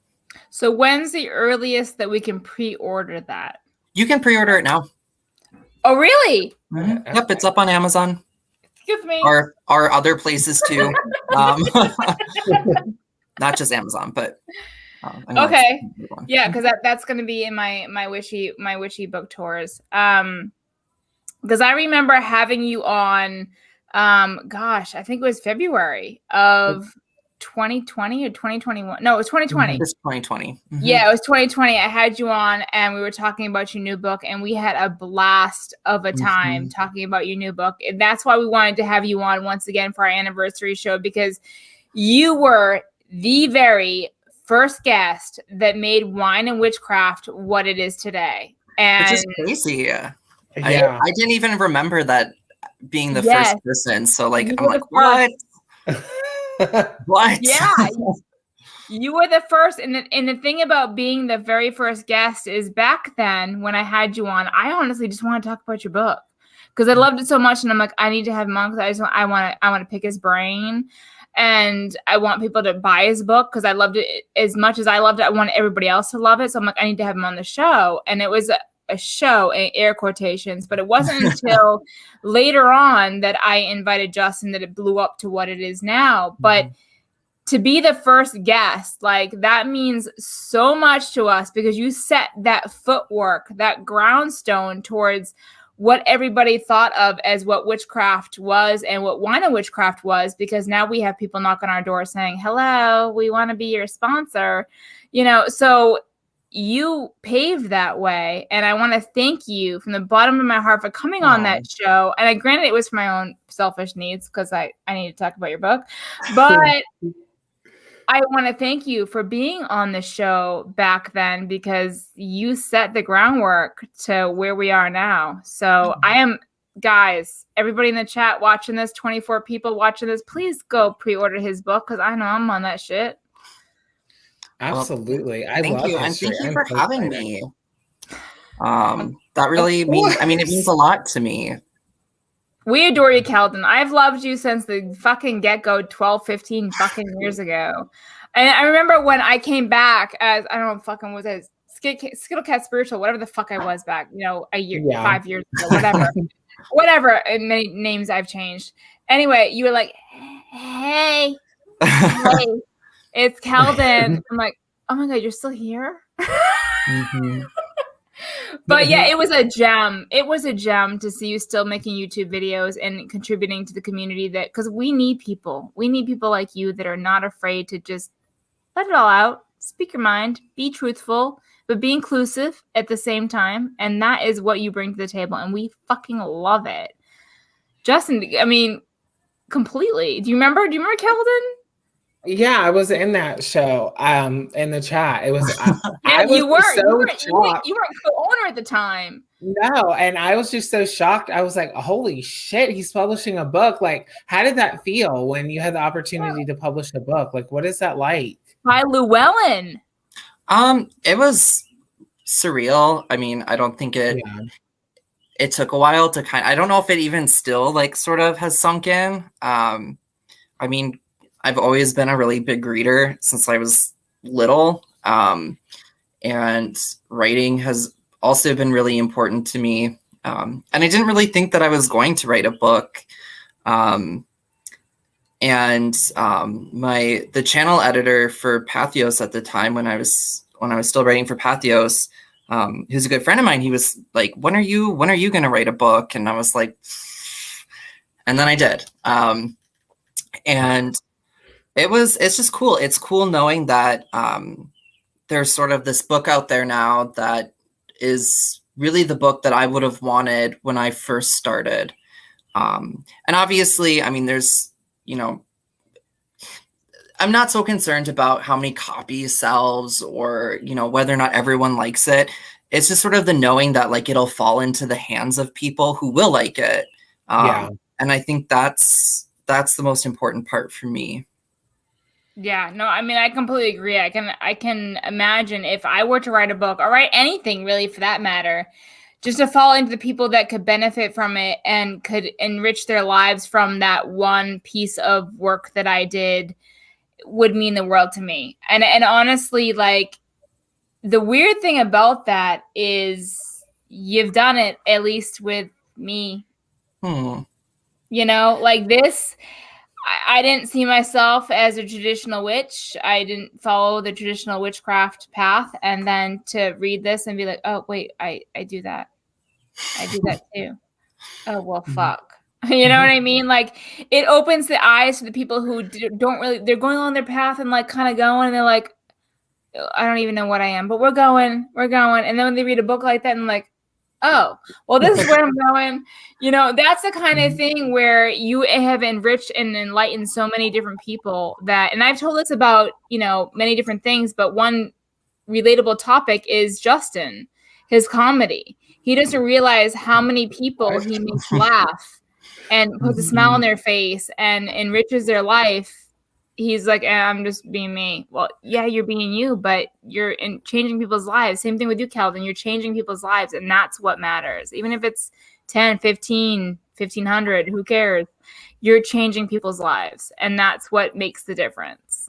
So when's the earliest that we can pre-order that? You can pre-order it now. Oh, really? Mm-hmm. Yep, it's up on Amazon. Excuse me. Or other places too. Not just Amazon, but okay. Yeah, because that's going to be in my witchy book tours. Because I remember having you on, gosh, I think it was February of 2020 or 2021. No, it was 2020. It's 2020. Mm-hmm. Yeah, it was 2020. I had you on and we were talking about your new book, and we had a blast of a time talking about your new book. And that's why we wanted to have you on once again for our anniversary show, because you were the very first guest that made wine and witchcraft what it is today. And which is crazy. Yeah. I didn't even remember that being the first person. So like, I'm like, what? What? Yeah. You were the first. And the thing about being the very first guest is back then when I had you on, I honestly just want to talk about your book because I loved it so much. And I'm like, I need to have him on because I want to pick his brain. And I want people to buy his book because I loved it as much as I loved it. I want everybody else to love it. So I'm like, I need to have him on the show. And it was a show in air quotations, but it wasn't until later on that I invited Justin that it blew up to what it is now. But to be the first guest, like that means so much to us because you set that footwork, that groundstone towards what everybody thought of as what witchcraft was and what wine and witchcraft was, because now we have people knock on our door saying, hello, we want to be your sponsor, so you paved that way. And I want to thank you from the bottom of my heart for coming on that show. And granted it was for my own selfish needs because I need to talk about your book, but I want to thank you for being on the show back then because you set the groundwork to where we are now. So guys, everybody in the chat watching this, 24 people watching this, please go pre-order his book because I know I'm on that shit. Absolutely. Well, thank you. And thank you for having me. That really means, it means a lot to me. We adore you, Kelden. I've loved you since the fucking get-go 12, 15 fucking years ago. And I remember when I came back as, I don't know, fucking was it Skittle Cat Spiritual, whatever the fuck I was back, a year, 5 years ago, whatever. Whatever, and many names I've changed. Anyway, you were like, hey, it's Kelden. I'm like, oh my God, you're still here? But yeah, it was a gem. It was a gem to see you still making YouTube videos and contributing to the community because we need people. We need people like you that are not afraid to just let it all out, speak your mind, be truthful, but be inclusive at the same time. And that is what you bring to the table. And we fucking love it. Justin, completely. Do you remember Kelden? Yeah, I was in that show. In the chat, it was. You weren't co-owner at the time. No, and I was just so shocked. I was like, "Holy shit, he's publishing a book!" Like, how did that feel when you had the opportunity to publish a book? Like, what is that like? By Llewellyn. It was surreal. I don't think it. Yeah. It took a while to I don't know if it even still sort of has sunk in. I've always been a really big reader since I was little. And writing has also been really important to me. And I didn't really think that I was going to write a book. And the channel editor for Pathos at the time, when I was still writing for Pathos, who's a good friend of mine, he was like, when are you going to write a book? And I was like, and then I did. And it's just cool. It's cool knowing that there's sort of this book out there now that is really the book that I would have wanted when I first started. And obviously, I mean, there's, I'm not so concerned about how many copies sells or, whether or not everyone likes it. It's just sort of the knowing that like it'll fall into the hands of people who will like it. And I think that's the most important part for me. Yeah, no, I mean, I completely agree. I can imagine if I were to write a book or write anything really for that matter, just to fall into the people that could benefit from it and could enrich their lives from that one piece of work that I did would mean the world to me. And honestly, like, the weird thing about that is you've done it, at least with me. Like this, I didn't see myself as a traditional witch. I didn't follow the traditional witchcraft path. And then to read this and be like, oh, wait, I do that. I do that too. Oh, well, fuck. You know what I mean? Like, it opens the eyes to the people who don't really, they're going on their path and like kind of going, and they're like, I don't even know what I am, but we're going. And then when they read a book like that and like, oh, well, this is where I'm going. That's the kind of thing where you have enriched and enlightened so many different people that, and I've told this about, many different things, but one relatable topic is Justin, his comedy. He doesn't realize how many people he makes laugh and puts a smile on their face and enriches their life. He's like, I'm just being me. Well, yeah, you're being you, but you're changing people's lives. Same thing with you, Kelden. You're changing people's lives, and that's what matters. Even if it's 10, 15, 1,500, who cares? You're changing people's lives, and that's what makes the difference.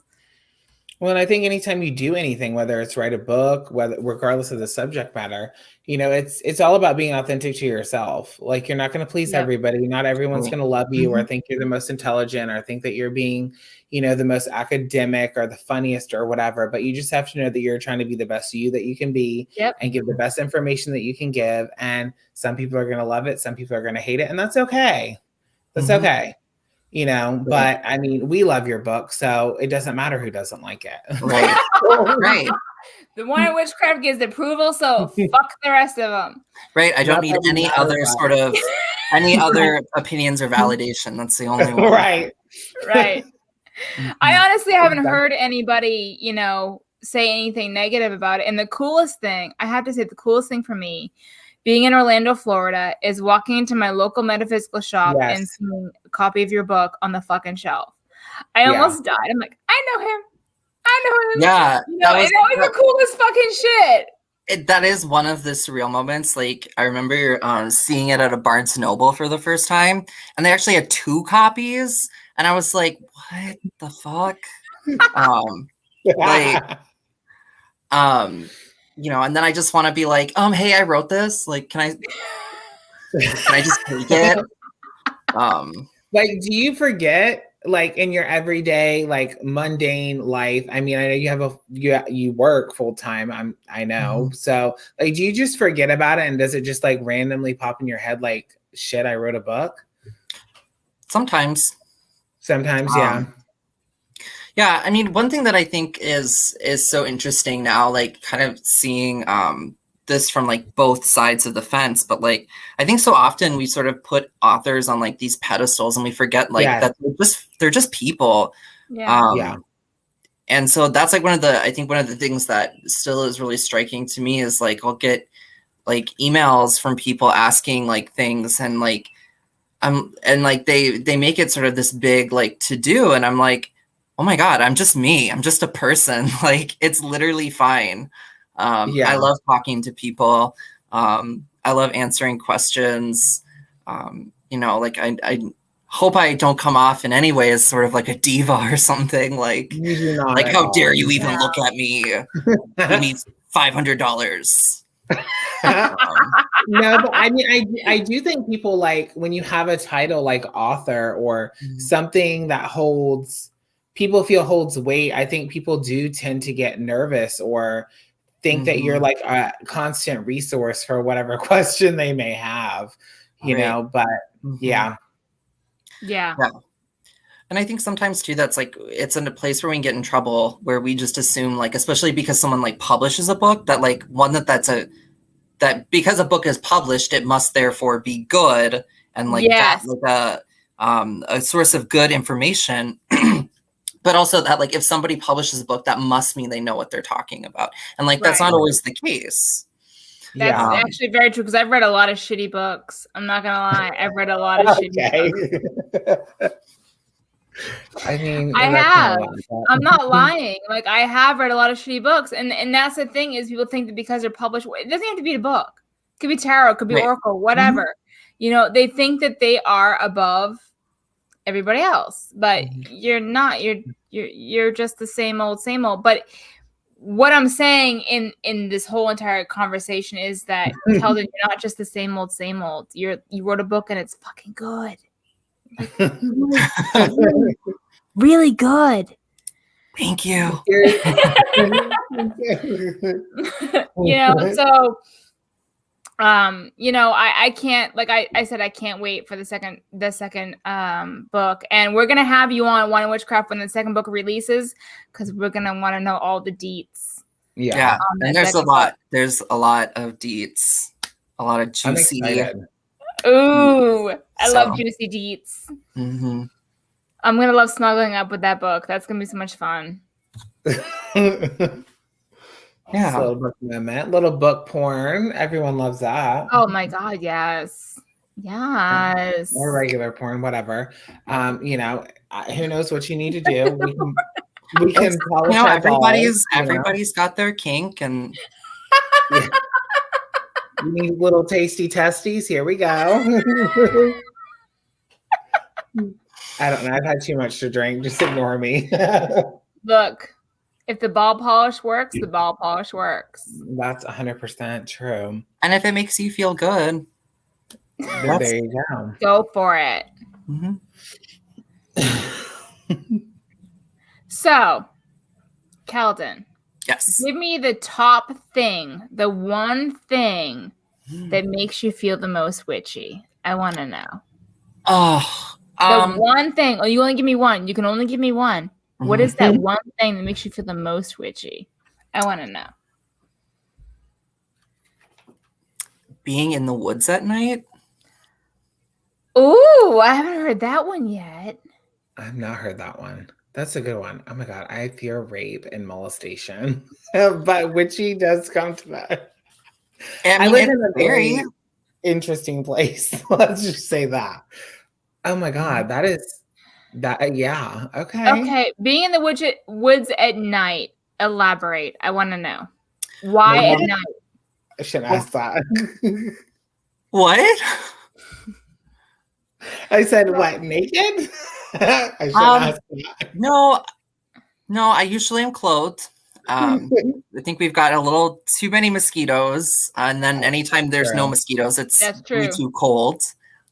Well, and I think anytime you do anything, whether it's write a book, regardless of the subject matter, it's all about being authentic to yourself. Like, you're not going to please everybody. Not everyone's going to love you or think you're the most intelligent or think that you're being, the most academic or the funniest or whatever. But you just have to know that you're trying to be the best you that you can be and give the best information that you can give. And some people are going to love it. Some people are going to hate it. And that's okay. That's okay. But I mean, we love your book, so it doesn't matter who doesn't like it. Right. Right. The one in Witchcraft gives approval, so fuck the rest of them. Right. I don't need any other opinions or validation. That's the only one. Right. I honestly haven't heard anybody, say anything negative about it. And the coolest thing for me, being in Orlando, Florida, is walking into my local metaphysical shop and seeing a copy of your book on the fucking shelf. I almost died. I'm like, I know him. Yeah. That was the coolest fucking shit. That is one of the surreal moments. Like, I remember seeing it at a Barnes & Noble for the first time, and they actually had 2 copies. And I was like, what the fuck? And then I just want to be like, hey, I wrote this. Like, can I just take it? Like, do you forget, like, in your everyday, like, mundane life? I mean, I know you work full time. I know. So, like, do you just forget about it, and does it just like randomly pop in your head? Like, shit, I wrote a book. Sometimes, yeah. Yeah, I mean, one thing that I think is so interesting now, like, kind of seeing this from like both sides of the fence, but like, I think so often we sort of put authors on like these pedestals and we forget like that they're just people. And so that's like one of the things that still is really striking to me is like, I'll get like emails from people asking like things, and like and like they make it sort of this big like to do, and I'm like, oh my God, I'm just me. I'm just a person. Like, it's literally fine. I love talking to people. I love answering questions. Like I hope I don't come off in any way as sort of like a diva or something. Like, how dare you even look at me? You need $500. No, but I mean, I do think people like when you have a title like author or something that people feel holds weight. I think people do tend to get nervous or think that you're like a constant resource for whatever question they may have, you know, but yeah. Yeah. And I think sometimes too, that's like, it's in a place where we can get in trouble where we just assume like, especially because someone like publishes a book that like that because a book is published, it must therefore be good. And like Yes. that, like a source of good information. But also that like, if somebody publishes a book, that must mean they know what they're talking about. And like, that's not always the case. That's actually very true because I've read a lot of shitty books. I'm not gonna lie. I've read a lot of shitty books. I mean, I have. I'm not lying. Like I have read a lot of shitty books, and that's the thing is people think that because they're published, it doesn't have to be a book. It could be tarot, it could be oracle, whatever. You know, they think that they are above everybody else, but you're not. You're just the same old, same old. But what I'm saying in this whole entire conversation is that Kelden, you're not just the same old, same old. You wrote a book and it's fucking good. Like, really good. Thank you. You know, so you know, I can't, like I said, I can't wait for the second book, and we're gonna have you on One in Witchcraft when the second book releases because we're gonna want to know all the deets. Yeah, and there's a lot. There's a lot of deets, a lot of juicy. Ooh, I love juicy deets. Mm-hmm. I'm gonna love snuggling up with that book. That's gonna be so much fun. Yeah, little book porn. Everyone loves that. Oh my god, yes, yes. Or regular porn, whatever. You know, who knows what you need to do? We can polish our everybody's got their kink, and you need little tasty testes. Here we go. I don't know. I've had too much to drink. Just ignore me. Look. If the ball polish works, the ball polish works. That's 100% true. And if it makes you feel good, there you go. Go for it. So, Kelden. Yes. Give me the top thing, the one thing that makes you feel the most witchy. I want to know. The one thing. Oh, you only give me one. You can only give me one. What is that one thing that makes you feel the most witchy? I want to know. Being in the woods at night. Ooh, I haven't heard that one yet. I've not heard that one. That's a good one. Oh my god, I fear rape and molestation, but witchy does come to that. I live in a very interesting place. Let's just say that. Oh my god, that is. Yeah. Okay. Being in the woods at night. Elaborate. I want to know why at night. I shouldn't ask that. What? I said what? Naked? I shouldn't ask that. No. I usually am clothed. I think we've got a little too many mosquitoes, and then anytime there's no mosquitoes, it's way too cold.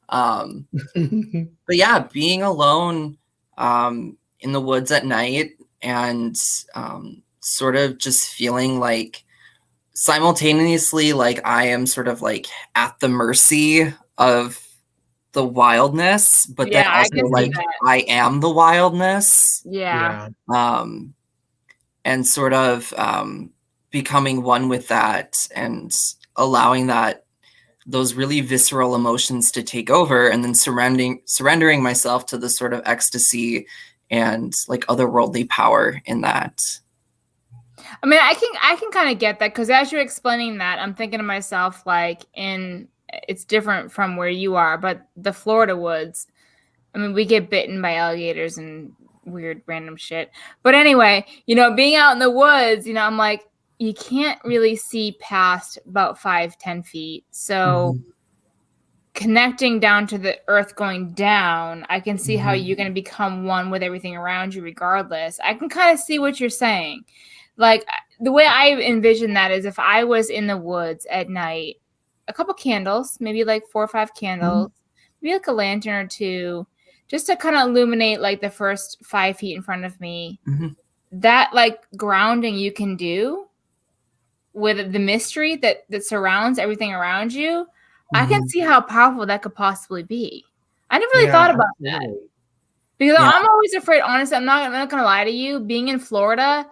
But yeah, being alone in the woods at night and sort of just feeling like simultaneously like I am sort of like at the mercy of the wildness, but then also like I am the wildness. Yeah. And sort of becoming one with that and allowing those really visceral emotions to take over, and then surrendering myself to the sort of ecstasy and like otherworldly power in that. I mean, I can kind of get that because as you're explaining that, I'm thinking to myself like it's different from where you are, but the Florida woods, I mean, we get bitten by alligators and weird random shit. But anyway, you know, being out in the woods, you know, I'm like, you can't really see past about 5-10 feet. So connecting down to the earth going down, I can see how you're going to become one with everything around you regardless. I can kind of see what you're saying. Like the way I envision that is if I was in the woods at night a couple candles, maybe like 4 or 5 candles, maybe like a lantern or two, just to kind of illuminate like the first 5 feet in front of me. That like grounding you can do with the mystery that surrounds everything around you. I can see how powerful that could possibly be. I never really thought about that. Because I'm always afraid, honestly, I'm not going to lie to you. Being in Florida,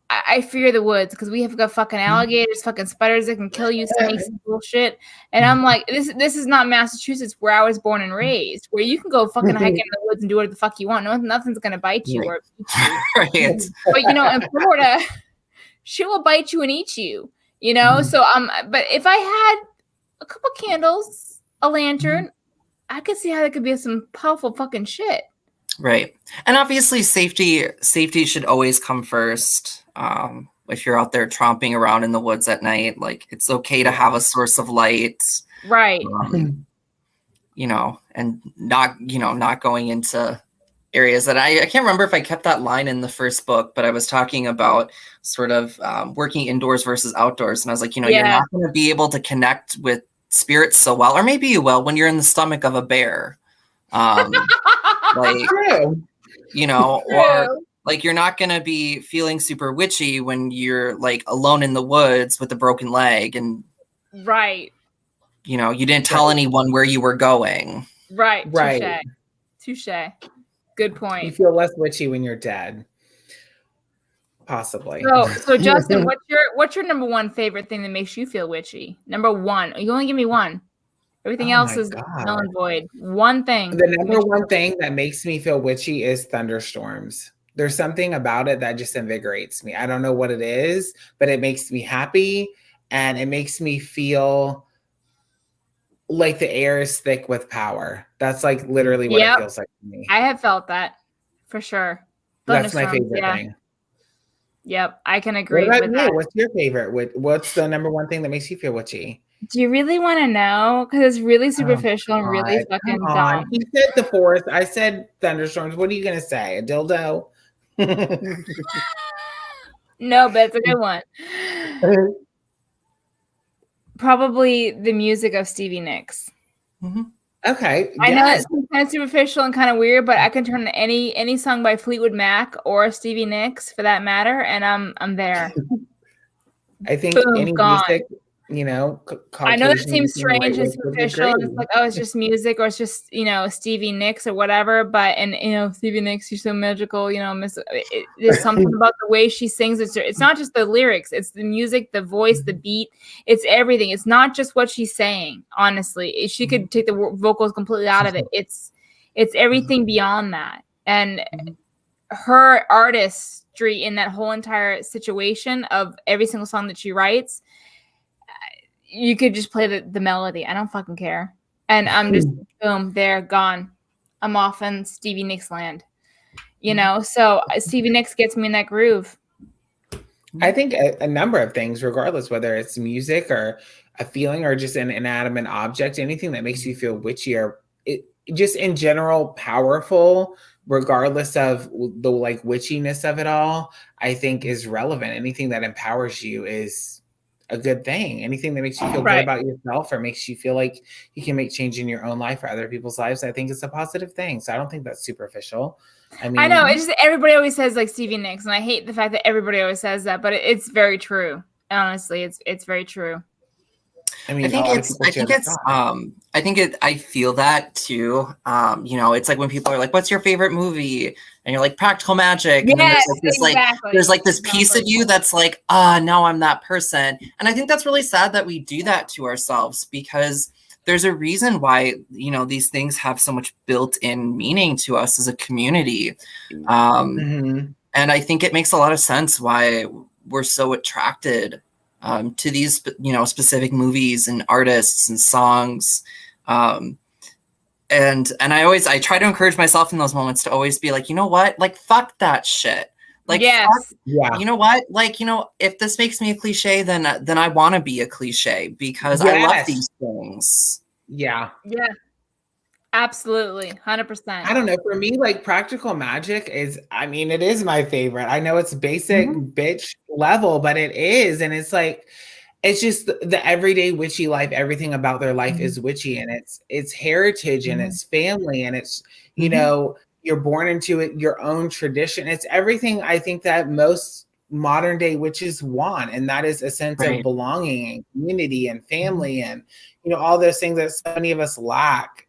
I fear the woods because we have got fucking alligators, fucking spiders that can kill you, snakes and bullshit. And I'm like, this is not Massachusetts where I was born and raised, where you can go fucking hike in the woods and do whatever the fuck you want. Nothing's going to bite you or eat you. Right. But, you know, in Florida, she will bite you and eat you, you know? So, but if I had a couple candles, a lantern, I could see how that could be some powerful fucking shit. Right. And obviously safety should always come first. If you're out there tromping around in the woods at night, like it's okay to have a source of light. Right. You know, and not going into areas that I can't remember if I kept that line in the first book, but I was talking about sort of working indoors versus outdoors. And I was like, you're not going to be able to connect with spirits so well, or maybe you will when you're in the stomach of a bear. Like, or like you're not going to be feeling super witchy when you're like alone in the woods with a broken leg and you didn't tell anyone where you were going. Right. Touche. Good point. You feel less witchy when you're dead. Possibly. So Justin, what's your number one favorite thing that makes you feel witchy? Number one. You only give me one. Everything else is null and void. One thing. The number one thing that makes me feel witchy is thunderstorms. There's something about it that just invigorates me. I don't know what it is, but it makes me happy and it makes me feel like the air is thick with power. That's like literally what it feels like to me. I have felt that for sure. That's my favorite thing. Yep, I can agree with that. What's your favorite? What's the number one thing that makes you feel witchy? Do you really want to know? Because it's really superficial and really fucking dumb. He said the forest. I said thunderstorms. What are you going to say? A dildo? No, but it's a good one. Probably the music of Stevie Nicks. Okay. I know it's kind of superficial and kind of weird, but I can turn to any song by Fleetwood Mac or Stevie Nicks for that matter, and I'm there. I think any music, I know that seems strange and superficial. And it's like, oh, it's just music, or it's just Stevie Nicks or whatever. But Stevie Nicks, she's so magical. There's something about the way she sings. It's not just the lyrics; it's the music, the voice, the beat. It's everything. It's not just what she's saying. Honestly, she could take the vocals completely out of it. It's everything beyond that, and her artistry in that whole entire situation of every single song that she writes. You could just play the melody. I don't fucking care. And I'm just, boom, there, gone. I'm off in Stevie Nicks land. So Stevie Nicks gets me in that groove. I think a number of things, regardless, whether it's music or a feeling or just an inanimate object, anything that makes you feel witchy or just in general powerful, regardless of the witchiness of it all, I think is relevant. Anything that empowers you is a good thing. Anything that makes you feel good about yourself or makes you feel like you can make change in your own life or other people's lives, I think it's a positive thing. So I don't think that's superficial. I mean, I know it's just everybody always says like Stevie Nicks, and I hate the fact that everybody always says that, but it's very true. Honestly, it's very true. I mean, I feel that too. It's like when people are like, what's your favorite movie? And you're like, Practical Magic. And yes, there's like this piece of you that's like, no, I'm that person. And I think that's really sad that we do that to ourselves, because there's a reason why, these things have so much built-in meaning to us as a community. And I think it makes a lot of sense why we're so attracted to these, specific movies and artists and songs. And I try to encourage myself in those moments to always be like, you know what? Like, fuck that shit. Like, you know what? Like, if this makes me a cliche, then I want to be a cliche because I love these things. Yeah. Yeah. Absolutely. 100%. I don't know. For me, like Practical Magic it is my favorite. I know it's basic bitch level, but it is. And it's like, it's just the everyday witchy life. Everything about their life is witchy, and it's heritage and it's family, and it's, you know, you're born into it, your own tradition. It's everything I think that most modern day witches want, and that is a sense of belonging and community and family, and, you know, all those things that so many of us lack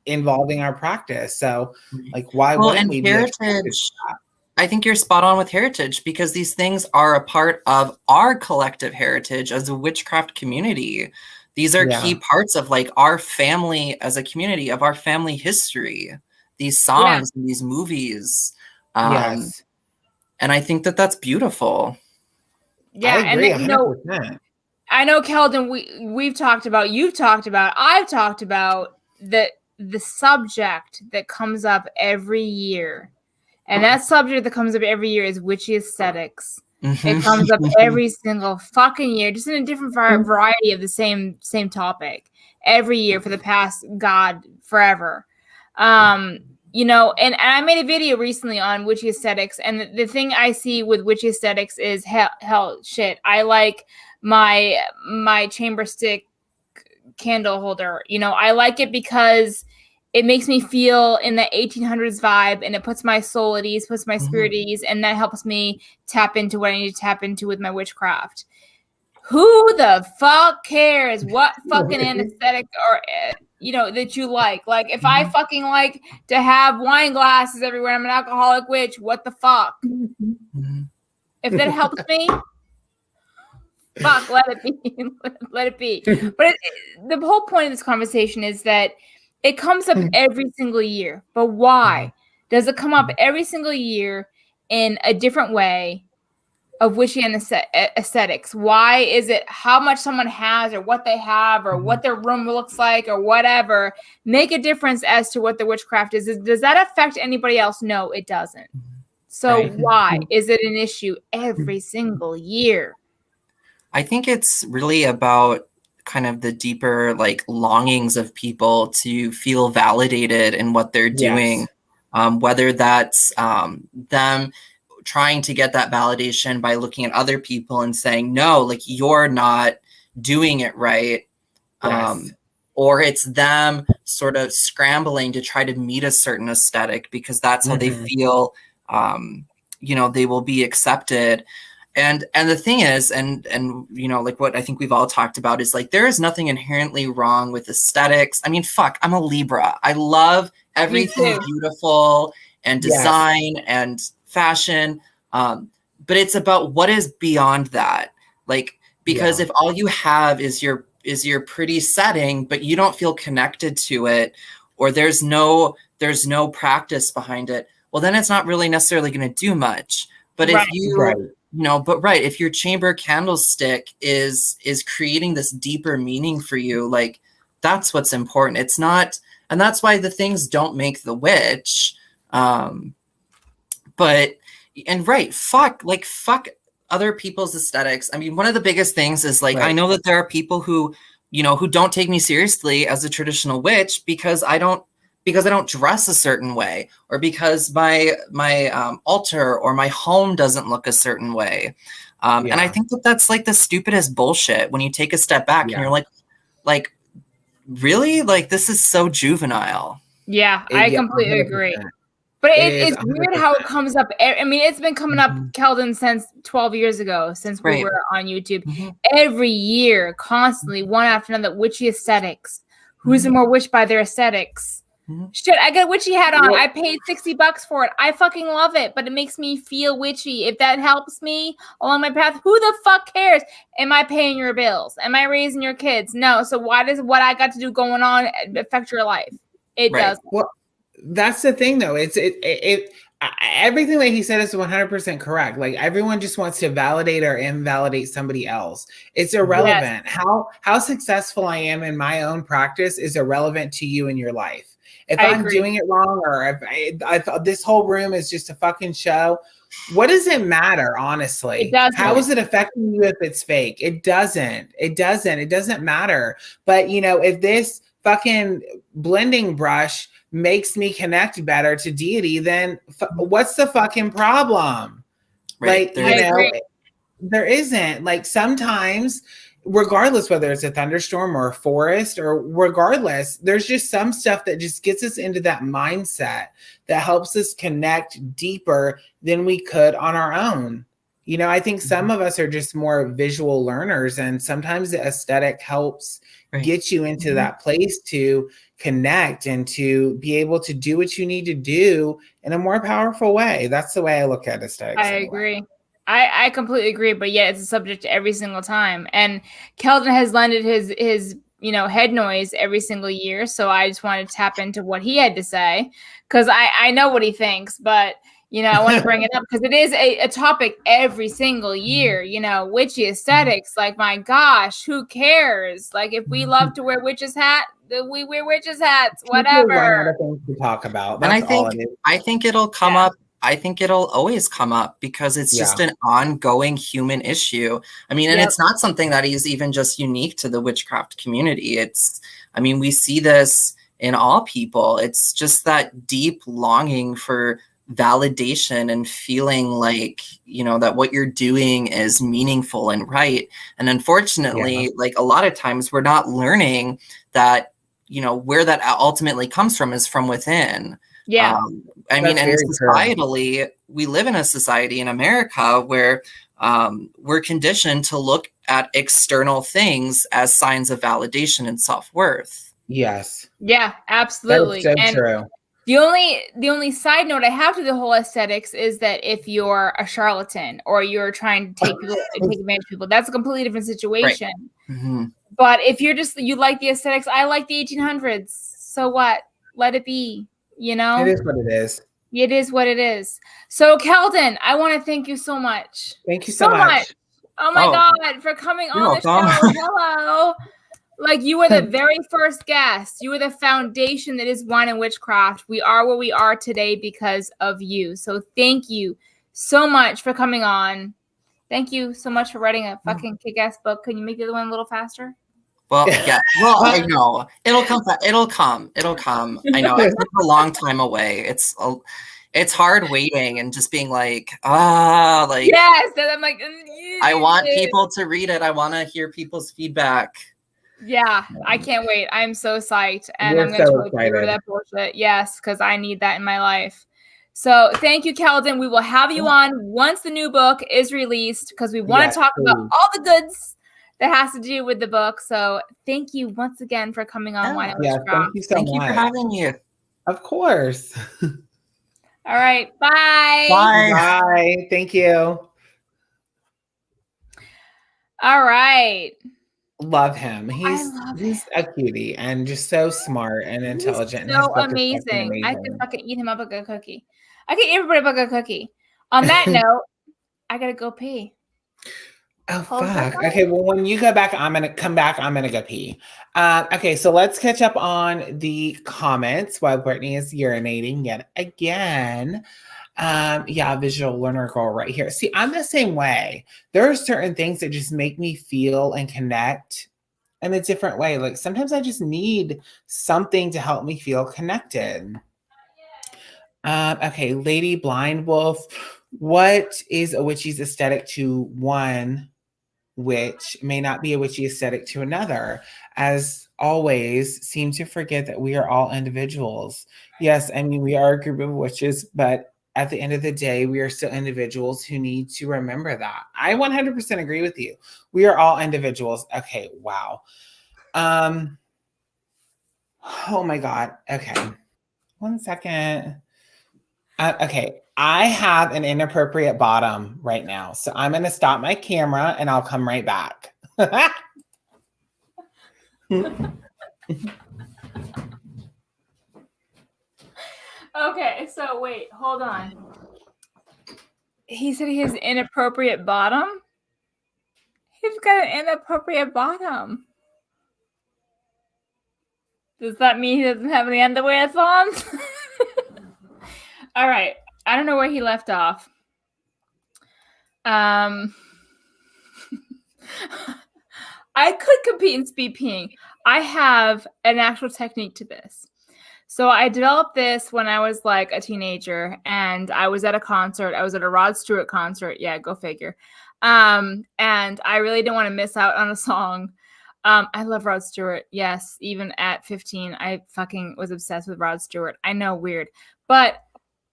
involving our practice. So like, why wouldn't we be attracted to that? I think you're spot on with heritage, because these things are a part of our collective heritage as a witchcraft community. These are key parts of like our family as a community, of our family history, these songs and these movies. Yes. And I think that that's beautiful. Yeah. I agree, and then, you know, I know, Kelden, we've talked about, you've talked about, I've talked about the subject that comes up every year. And that subject that comes up every year is witchy aesthetics. It comes up every single fucking year, just in a different variety of the same topic every year for the past, God, forever. You know, and I made a video recently on witchy aesthetics, and the thing I see with witchy aesthetics is hell shit. I like my chamber stick candle holder. You know, I like it because it makes me feel in the 1800s vibe, and it puts my soul at ease, puts my spirit at ease, and that helps me tap into what I need to tap into with my witchcraft. Who the fuck cares what fucking anesthetic or, you know, that you like? Like, if I fucking like to have wine glasses everywhere, I'm an alcoholic witch, what the fuck? If that helps me, fuck, let it be. Let it be. But the whole point of this conversation is that it comes up every single year. But why does it come up every single year in a different way of witchy and aesthetics? Why is it how much someone has, or what they have, or what their room looks like, or whatever, make a difference as to what the witchcraft is? Does that affect anybody else? No, it doesn't. So why is it an issue every single year? I think it's really about kind of the deeper like longings of people to feel validated in what they're doing, whether that's them trying to get that validation by looking at other people and saying, no, like, you're not doing it right. Or it's them sort of scrambling to try to meet a certain aesthetic because that's how they feel, you know, they will be accepted. And the thing is, and you know, like what I think we've all talked about is like, there is nothing inherently wrong with aesthetics. I mean, fuck, I'm a Libra. I love everything beautiful and design and fashion. But it's about what is beyond that. Like, because if all you have is your pretty setting, but you don't feel connected to it, or there's no practice behind it, well, then it's not really necessarily going to do much. But if you, you know, if your chamber candlestick is creating this deeper meaning for you, like, that's what's important. It's not, and that's why the things don't make the witch. Fuck other people's aesthetics. I mean, one of the biggest things is like, I know that there are people who, you know, who don't take me seriously as a traditional witch because I don't dress a certain way, or because my altar or my home doesn't look a certain way. And I think that that's like the stupidest bullshit when you take a step back and you're like, really? Like, this is so juvenile. Yeah, I completely agree. But it's weird how it comes up. I mean, it's been coming up, Kelden, since 12 years ago, since we were on YouTube. Every year, constantly, one after another, witchy aesthetics. Who's the more witch by their aesthetics? Shit, I got a witchy hat on. I paid $60 for it. I fucking love it, but it makes me feel witchy. If that helps me along my path, who the fuck cares? Am I paying your bills? Am I raising your kids? No. So why does what I got to do going on affect your life? It does. Well, that's the thing, though. Everything that he said is 100% correct. Like, everyone just wants to validate or invalidate somebody else. It's irrelevant. How successful I am in my own practice is irrelevant to you in your life. If I'm doing it wrong, or if this whole room is just a fucking show, what does it matter, honestly? It doesn't. How is it affecting you if it's fake? It doesn't. It doesn't matter. But, you know, if this fucking blending brush makes me connect better to deity, then what's the fucking problem? Right. Like, you know, There isn't. Like sometimes, regardless whether it's a thunderstorm or a forest or regardless, there's just some stuff that just gets us into that mindset that helps us connect deeper than we could on our own. You know, I think some of us are just more visual learners, and sometimes the aesthetic helps get you into that place to connect and to be able to do what you need to do in a more powerful way. That's the way I look at aesthetics. I agree. I completely agree, but yeah, it's a subject every single time. And Kelden has lended his head noise every single year, so I just wanted to tap into what he had to say because I know what he thinks, but I want to bring it up because it is a topic every single year. Witchy aesthetics. Like, my gosh, who cares? Like, if we love to wear witches hat, we wear witches hats. Whatever. Run out of things to talk about. That's and I think it'll come up. I think it'll always come up because it's just an ongoing human issue. I mean, and it's not something that is even just unique to the witchcraft community. We see this in all people. It's just that deep longing for validation and feeling like, that what you're doing is meaningful and right. And unfortunately, like a lot of times we're not learning that, where that ultimately comes from is from within. Yeah. And societally, we live in a society in America where we're conditioned to look at external things as signs of validation and self-worth. Yes. Yeah, absolutely. That's so true. The only side note I have to the whole aesthetics is that if you're a charlatan or you're trying to take advantage of people, that's a completely different situation. Right. Mm-hmm. But if you like the aesthetics, I like the 1800s. So what? Let it be. It is what it is. It is what it is. So, Kelden, I want to thank you so much. Thank you so much. Oh my God, for coming on the show. Hello. Like, you were the very first guest. You were the foundation that is Wine and Witchcraft. We are where we are today because of you. So thank you so much for coming on. Thank you so much for writing a fucking kick-ass book. Can you make the other one a little faster? Well, yeah. Well, I know it'll come. It'll come. I know it's a long time away. It's hard waiting and just being like, yes. Then I'm like, I want people to read it. I want to hear people's feedback. Yeah, I can't wait. I'm so psyched, and I'm going to get rid of that bullshit. Yes, because I need that in my life. So thank you, Kelden. We will have you on once the new book is released because we want to talk about all the goods that has to do with the book. So thank you once again for coming on Wine and Witchcraft. Thank you so much. Thank you for having me. Of course. All right. Bye. Bye. Thank you. All right. Love him. He's a cutie and just so smart and intelligent. He's so amazing. I could fucking eat him up a good cookie. I could eat everybody up a good cookie. On that note, I gotta go pee. Oh, fuck. Okay, well, when you go back, I'm going to come back. I'm going to go pee. Okay, so let's catch up on the comments while Brittany is urinating yet again. Visual learner girl right here. See, I'm the same way. There are certain things that just make me feel and connect in a different way. Like sometimes I just need something to help me feel connected. Okay, Lady Blind Wolf. What is a witchy's aesthetic to one which may not be a witchy aesthetic to another? As always, seem to forget that we are all individuals. Yes, I mean, we are a group of witches, but at the end of the day, we are still individuals who need to remember that. I 100% agree with you. We are all individuals. Okay, wow. Oh my God. Okay. 1 second. Okay, I have an inappropriate bottom right now. So I'm going to stop my camera and I'll come right back. Okay, so wait, hold on. He said he has inappropriate bottom? He's got an inappropriate bottom. Does that mean he doesn't have any underwear on? All right. I don't know where he left off. I could compete in speed peeing. I have an actual technique to this. So I developed this when I was like a teenager, and I was at a concert. I was at a Rod Stewart concert. Yeah, go figure. And I really didn't want to miss out on a song. I love Rod Stewart. Yes, even at 15, I fucking was obsessed with Rod Stewart. I know, weird. But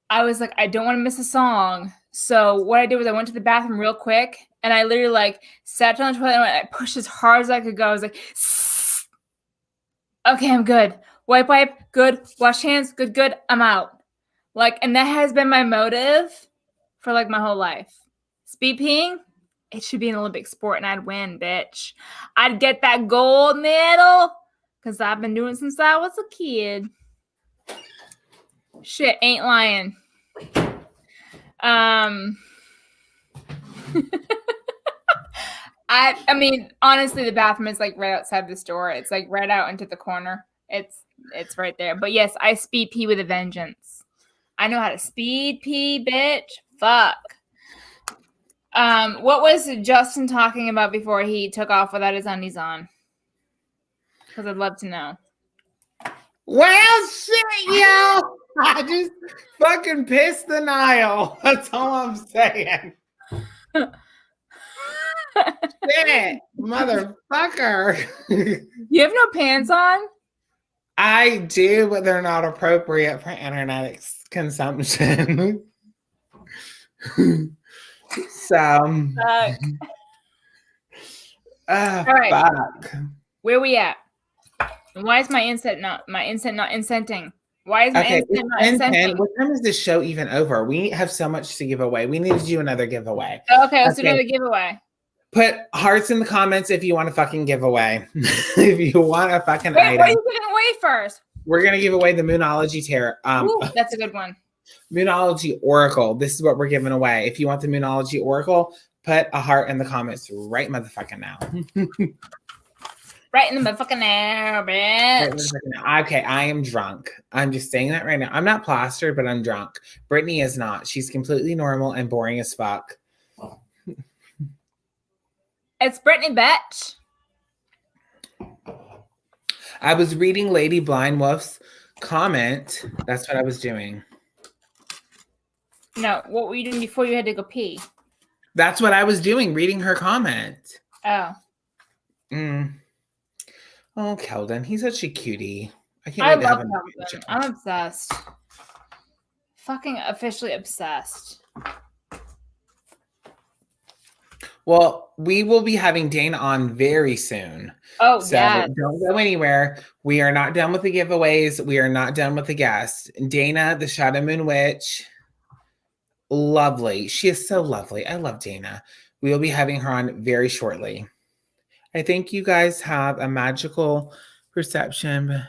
I was like, I don't want to miss a song. So what I did was I went to the bathroom real quick, and I literally like sat down on the toilet and I pushed as hard as I could go. I was like, okay, I'm good. Wipe, good. Wash hands, good. I'm out. Like, and that has been my motive for like my whole life. Speed peeing, it should be an Olympic sport, and I'd win, bitch. I'd get that gold medal because I've been doing it since I was a kid. Shit, ain't lying. I mean, honestly, the bathroom is like right outside the store. It's like right out into the corner. It's right there. But yes, I speed pee with a vengeance. I know how to speed pee, bitch. Fuck. What was Justin talking about before he took off without his undies on? Because I'd love to know. Well, shit, yo. I just fucking pissed the Nile. That's all I'm saying. Shit, motherfucker. You have no pants on? I do, but they're not appropriate for internet consumption. So, Fuck. all right. Fuck. Where we at? And why is my incense not incenting? Why is my Okay, incense not it's 10:10. incenting? What time is this show even over? We have so much to give away. We need to do another giveaway. Okay, let's do another giveaway. Put hearts in the comments if you want a fucking giveaway. If you want a fucking Wait, item. what are you giving away first? We're gonna give away the Moonology Tarot. Ooh, that's a good one. Moonology Oracle. This is what we're giving away. If you want the Moonology Oracle, put a heart in the comments right motherfucking now. Right in the motherfucking air, bitch. Okay, I am drunk. I'm just saying that right now. I'm not plastered, but I'm drunk. Brittany is not. She's completely normal and boring as fuck. It's Brittany, bitch. I was reading Lady Blind Wolf's comment. That's what I was doing. No, what were you doing before you had to go pee? That's what I was doing, reading her comment. Oh. Oh, Kelden, he's such a cutie. I love Kelden. I'm obsessed. Fucking officially obsessed. Well, we will be having Dana on very soon. Oh, so yeah. Don't go anywhere. We are not done with the giveaways. We are not done with the guests. Dana, the Shadow Moon Witch, lovely. She is so lovely. I love Dana. We will be having her on very shortly. I think you guys have a magical perception.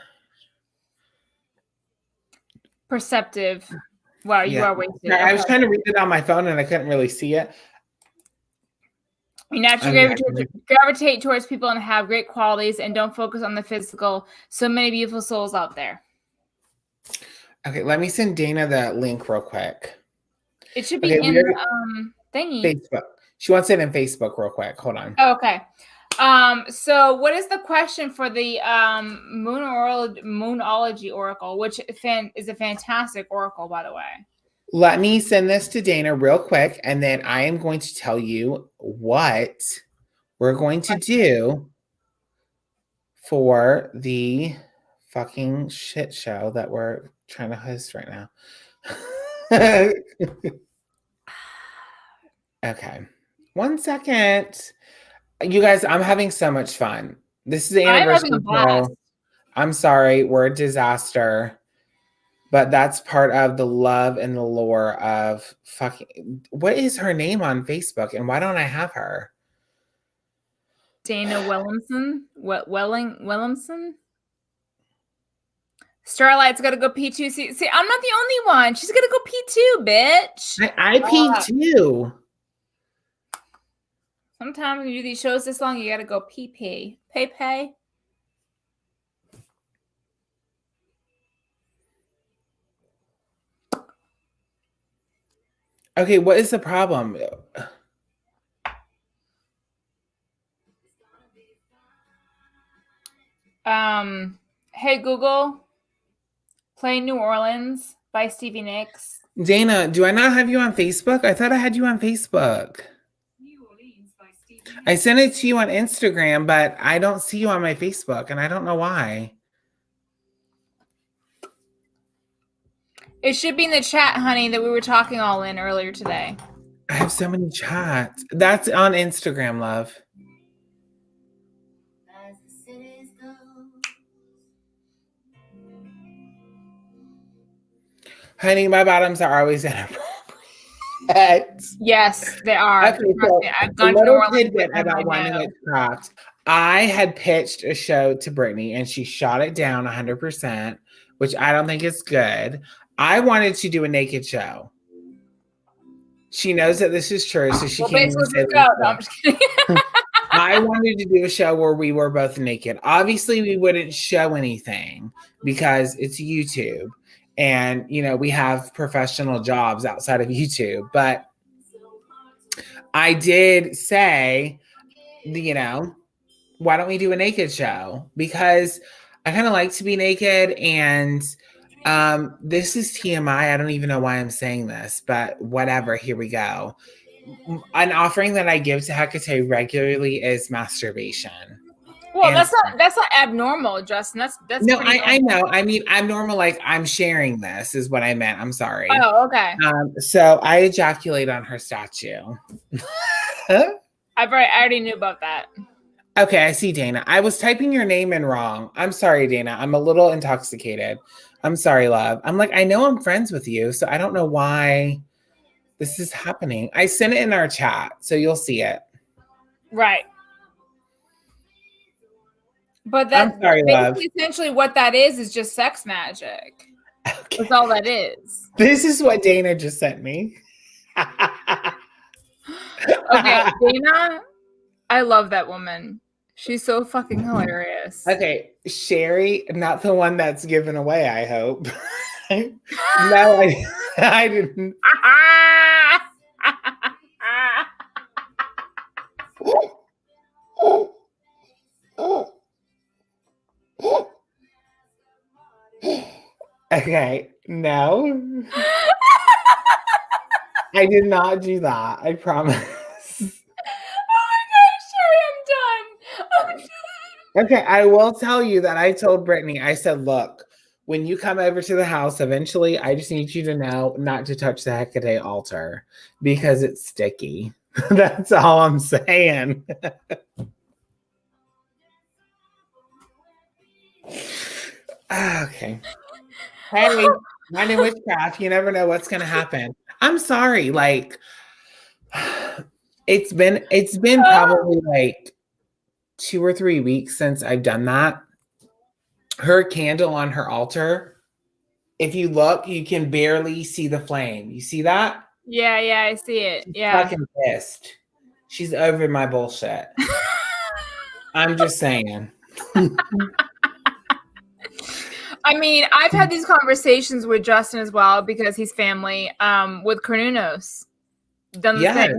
Perceptive. Wow, you are wasted. I was trying to read it on my phone and I couldn't really see it. You naturally gravitate towards people and have great qualities and don't focus on the physical. So many beautiful souls out there. Okay, let me send Dana the link real quick. It should be in thingy. Facebook. She wants it in Facebook real quick. Hold on. Oh, okay. So what is the question for the Moonology Oracle, which is a fantastic oracle, by the way? Let me send this to Dana real quick, and then I am going to tell you what we're going to do for the fucking shit show that we're trying to host right now. Okay. 1 second. You guys, I'm having so much fun. This is the anniversary show. I'm sorry, we're a disaster. But that's part of the love and the lore of fucking. What is her name on Facebook, and why don't I have her? Dana Williamson. Williamson. Starlight's got to go pee too. See, I'm not the only one. She's gonna go pee too, bitch. I pee too. Sometimes when you do these shows this long, you gotta go pee. Pay. Okay, what is the problem? Hey Google, Play New Orleans by Stevie Nicks. Dana, do I not have you on Facebook? I thought I had you on Facebook. I sent it to you on Instagram, but I don't see you on my Facebook, and I don't know why. It should be in the chat, honey, that we were talking all in earlier today. I have so many chats. That's on Instagram, love. Honey, my bottoms are always inappropriate. Yes, they are. Okay, so I've gone a to New little Orleans. tidbit about Wine and Witchcraft. I had pitched a show to Brittany, and she shot it down 100%, which I don't think is good. I wanted to do a naked show. She knows that this is true, so she can't even say that. No, I'm just kidding. I wanted to do a show where we were both naked. Obviously, we wouldn't show anything because it's YouTube. And, you know, we have professional jobs outside of YouTube. But I did say, you know, why don't we do a naked show? Because I kind of like to be naked. And this is TMI. I don't even know why I'm saying this, but whatever. Here we go. An offering that I give to Hecate regularly is masturbation. Well, and that's not abnormal, Justin. That's no, I know. I mean, abnormal, like I'm sharing this is what I meant. I'm sorry. Oh, okay. So I ejaculate on her statue. I already knew about that. Okay, I see, Dana. I was typing your name in wrong. I'm sorry, Dana. I'm a little intoxicated. I'm sorry, love. I'm like, I know I'm friends with you, so I don't know why this is happening. I sent it in our chat, so you'll see it. Right. But that's essentially what that is just sex magic. Okay. That's all that is. This is what Dana just sent me. Okay, Dana, I love that woman. She's so fucking hilarious. Okay, Sherry, not the one that's given away, I hope. No, I didn't. Okay, no. I did not do that. I promise. Oh my gosh, Sherry, I'm done. Okay, I will tell you that I told Brittany, I said, look, when you come over to the house eventually, I just need you to know not to touch the Hecate altar because it's sticky. That's all I'm saying. Okay. Hey, Wine and Witchcraft, you never know what's gonna happen. I'm sorry, like it's been probably like 2 or 3 weeks since I've done that. Her candle on her altar, if you look, you can barely see the flame. You see that? Yeah, I see it. She's yeah. fucking pissed. She's over my bullshit. I'm just saying. I mean, I've had these conversations with Justin as well because he's family with Carnunos. Done the thing.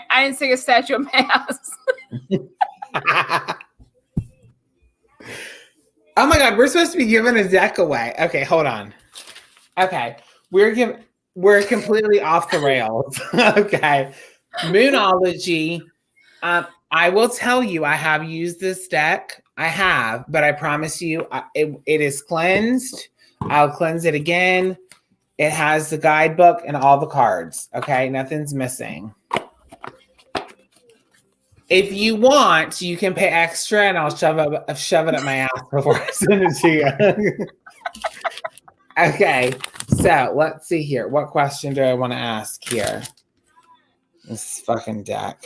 I didn't see a statue of my house. Oh my God, we're supposed to be giving a deck away. Okay, hold on. Okay, we're completely off the rails. Okay, Moonology. I will tell you, I have used this deck. I have, but I promise you, it is cleansed. I'll cleanse it again. It has the guidebook and all the cards. Okay, nothing's missing. If you want, you can pay extra, and I'll shove it up my ass before I send it to you. Okay, so let's see here. What question do I want to ask here? This fucking deck.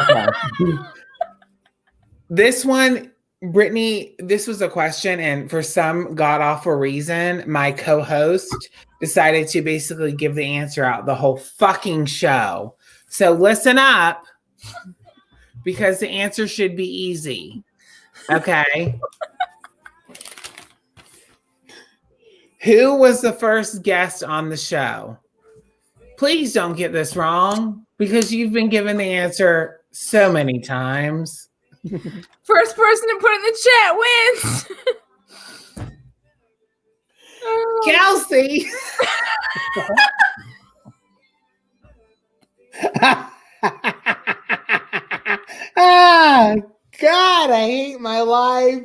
Okay. This one, Brittany, this was a question, and for some god-awful reason, my co-host decided to basically give the answer out the whole fucking show. So listen up, because the answer should be easy. Okay? Who was the first guest on the show? Please don't get this wrong, because you've been given the answer so many times. First person to put in the chat wins. Kelsey. Ah, God, I hate my life.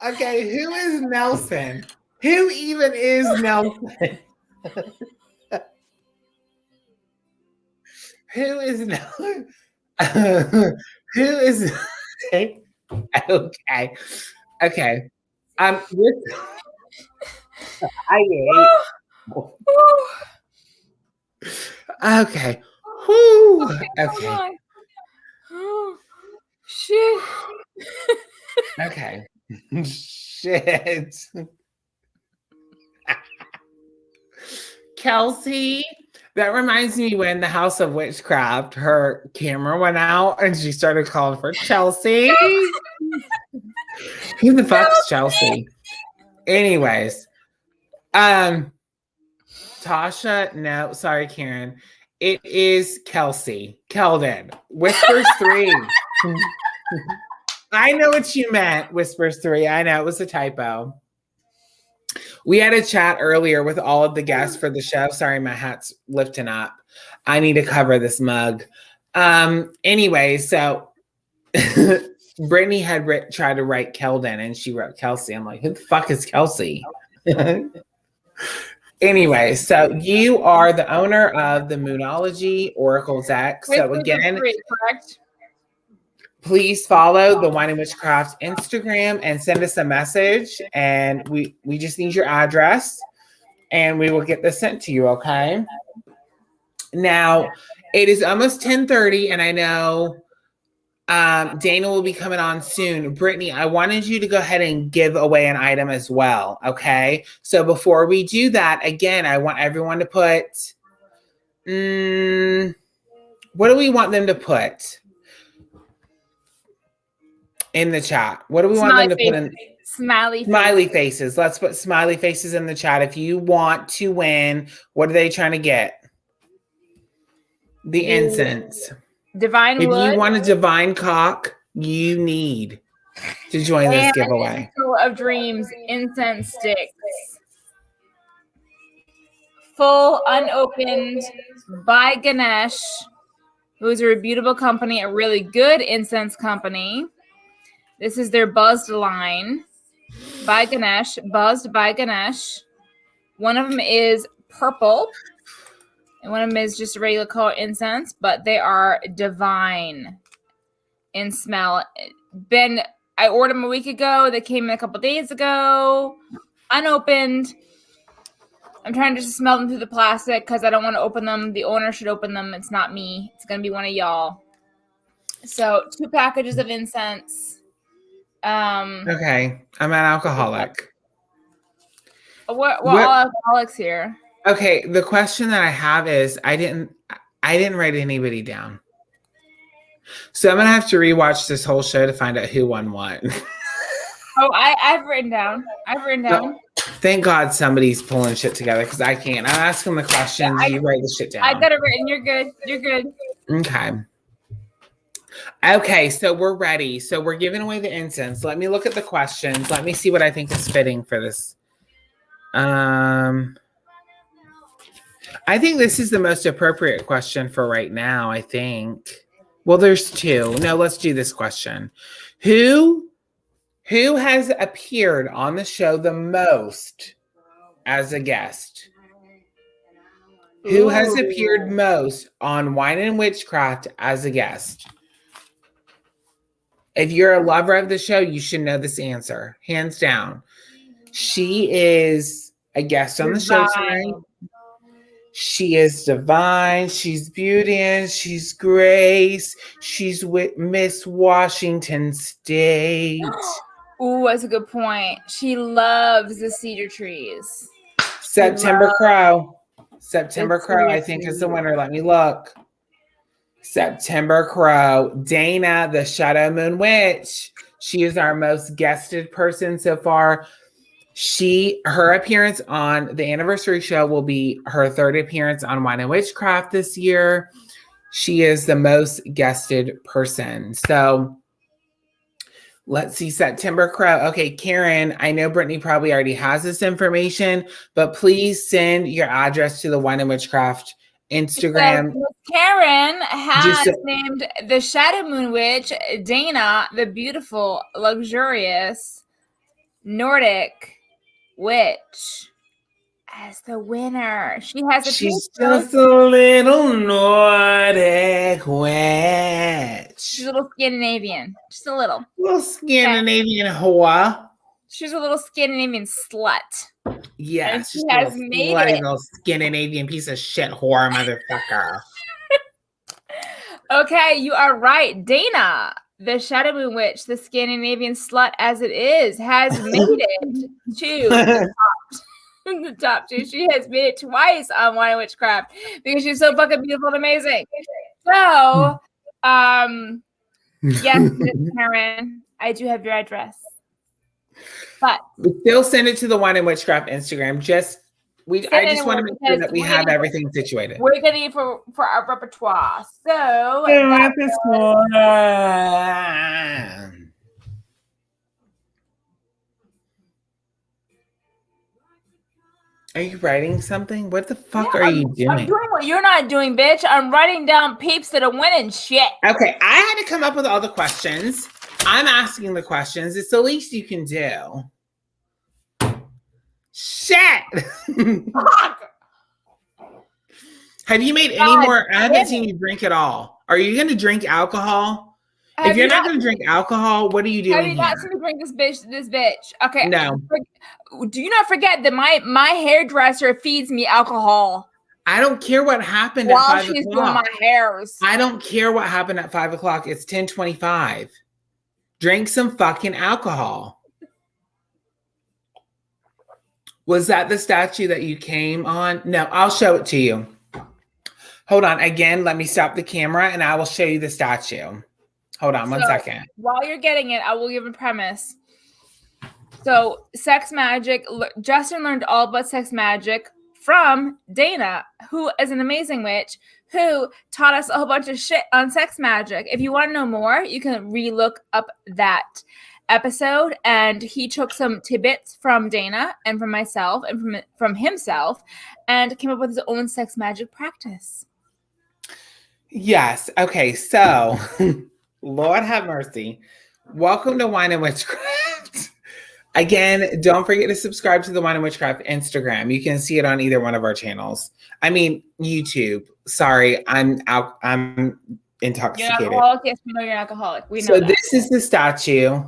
Okay, who is Nelson? Who even is Nelson? Who is Nelson? Who is okay? Okay. This, I hate. Okay. Whew. Okay. Oh, shit. Okay. Shit. Kelsey, that reminds me when the House of Witchcraft, her camera went out and she started calling for Chelsea. Who the fuck's Chelsea? Anyways, Tasha, no, sorry, Karen. It is Kelsey. Kelden. Whispers 3. I know what you meant, Whispers 3. I know it was a typo. We had a chat earlier with all of the guests for the show. Sorry, my hat's lifting up. I need to cover this mug. Anyway, so Brittany had tried to write Kelden and she wrote Kelsey. I'm like, who the fuck is Kelsey? Anyway, so you are the owner of the Moonology Oracle deck. So again, correct? Please follow the Wine and Witchcraft Instagram and send us a message. And we just need your address and we will get this sent to you, okay? Now, it is almost 10:30 and I know Dana will be coming on soon. Brittany, I wanted you to go ahead and give away an item as well, okay? So before we do that, again, I want everyone to put, what do we want them to put in the chat? What do we want them to put in? Smiley faces. Let's put smiley faces in the chat. If you want to win, what are they trying to get? The incense. Divine wood. If you want a divine cock, you need to join this giveaway. Of Dreams incense sticks. Full unopened by Ganesh, who's a reputable company, a really good incense company. This is their buzzed line by Ganesh, buzzed by Ganesh. One of them is purple, and one of them is just a regular color incense, but they are divine in smell. I ordered them a week ago. They came in a couple days ago, unopened. I'm trying to just smell them through the plastic because I don't want to open them. The owner should open them. It's not me. It's going to be one of y'all. So 2 packages of incense. Okay, I'm an alcoholic. What all alcoholics here? Okay, the question that I have is I didn't write anybody down. So I'm gonna have to rewatch this whole show to find out who won what. Oh, I've written down. Oh, thank God somebody's pulling shit together because I can't. I'm asking the questions. Yeah, you write the shit down. I got it written. You're good. You're good. Okay. Okay, so we're ready. So we're giving away the incense. Let me look at the questions. Let me see what I think is fitting for this. I think this is the most appropriate question for right now, I think. Well, there's 2. No, let's do this question. Who has appeared on the show the most as a guest? Who has appeared most on Wine and Witchcraft as a guest? If you're a lover of the show, you should know this answer. Hands down. She is a guest on the show tonight. She is divine. She's beauty. She's grace. She's with Miss Washington State. Ooh, that's a good point. She loves the cedar trees. September Crow. September Crow, I think, is the winner. Let me look. September Crow. Dana, the Shadow Moon Witch. She is our most guested person so far. Her appearance on the anniversary show will be her 3rd appearance on Wine and Witchcraft this year. She is the most guested person. So Let's see, September Crow. Okay, Karen, I know Brittany probably already has this information, but please send your address to the Wine and Witchcraft Instagram. So Karen has Just- named the Shadow Moon Witch Dana, the beautiful, luxurious Nordic witch, as the winner. She has a She's picture. just a little Nordic witch. She's a little Scandinavian, just a little. Little Scandinavian whore. She's a little Scandinavian slut. Yes, And she just a has little made slutty it. little Scandinavian piece of shit whore motherfucker. Okay, you are right. Dana, the Shadow Moon Witch, the Scandinavian slut as it is, has made it to the top two. She has made it twice on Wine and Witchcraft because she's so fucking beautiful and amazing. So, yes, Miss Karen, I do have your address. But Still send it to the Wine and Witchcraft Instagram. I just want to make sure that we have everything situated. we're gonna need for our repertoire. So Are you writing something? What the fuck are you doing? I'm doing what you're not doing, bitch. I'm writing down peeps that are winning shit. Okay, I had to come up with all the questions. I'm asking the questions. It's the least you can do. Shit. Have you made any more? I haven't seen you drink at all. Are you going to drink alcohol? If you're not going to drink alcohol, what are you doing? Have you not seen me drink this bitch? Okay. No. Do you not forget that my hairdresser feeds me alcohol I don't care what happened at while 5 she's doing o'clock. my hairs? I don't care what happened at 5 o'clock. It's 10:25. Drink some fucking alcohol. Was that the statue that you came on? No, I'll show it to you. Hold on. Again, let me stop the camera and I will show you the statue. Hold on 1 second. While you're getting it, I will give a premise. So, sex magic, Justin learned all about sex magic from Dana, who is an amazing witch, who taught us a whole bunch of shit on sex magic. If you want to know more, you can re-look up that episode. And he took some tidbits from Dana and from myself and from himself and came up with his own sex magic practice. Yes. Okay. So, Lord have mercy. Welcome to Wine and Witchcraft. Again, don't forget to subscribe to the Wine and Witchcraft Instagram. You can see it on either one of our channels. I mean, YouTube. Sorry, I'm intoxicated. You're an alcoholic? Yes, we know you're an alcoholic. We know So that. this is the statue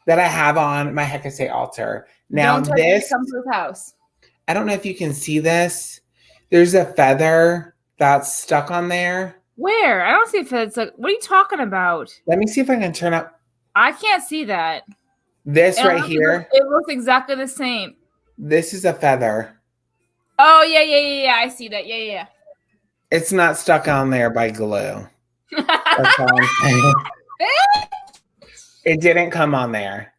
that I have on my Hecate altar. Now Don't touch this, it, come to his house. I don't know if you can see this. There's a feather that's stuck on there. Where? I don't see if it's like, what are you talking about? Let me see if I can turn up I can't see that. this right here. It looks exactly the same. This is a feather. Oh, yeah. I see that. Yeah. It's not stuck on there by glue. That's all I'm saying. It didn't come on there.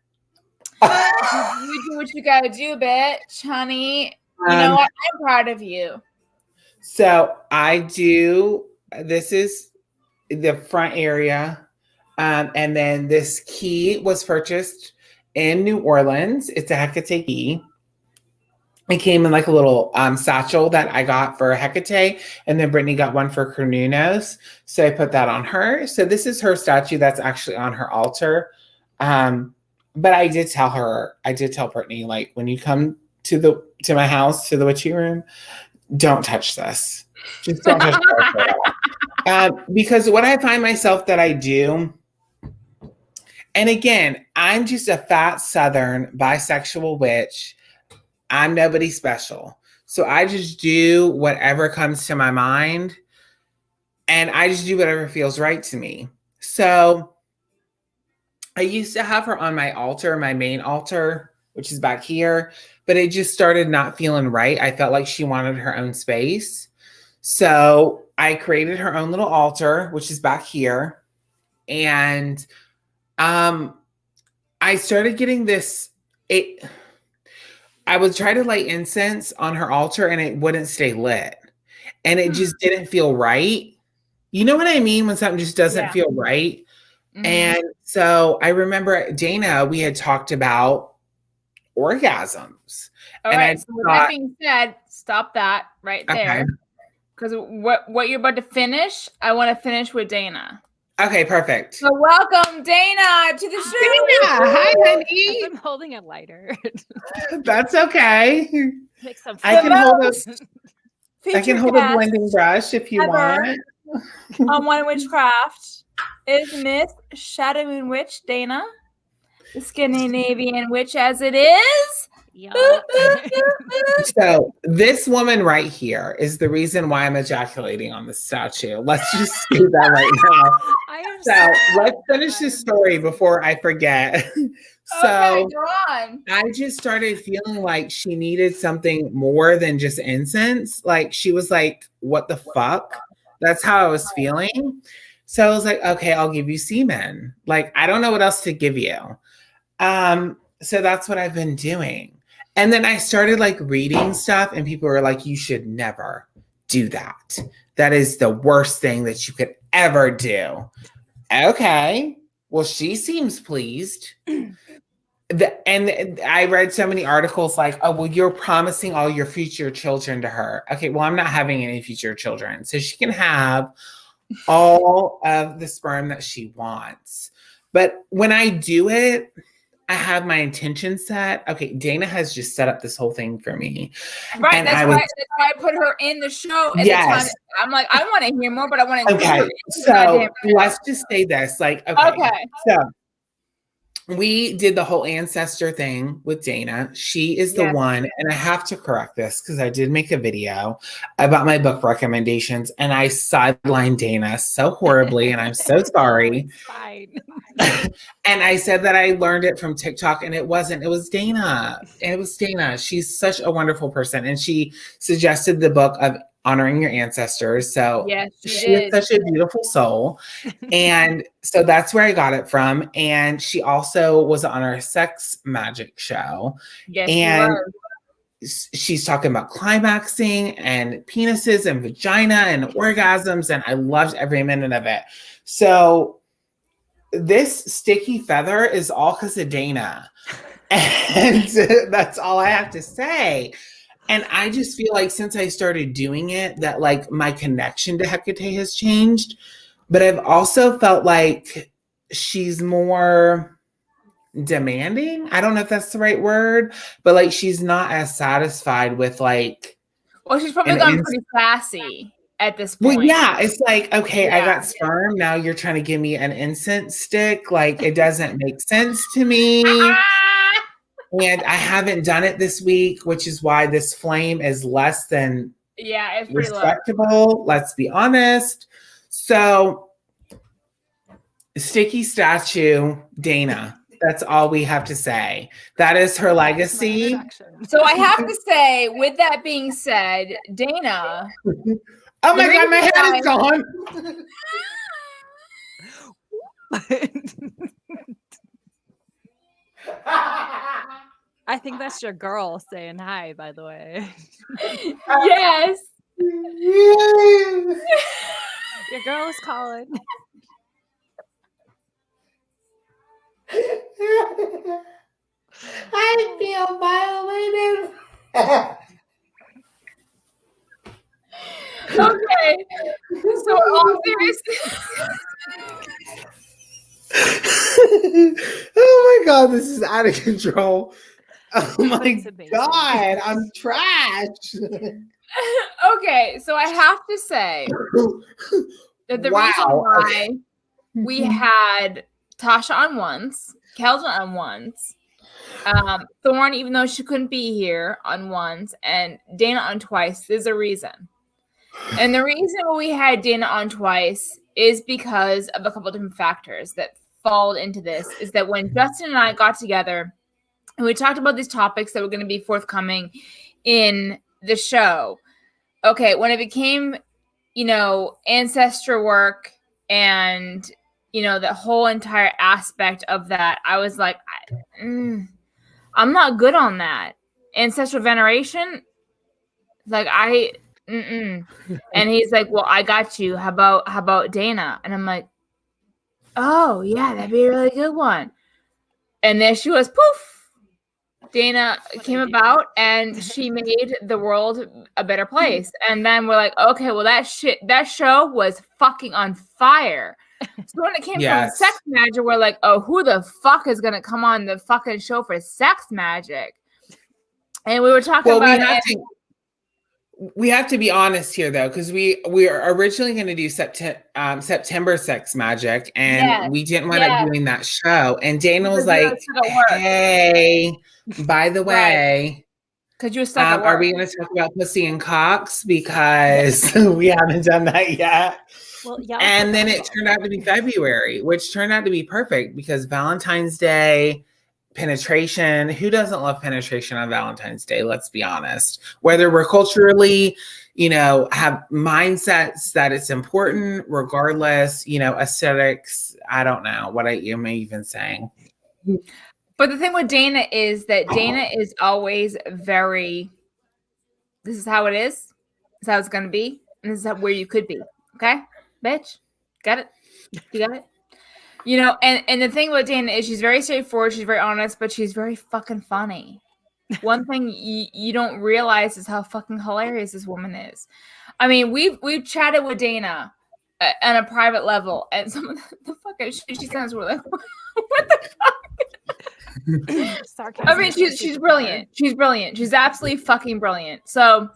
You do what you gotta do, bitch, honey. You know what? I'm proud of you. So I do, this is the front area. And then this key was purchased in New Orleans. It's a Hecate key. It came in like a little satchel that I got for Hecate. And then Brittany got one for Carnunos. So I put that on her. So this is her statue that's actually on her altar. But I did tell Brittany, like, when you come to my house, to the witchy room, don't touch this. Just don't touch it. Because what I find myself that I do, and again, I'm just a fat Southern bisexual witch. I'm nobody special. So I just do whatever comes to my mind. And I just do whatever feels right to me. So I used to have her on my altar, my main altar, which is back here, but it just started not feeling right. I felt like she wanted her own space. So I created her own little altar, which is back here. And I started getting this, I would try to light incense on her altar and it wouldn't stay lit. And it just didn't feel right. You know what I mean? When something just doesn't feel right. And so I remember Dana, we had talked about orgasms. All and right. I So with that being said, stop that right there. Okay. Because what you're about to finish, I want to finish with Dana. Okay, perfect. So welcome, Dana, to the show. Dana, hi, honey. I'm holding a lighter. That's okay. Make some I can hold a Featured a guest blending brush if you ever. want. on One Witchcraft is Miss Shadow Moon Witch Dana, the Scandinavian witch as it is. So this woman right here is the reason why I'm ejaculating on the statue. Let's just say that right now. So let's finish this story before I forget. So okay, go on. I just started feeling like she needed something more than just incense. Like she was like, what the fuck? That's how I was feeling. So I was like, okay, I'll give you semen. Like, I don't know what else to give you. So that's what I've been doing. And then I started like reading stuff and people were like, you should never do that. That is the worst thing that you could ever do. Okay. Well, she seems pleased. And I read so many articles like, oh, well, you're promising all your future children to her. Okay, well, I'm not having any future children. So she can have all of the sperm that she wants. But when I do it, I have my intention set. Okay, Dana has just set up this whole thing for me. Right, And that's why I put her in the show. At the time. I'm like, I want to hear more, but I want to. Okay, so let's just say this. Like, okay. So we did the whole ancestor thing with Dana. She is the one, and I have to correct this because I did make a video about my book recommendations, and I sidelined Dana so horribly, and I'm so sorry. Fine. And I said that I learned it from TikTok, and it wasn't. It was Dana. It was Dana. She's such a wonderful person, and she suggested the book of Honoring Your Ancestors. So she is such a beautiful soul. And so that's where I got it from. And she also was on our sex magic show. Yes, and she's talking about climaxing and penises and vagina and orgasms. And I loved every minute of it. So this sticky feather is all because of Dana. And that's all I have to say. And I just feel like since I started doing it, that like my connection to Hecate has changed. But I've also felt like she's more demanding. I don't know if that's the right word, but like she's not as satisfied with like. Well, she's probably gone pretty sassy at this point. Well, yeah, it's like, okay, I got sperm. Now you're trying to give me an incense stick. Like it doesn't make sense to me. And I haven't done it this week, which is why this flame is less than it's pretty respectable. low. Let's be honest. So, sticky statue, Dana. That's all we have to say. That is her legacy. So I have to say, with that being said, Dana. Oh my God, my head is gone. I think that's your girl saying hi, by the way. Yes. Your girl is calling. I feel violated. Okay. So all seriousness. Oh my God, this is out of control. Oh my God, I'm trash. Okay, so I have to say that the reason why we had Tasha on once, Kelden on once, Thorn, even though she couldn't be here, on once, and Dana on twice, there's a reason. And the reason we had Dana on twice is because of a couple different factors that fall into this. Is that when Justin and I got together and we talked about these topics that were going to be forthcoming in the show. Okay, when it became, ancestor work and, the whole entire aspect of that, I was like, I'm not good on that. Ancestral veneration, like and he's like, well, I got you. How about Dana? And I'm like, oh yeah, that'd be a really good one. And there she was, poof. Dana came about and she made the world a better place. And then we're like, okay, well that show was fucking on fire. So when it came from sex magic, we're like, oh, who the fuck is gonna come on the fucking show for sex magic? And we were talking about we have to be honest here though, because we are originally going to do September sex magic, and we didn't wind up doing that show. And Dana was like, hey, by the way, because you were stuck at work. Are we going to talk about pussy and cocks? Because we haven't done that yet. Well, yeah. And then it turned out to be February, which turned out to be perfect because Valentine's Day, penetration. Who doesn't love penetration on Valentine's Day? Let's be honest. Whether we're culturally, have mindsets that it's important, regardless, aesthetics. I don't know what I am even saying. But the thing with Dana is that Dana is always very, this is how it is. This is how it's going to be. And this is where you could be. Okay, bitch. Got it? You got it? And the thing with Dana is she's very straightforward. She's very honest, but she's very fucking funny. One thing you don't realize is how fucking hilarious this woman is. I mean, we've chatted with Dana on a private level, and some of the fucking shit she sounds, we're like, what the fuck? Sarcasm. I mean, she's brilliant. She's brilliant. She's absolutely fucking brilliant. So,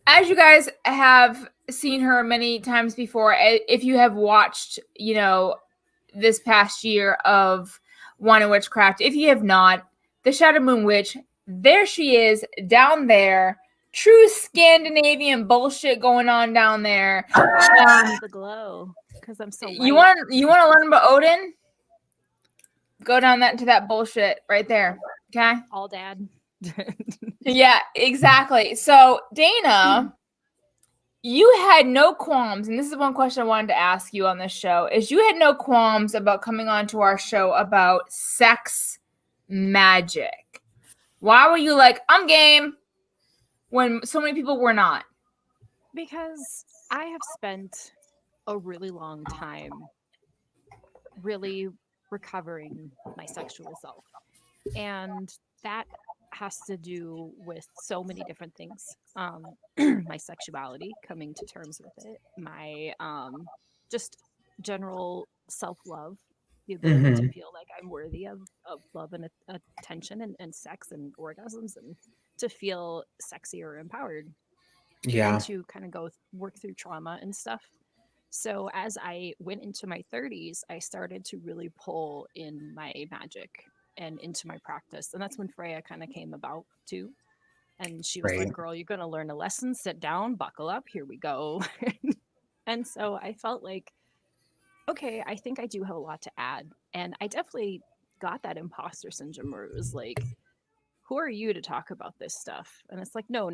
as you guys have seen her many times before, if you have watched, this past year of Wine and Witchcraft, if you have not, the Shadow Moon Witch, there she is down there. True Scandinavian bullshit going on down there. The glow, because I'm so light. You want to learn about Odin? Go down to that bullshit right there. Okay. All dad. Yeah, exactly. So Dana, you had no qualms, and this is one question I wanted to ask you on this show, is you had no qualms about coming on to our show about sex magic. Why were you like, I'm game, when so many people were not? Because I have spent a really long time really recovering my sexual self. And that has to do with so many different things. My sexuality, coming to terms with it, my just general self-love, the ability to feel like I'm worthy of love and attention and sex and orgasms, and to feel sexy or empowered. Yeah. And to kind of work through trauma and stuff. So as I went into my 30s, I started to really pull in my magic and into my practice. And that's when Freya kind of came about too. And she was like, girl, you're going to learn a lesson, sit down, buckle up, here we go. And so I felt like, okay, I think I do have a lot to add. And I definitely got that imposter syndrome where it was like, who are you to talk about this stuff? And it's like, no.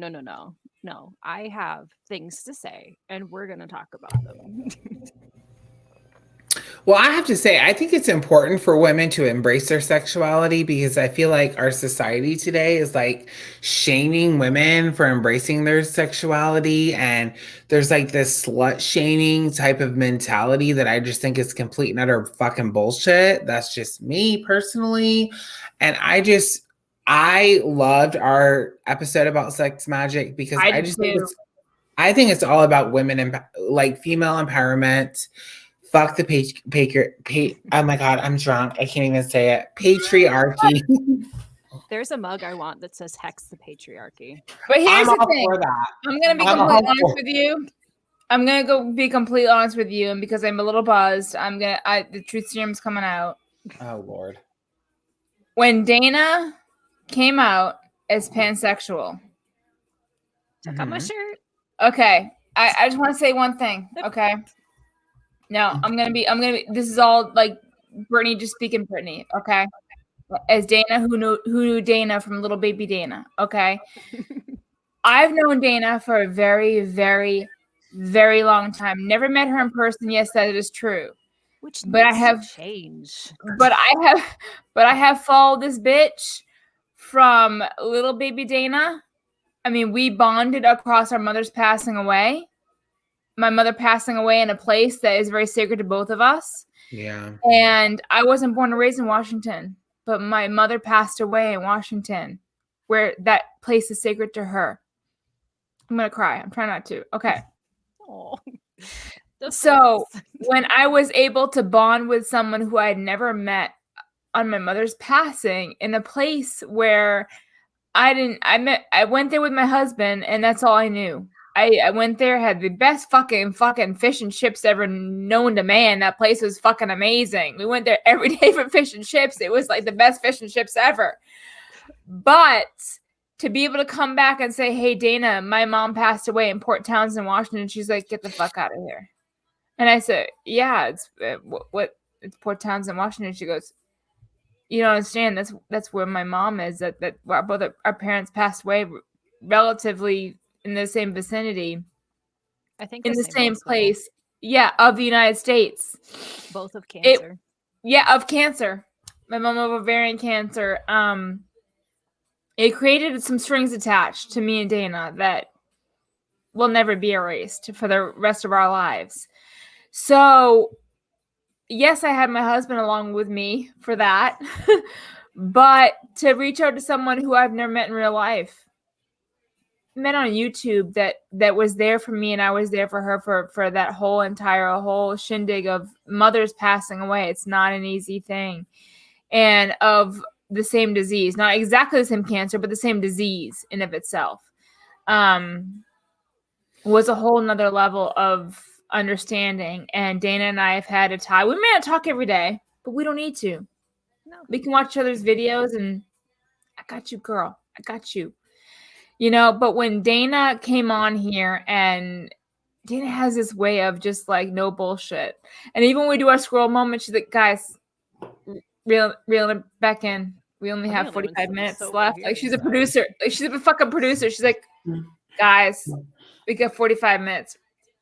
I have things to say and we're going to talk about them. Well, I have to say, I think it's important for women to embrace their sexuality, because I feel like our society today is like shaming women for embracing their sexuality. And there's like this slut shaming type of mentality that I just think is complete and utter fucking bullshit. That's just me personally. And I loved our episode about sex magic because I think it's all about women and like female empowerment. Fuck the oh my God, I'm drunk. I can't even say it. Patriarchy. There's a mug I want that says Hex the Patriarchy. But here's the thing. I'm going to be completely honest with you. I'm going to be completely honest with you. And because I'm a little buzzed, the truth serum's coming out. Oh, Lord. When Dana came out as pansexual. Took off my shirt. Okay. I just want to say one thing. Okay. No, I'm gonna be, this is all like Brittany, just speaking Brittany, okay? As Dana, who knew Dana from little baby Dana, okay? I've known Dana for a very, very, very long time. Never met her in person. Yes, that is true. But I have changed. But I have followed this bitch from little baby Dana. I mean, we bonded across our mother's passing away. My mother passing away in a place that is very sacred to both of us. Yeah. And I wasn't born and raised in Washington, but my mother passed away in Washington, where that place is sacred to her. I'm going to cry. I'm trying not to. Okay. Oh. So when I was able to bond with someone who I had never met on my mother's passing in a place where I went there with my husband, and that's all I knew. I went there, had the best fucking fish and chips ever known to man. That place was fucking amazing. We went there every day for fish and chips. It was like the best fish and chips ever. But to be able to come back and say, hey, Dana, my mom passed away in Port Townsend, Washington. She's like, get the fuck out of here. And I said, yeah, it's it's Port Townsend, Washington. She goes, you don't understand. That's where my mom is. That both our parents passed away relatively in the same vicinity. I think in the same hospital. place. Yeah, of the United States. Both of cancer. Of cancer. My mom of ovarian cancer. It created some strings attached to me and Dana that will never be erased for the rest of our lives. So, yes, I had my husband along with me for that. But to reach out to someone who I've never met in real life, met on YouTube that was there for me and I was there for her for that whole shindig of mothers passing away. It's not an easy thing. And of the same disease, not exactly the same cancer, but the same disease in of itself, was a whole nother level of understanding. And Dana and I have had a tie. We may not talk every day, but we don't need to. No. We can watch each other's videos and I got you, girl. I got you. You know, but when Dana came on here, and Dana has this way of just like no bullshit. And even when we do our scroll moment, she's like, guys, reel it back in. We only have 45 minutes left. Like, she's a producer. Like, she's a fucking producer. She's like, guys, we got 45 minutes.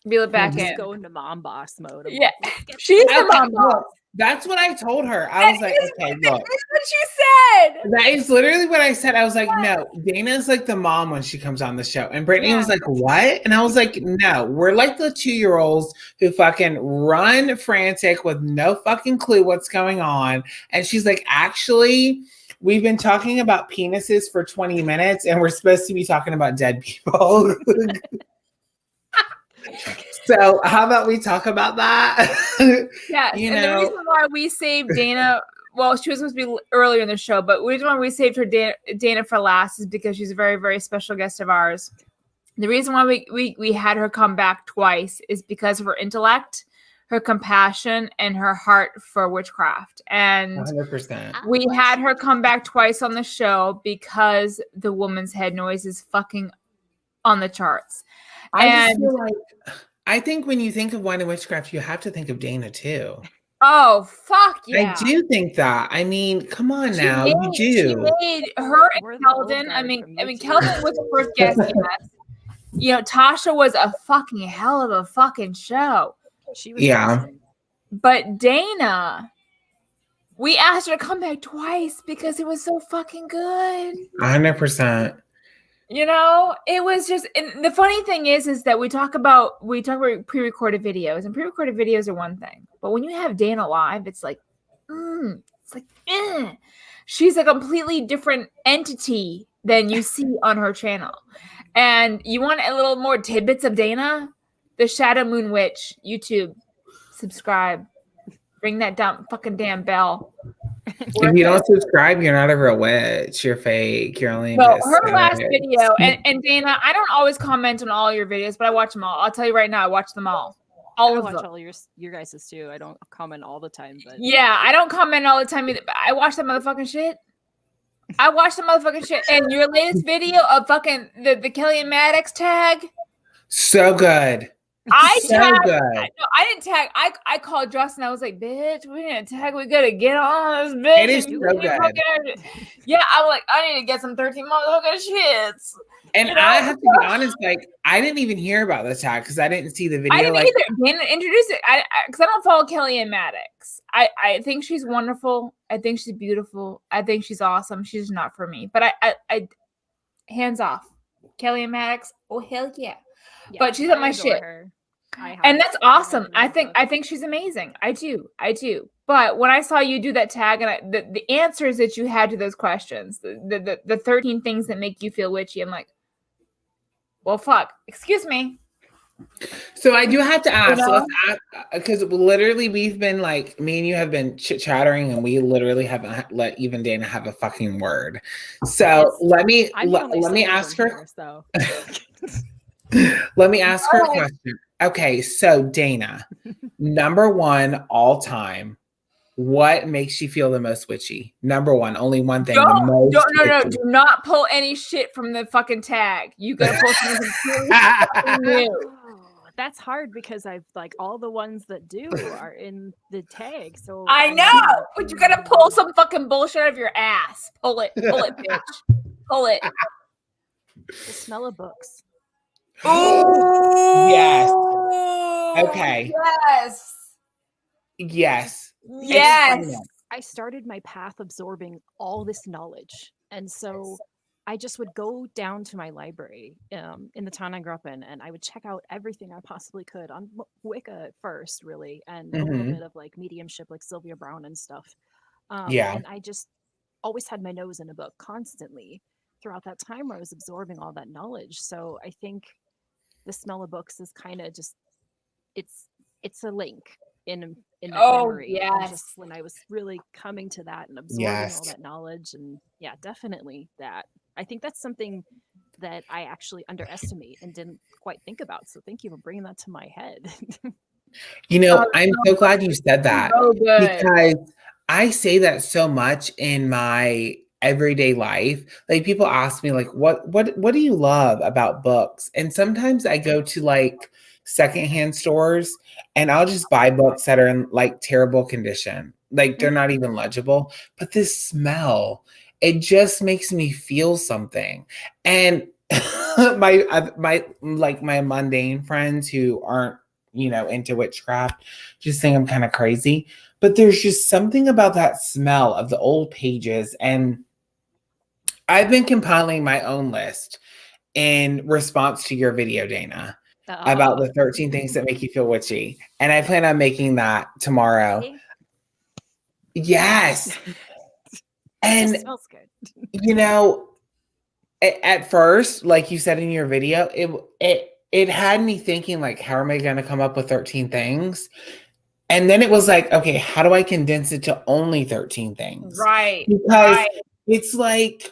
Reel it back in. Just go into mom boss mode. Yeah, she's the mom boss. That's what I told her. I was like, okay, look. That's what you said. That is literally what I said. I was like, no, Dana's like the mom when she comes on the show. And Brittany was like, what? And I was like, no, we're like the 2-year-olds who fucking run frantic with no fucking clue what's going on. And she's like, actually, we've been talking about penises for 20 minutes and we're supposed to be talking about dead people. So how about we talk about that? Yeah, you and know, the reason why we saved Dana, well, she was supposed to be earlier in the show, but the reason why we saved her Dana for last is because she's a very, very special guest of ours. The reason why we had her come back twice is because of her intellect, her compassion, and her heart for witchcraft. And 100%. we had her come back twice on the show because the woman's head noise is fucking on the charts. I just feel like, I think when you think of wine and witchcraft, you have to think of Dana too. Oh, fuck yeah. I do think that. I mean, come on now. You do. She made her and Kelden. I mean, Kelden was the first guest. Yes. You know, Tasha was a fucking hell of a fucking show. She was awesome. But Dana, we asked her to come back twice because it was so fucking good. 100%. You know, it was just, and the funny thing is that we talk about pre-recorded videos, and pre-recorded videos are one thing, but when you have Dana live, it's like, she's a completely different entity than you see on her channel. And you want a little more tidbits of Dana? The Shadow Moon Witch YouTube, subscribe, ring that fucking damn bell. If you don't subscribe, you're not a real witch. You're fake. You're only her last video, and Dana, I don't always comment on all your videos, but I watch them all. I'll tell you right now, I watch them all. I watch all your guys's too. I don't comment all the time, but yeah, I don't comment all the time either. But I watch that motherfucking shit. And your latest video of fucking the Kelly and Maddox tag, so good. I tagged. I didn't tag. I called Justin. I was like, "Bitch, we didn't tag. We gotta get on this bitch." It is so good. Yeah, I'm like, I need to get some 13 motherfucking shits. And you know? I have to be honest, like, I didn't even hear about the tag because I didn't see the video. I didn't either. Dana introduced it because I don't follow Kelly and Maddox. I think she's wonderful. I think she's beautiful. I think she's awesome. She's not for me. But I hands off. Kelly and Maddox. Oh hell yeah. But she's on my shit. And that's awesome. I think she's amazing. I do. But when I saw you do that tag and the answers that you had to those questions, the 13 things that make you feel witchy, I'm like, well, fuck. Excuse me. So I do have to ask, You know? let's ask, because literally we've been like, me and you have been chit-chattering and we literally haven't let even Dana have a fucking word. So let me ask her. Here, so. Let me ask her a question. Okay, so Dana, number one all time, what makes you feel the most witchy? Number one, only one thing. No. Do not pull any shit from the fucking tag. You gotta pull something completely new. That's hard because I've like all the ones that do are in the tag. So I know, but you gotta pull some fucking bullshit out of your ass. Pull it, bitch. Pull it. The smell of books. Oh yes. Okay. Yes. I started my path absorbing all this knowledge. And so I just would go down to my library in the town I grew up in, and I would check out everything I possibly could on Wicca first, really, and a little bit of like mediumship, like Sylvia Brown and stuff. And I just always had my nose in a book constantly throughout that time where I was absorbing all that knowledge. So I think the smell of books is kind of just it's a link in that memory. And just when I was really coming to that and absorbing all that knowledge, and definitely that. I think that's something that I actually underestimate and didn't quite think about. So thank you for bringing that to my head. You know, I'm so glad you said that because I say that so much in my everyday life. Like people ask me like, what do you love about books? And sometimes I go to like secondhand stores and I'll just buy books that are in like terrible condition. Like they're not even legible, but this smell, it just makes me feel something. And my mundane friends who aren't, into witchcraft just think I'm kind of crazy, but there's just something about that smell of the old pages. And I've been compiling my own list in response to your video, Dana, about the 13 things that make you feel witchy. And I plan on making that tomorrow. Really? Yes. And it smells good. At first, like you said in your video, it had me thinking like, how am I going to come up with 13 things? And then it was like, okay, how do I condense it to only 13 things? Right. Because it's like,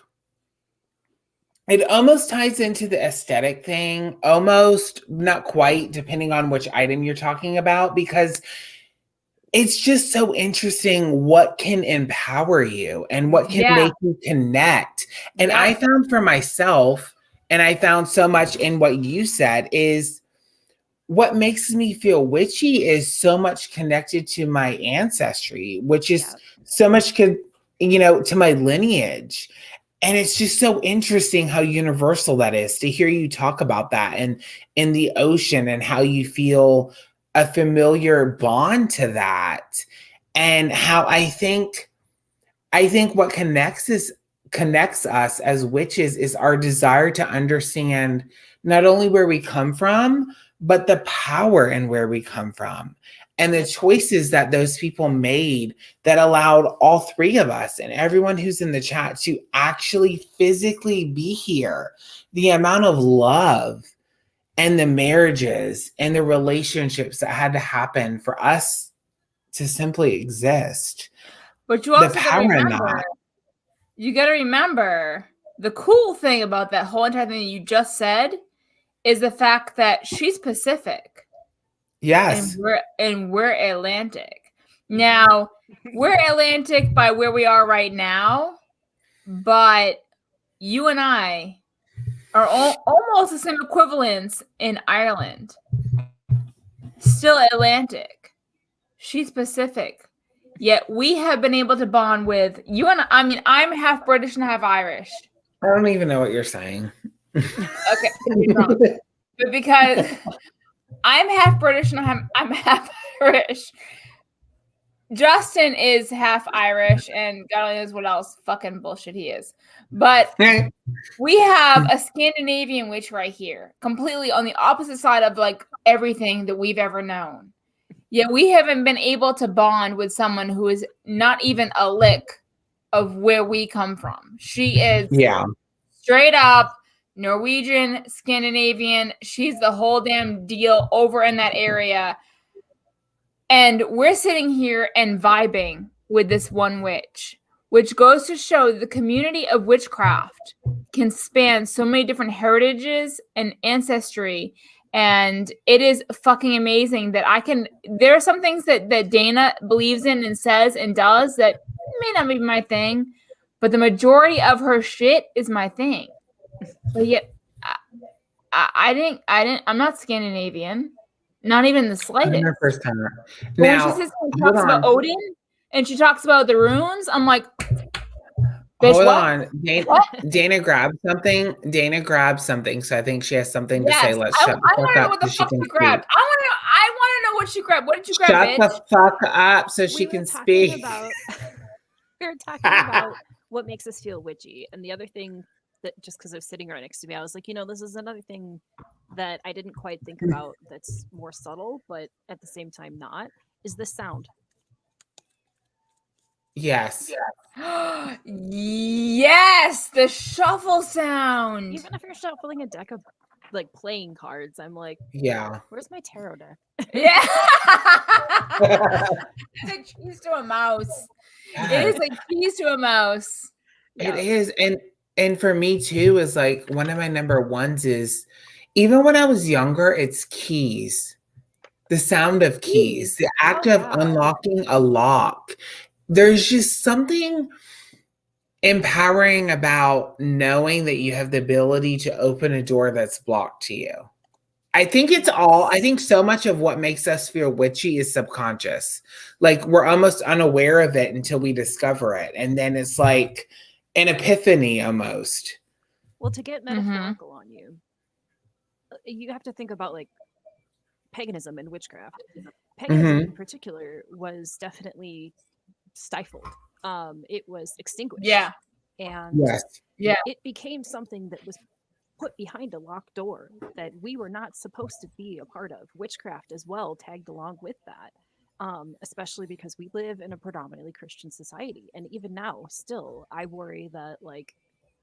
it almost ties into the aesthetic thing, almost, not quite, depending on which item you're talking about, because it's just so interesting what can empower you and what can make you connect. And I found for myself, and I found so much in what you said, is what makes me feel witchy is so much connected to my ancestry, which is so much, to my lineage. And it's just so interesting how universal that is to hear you talk about that and in the ocean and how you feel a familiar bond to that. And how I think what connects us as witches is our desire to understand not only where we come from, but the power in where we come from and the choices that those people made that allowed all three of us and everyone who's in the chat to actually physically be here. The amount of love and the marriages and the relationships that had to happen for us to simply exist. But you also you got to remember the cool thing about that whole entire thing you just said is the fact that she's Pacific. Yes. And we're Atlantic. Now, we're Atlantic by where we are right now, but you and I are almost the same equivalents in Ireland. Still Atlantic. She's Pacific. Yet we have been able to bond with you and I mean, I'm half British and half Irish. I don't even know what you're saying. Okay, you're wrong. But because I'm half British and I'm half Irish, Justin is half Irish, and God only knows what else fucking bullshit he is. But we have a Scandinavian witch right here, completely on the opposite side of like everything that we've ever known. Yeah, we haven't been able to bond with someone who is not even a lick of where we come from. She is straight up Norwegian, Scandinavian. She's the whole damn deal over in that area. And we're sitting here and vibing with this one witch, which goes to show the community of witchcraft can span so many different heritages and ancestry. And it is fucking amazing that there are some things that Dana believes in and says and does that may not be my thing, but the majority of her shit is my thing. But yet, I'm not Scandinavian. Not even the slightest. First time. Now, when she talks about Odin and she talks about the runes, I'm like, hold on. Dana grabbed something. So I think she has something to say. Let's shut the fuck up. I want to know what the fuck she grabbed. I want to know what she grabbed. What did you grab, Shut bitch? the fuck up so she can speak. We were talking about what makes us feel witchy. And the other thing that just because I was sitting right next to me, I was like, this is another thing that I didn't quite think about that's more subtle, but at the same time not, is the sound. Yes. Yes, the shuffle sound. Even if you're shuffling a deck of like playing cards, I'm like, yeah. Where's my tarot deck? Yeah. It's like keys to a mouse. It is like keys to a mouse. It is. And for me too, is like one of my number ones is even when I was younger, it's keys. The sound of keys, the act of unlocking a lock. There's just something empowering about knowing that you have the ability to open a door that's blocked to you. I think so much of what makes us feel witchy is subconscious. Like we're almost unaware of it until we discover it. And then it's like an epiphany almost. Well, to get metaphorical on you, you have to think about like paganism and witchcraft. Paganism in particular was definitely stifled. It was extinguished. Yeah. And it became something that was put behind a locked door that we were not supposed to be a part of. Witchcraft as well tagged along with that. Especially because we live in a predominantly Christian society. And even now, still, I worry that like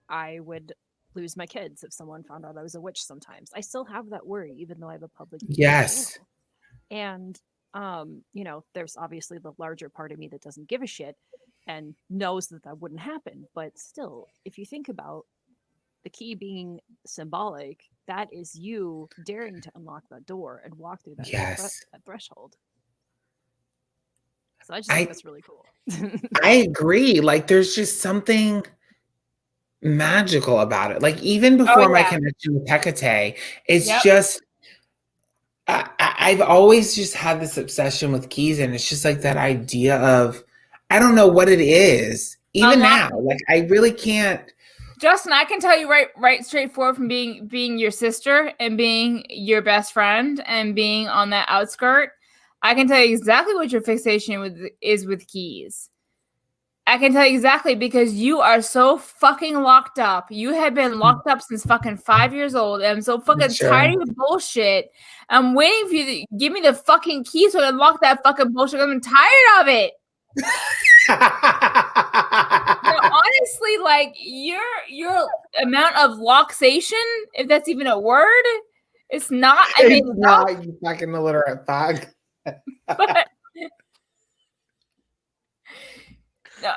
I would lose my kids if someone found out I was a witch sometimes. I still have that worry, even though I have a public channel. And there's obviously the larger part of me that doesn't give a shit and knows that wouldn't happen. But still, if you think about the key being symbolic, that is you daring to unlock that door and walk through that threshold. So I just think that's really cool. I agree. Like there's just something magical about it. Like even before my connection with Hecate, it's just I've always just had this obsession with keys, and it's just like that idea of I don't know what it is. Even now, like I really can't. Justin, I can tell you right straightforward from being your sister and being your best friend and being on that outskirt. I can tell you exactly what your fixation is with keys. I can tell you exactly because you are so fucking locked up. You have been locked up since fucking 5 years old. And I'm so fucking tired of your bullshit. I'm waiting for you to give me the fucking keys so I can unlock that fucking bullshit. I'm tired of it. Honestly, like your amount of loxation, if that's even a word, it's not. I mean, it's not, you fucking illiterate fag. But no,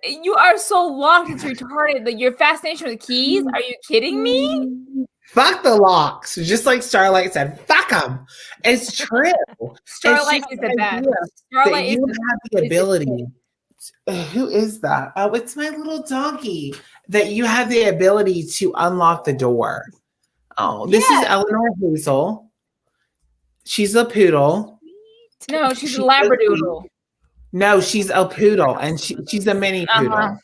you are so locked, it's retarded. Like your fascination with keys. Are you kidding me? Fuck the locks. Just like Starlight said, fuck them. It's true. Starlight is the best. Starlight is the ability. Who is that? Oh, it's my little donkey. That you have the ability to unlock the door. Oh, this is Eleanor Hazel. She's a poodle. No, she's a Labradoodle. No, she's a poodle, and she's a mini poodle.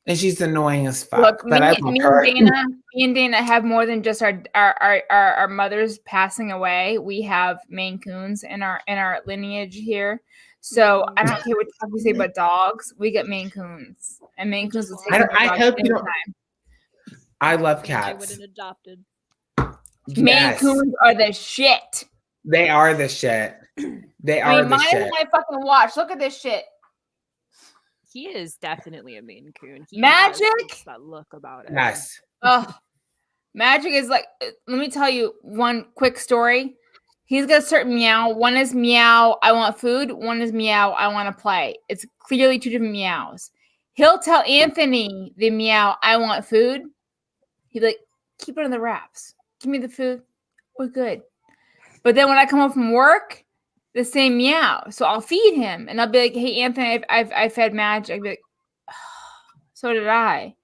And she's annoying as fuck. Look, but me and Dana have more than just our mothers passing away. We have Maine Coons in our lineage here. So I don't care what the fuck we say about dogs. We get Maine Coons, and Maine Coons will take care of I dogs hope you don't. anytime. I love I cats. would have adopted. Maine Yes, Coons are the shit. they are the shit. They I are mean, the mine is shit. my fucking watch. Look at this shit. He is definitely a Maine Coon. He Magic? has that look about it. Yes. Oh, Magic is like, let me tell you one quick story. He's got a certain meow. One is meow, I want food. One is meow, I want to play. It's clearly two different meows. He'll tell Anthony the meow, I want food. He'd be like, keep it in the wraps. Give me the food. We're good. But then when I come home from work, the same meow. So I'll feed him and I'll be like, hey, Anthony, I've fed Magic. I'd be like, oh, so did I.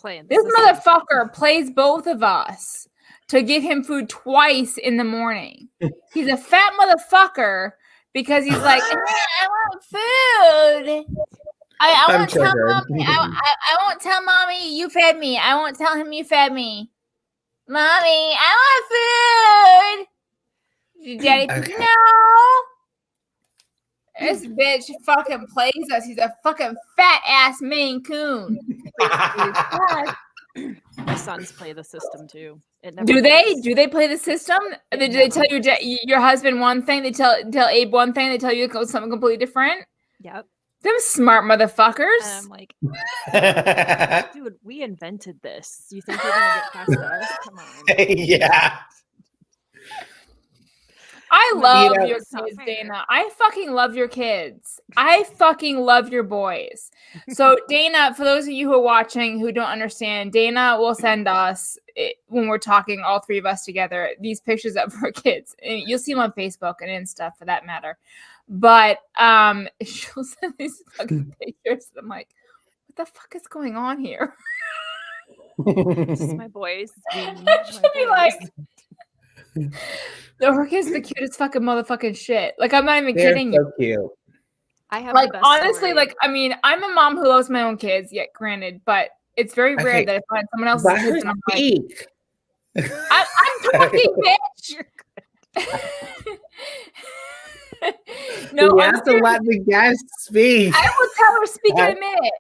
Playing This system. motherfucker plays both of us to give him food twice in the morning. He's a fat motherfucker because he's like, I want food. I I'm won't tell triggered. mommy. I won't tell mommy you fed me. I won't tell him you fed me. Mommy, I want food. Daddy, Okay. no. This bitch fucking plays us. He's a fucking fat ass Maine Coon. My sons play the system too. It never Do they? fails. Do they play the system? It Do they tell never your husband one thing? They tell Abe one thing. They tell you something completely different. Yep. Them smart motherfuckers. And I'm like, dude, we invented this. You think you're gonna get past us? Come on. Yeah. I No, love know, your it's not kids, fair. Dana. I fucking love your kids. I fucking love your boys. So, Dana, for those of you who are watching who don't understand, Dana will send us, when we're talking, all three of us together, these pictures of her kids. And you'll see them on Facebook and Insta for that matter. But she'll send these fucking pictures. And I'm like, what the fuck is going on here? This is my boys. She'll be like, no, her kid's the cutest fucking motherfucking shit. Like, I'm not even They're kidding you. so cute. I have Like, the best honestly, story. like, I mean, I'm a mom who loves my own kids, yet granted, but it's very rare Okay. that I find someone else's Let her kids and I'm like, speak. I'm talking, bitch. No, we I'm have to let the guest speak. I will tell her speak in a minute.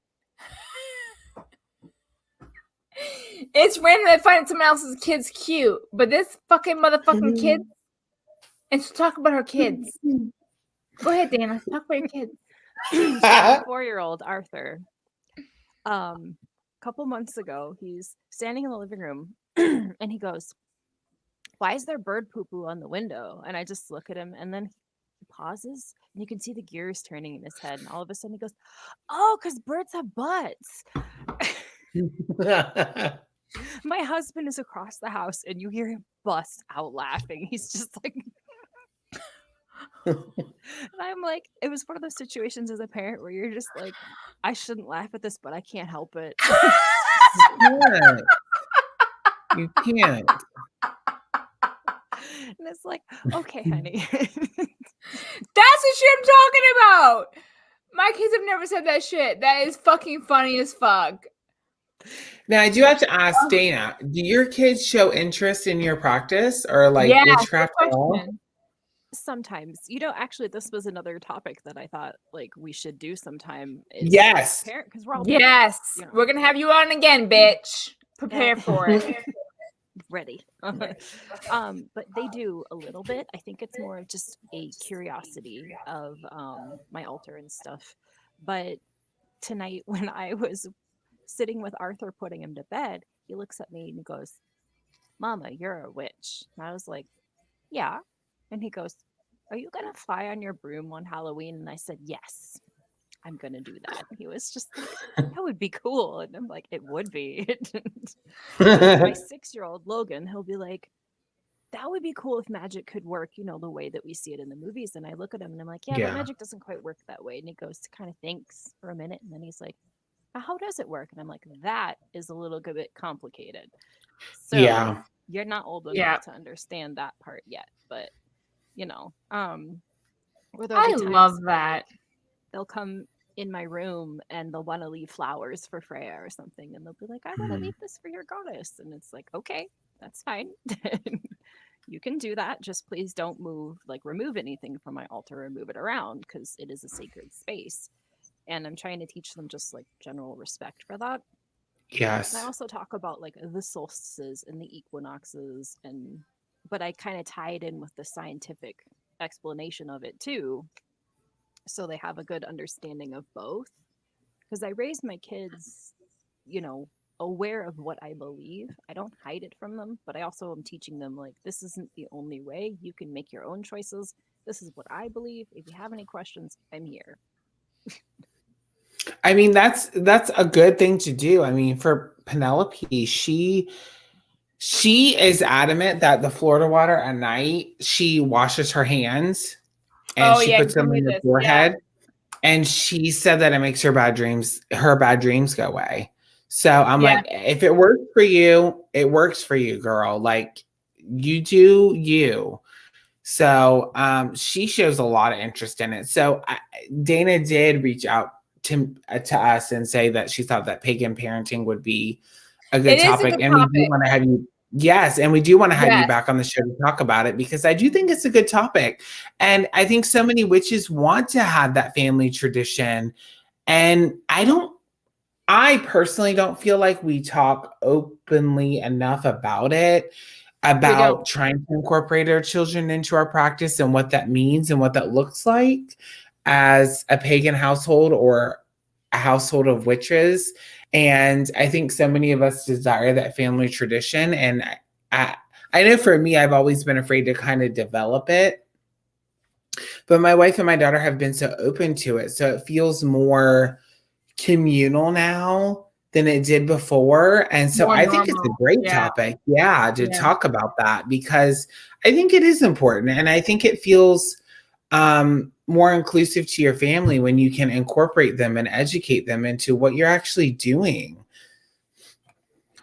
It's random that I find someone else's kids cute, but this fucking motherfucking kid, and she'll talk about her kids. Go ahead, Dana. Talk about your kids. My 4-year-old Arthur. Couple months ago, he's standing in the living room and he goes, "Why is there bird poo-poo on the window?" And I just look at him and then he pauses and you can see the gears turning in his head. And all of a sudden he goes, "Oh, because birds have butts." My husband is across the house and you hear him bust out laughing. He's just like, and I'm like, it was one of those situations as a parent where you're just like, I shouldn't laugh at this, but I can't help it. You can't. And it's like, okay, honey. That's the shit I'm talking about. My kids have never said that shit. That is fucking funny as fuck. Now, I do have to ask Dana, do your kids show interest in your practice or like Yeah, good witchcraft at all? question. Sometimes, actually, this was another topic that I thought like we should do sometime. Yes. Parent, because we're all Yes, parents, we're gonna have you on again, bitch. Prepare for it. ready. But they do a little bit. I think it's more of just a curiosity of my altar and stuff. But tonight, when I was sitting with Arthur putting him to bed, he looks at me and he goes, "Mama, you're a witch." And I was like, "Yeah." And he goes, "Are you gonna fly on your broom on Halloween?" And I said, "Yes, I'm gonna do that." And he was just like, "That would be cool." And I'm like, "It would be." My 6-year-old Logan, he'll be like, "That would be cool if magic could work, the way that we see it in the movies." And I look at him and I'm like, yeah, Yeah. but magic doesn't quite work that way. And he goes, kind of thinks for a minute. And then he's like, "How does it work?" And I'm like, that is a little bit complicated. So Yeah. you're not old enough Yeah. to understand that part yet. But, where there'll I be times love where, that. like, they'll come in my room and they'll want to leave flowers for Freya or something. And they'll be like, "I want to leave this for your goddess." And it's like, okay, that's fine. you can do that. Just please don't remove anything from my altar and move it around because it is a sacred space. And I'm trying to teach them just like general respect for that. And I Yes. also talk about like the solstices and the equinoxes, but I kind of tie it in with the scientific explanation of it too, so they have a good understanding of both. Because I raise my kids, aware of what I believe. I don't hide it from them, but I also am teaching them like this isn't the only way. You can make your own choices. This is what I believe. If you have any questions, I'm here. I mean, that's a good thing to do. I mean, for Penelope, she is adamant that the Florida water at night, she washes her hands and she puts them on her forehead. And she said that it makes her bad dreams go away. So I'm like, if it works for you, it works for you, girl. Like, you do you. So she shows a lot of interest in it. So Dana did reach out to us and say that she thought that pagan parenting would be a good topic. And we do want to have you. Yes, and we do want to have you back on the show to talk about it because I do think it's a good topic. And I think so many witches want to have that family tradition. And I personally don't feel like we talk openly enough about it, about trying to incorporate our children into our practice and what that means and what that looks like as a pagan household or a household of witches. And I think so many of us desire that family tradition. And I know for me, I've always been afraid to kind of develop it. But my wife and my daughter have been so open to it. So it feels more communal now than it did before. And so I think it's a great topic, to talk about that because I think it is important. And I think it feels more inclusive to your family when you can incorporate them and educate them into what you're actually doing.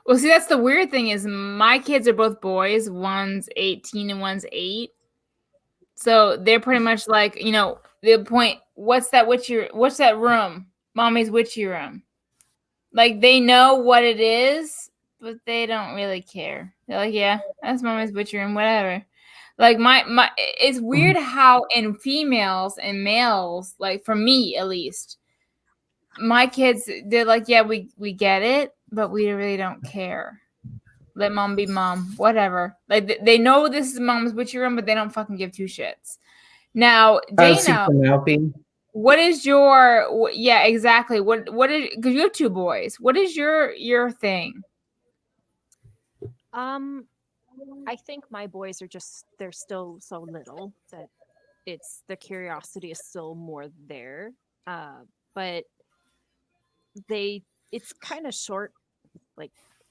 Well, see, that's the weird thing is my kids are both boys. One's 18 and one's 8. So they're pretty much like, the point, what's that room? Mommy's witchy room. Like they know what it is, but they don't really care. They're like, yeah, that's mommy's witchy room, whatever. Like it's weird how in females and males, like for me at least, my kids, they're like, yeah, we get it, but we really don't care. Let mom be mom, whatever. Like they know this is mom's witchy room, but they don't fucking give two shits. Now, Dana, what is your? Yeah, exactly. What is? Because you have 2 boys. What is your thing? I think my boys are they're still so little that the curiosity is still more there. But it's kind of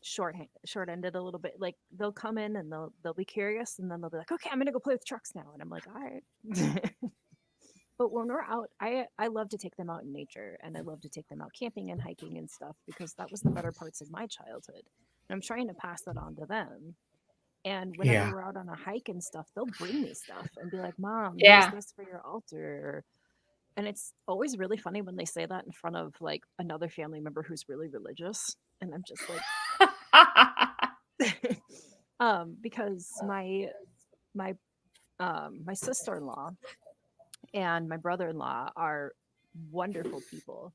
short-ended a little bit. Like they'll come in and they'll be curious and then they'll be like, okay, I'm gonna go play with trucks now. And I'm like, all right. But when we're out, I love to take them out in nature and I love to take them out camping and hiking and stuff because that was the better parts of my childhood. And I'm trying to pass that on to them. And whenever we're out on a hike and stuff, they'll bring me stuff and be like, Mom, use this for your altar. And it's always really funny when they say that in front of like another family member who's really religious. And I'm just like, because my sister-in-law and my brother-in-law are wonderful people,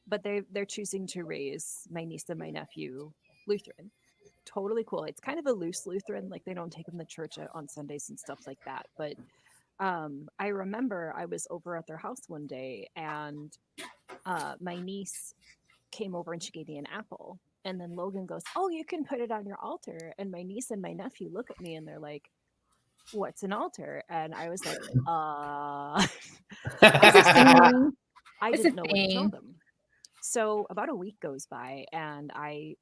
but they're choosing to raise my niece and my nephew Lutheran. Totally cool. It's kind of a loose Lutheran, like they don't take them to church on Sundays and stuff like that. But I remember I was over at their house one day and my niece came over and she gave me an apple. And then Logan goes, "Oh, you can put it on your altar." And my niece and my nephew look at me and they're like, "What's an altar?" And I was like, I didn't know what to tell them. So about a week goes by and I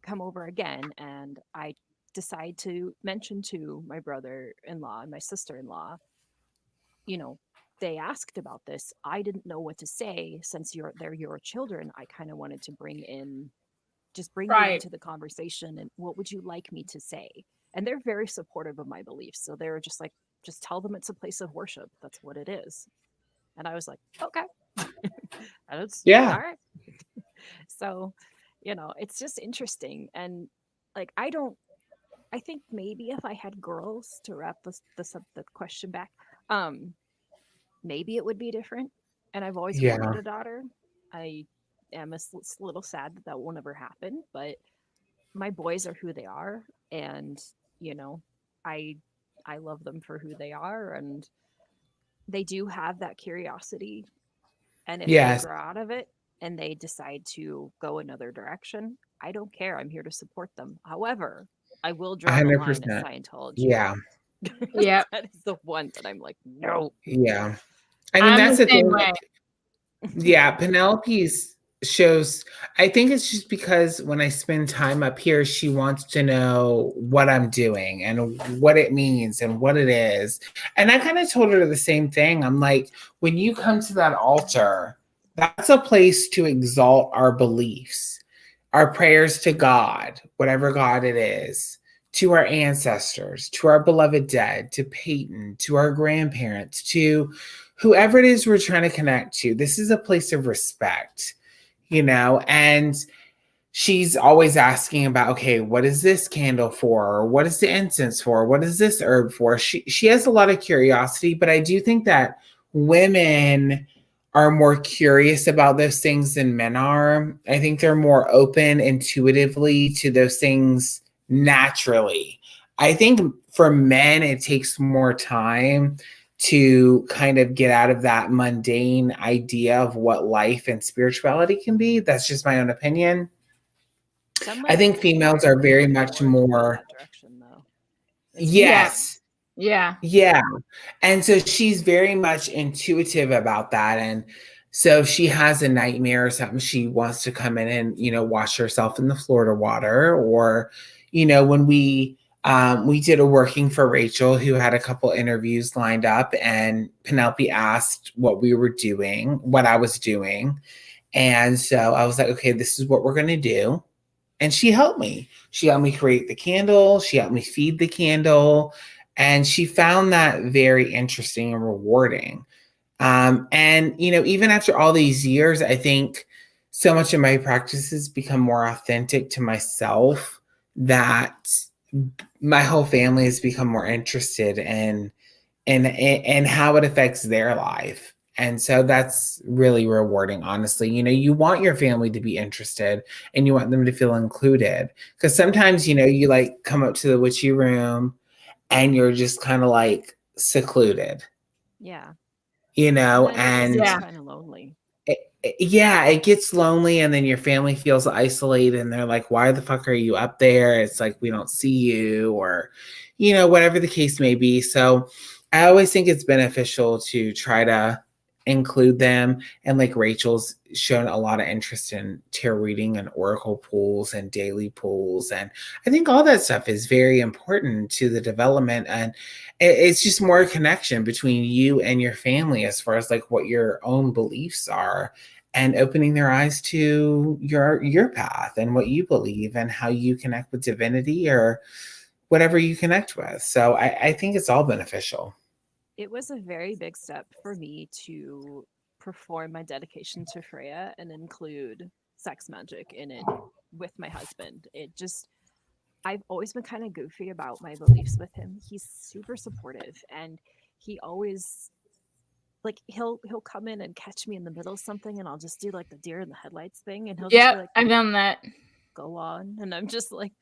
come over again and I decide to mention to my brother-in-law and my sister-in-law, they asked about this. I didn't know what to say since they're your children. I kind of wanted to bring you into the conversation and what would you like me to say? And they're very supportive of my beliefs. So they were just like, just tell them it's a place of worship. That's what it is. And I was like, okay. All right. So, it's just interesting. And like, I I think maybe if I had girls, to wrap the question back, maybe it would be different. And I've always Yeah. wanted a daughter. I am little sad that that won't ever happen, but my boys are who they are, and you know, I I love them for who they are, and they do have that curiosity. And if they Yes. grow out of it and they decide to go another direction, I don't care. I'm here to support them. However, I will draw the line at 100%. Scientology. Yeah. Yep. That is the one that I'm like, no. Yeah. I mean, I'm that's the the same thing. way. Yeah, Penelope's shows, I think it's just because when I spend time up here, she wants to know what I'm doing and what it means and what it is. And I kind of told her the same thing. I'm like, when you come to that altar, that's a place to exalt our beliefs, our prayers to God, whatever God it is, to our ancestors, to our beloved dead, to Peyton, to our grandparents, to whoever it is we're trying to connect to. This is a place of respect, and she's always asking about, okay, what is this candle for? Or what is the incense for? What is this herb for? She has a lot of curiosity, but I do think that women are more curious about those things than men are. I think they're more open intuitively to those things naturally. I think for men, it takes more time to kind of get out of that mundane idea of what life and spirituality can be. That's just my own opinion. Some I think females are very much more, that direction though. yes, Yeah. yeah. And so she's very much intuitive about that. And so if she has a nightmare or something, she wants to come in and, wash herself in the Florida water. Or, when we did a working for Rachel, who had a couple interviews lined up, and Penelope asked what we were doing, what I was doing. And so I was like, okay, this is what we're going to do. And she helped me. She helped me create the candle. She helped me feed the candle. And she found that very interesting and rewarding. And, even after all these years, I think so much of my practices become more authentic to myself, that my whole family has become more interested in how it affects their life. And so that's really rewarding, honestly. You want your family to be interested and you want them to feel included. Because sometimes, you like come up to the witchy room and you're just kind of like secluded, Yeah. and Yeah. Kind of lonely. yeah, it gets lonely, and then your family feels isolated and they're like, why the fuck are you up there? It's like, we don't see you, or whatever the case may be. So I always think it's beneficial to try to include them. And like Rachel's shown a lot of interest in tarot reading and oracle pools and daily pools, and I think all that stuff is very important to the development. And it's just more connection between you and your family as far as like what your own beliefs are, and opening their eyes to your path and what you believe and how you connect with divinity or whatever you connect with. So I think it's all beneficial. It was a very big step for me to perform my dedication to Freya and include sex magic in it with my husband. I've always been kind of goofy about my beliefs with him. He's super supportive, and he always, like, he'll come in and catch me in the middle of something, and I'll just do like the deer in the headlights thing, and he'll just be Yep. like, I've done that. go on. And I'm just like,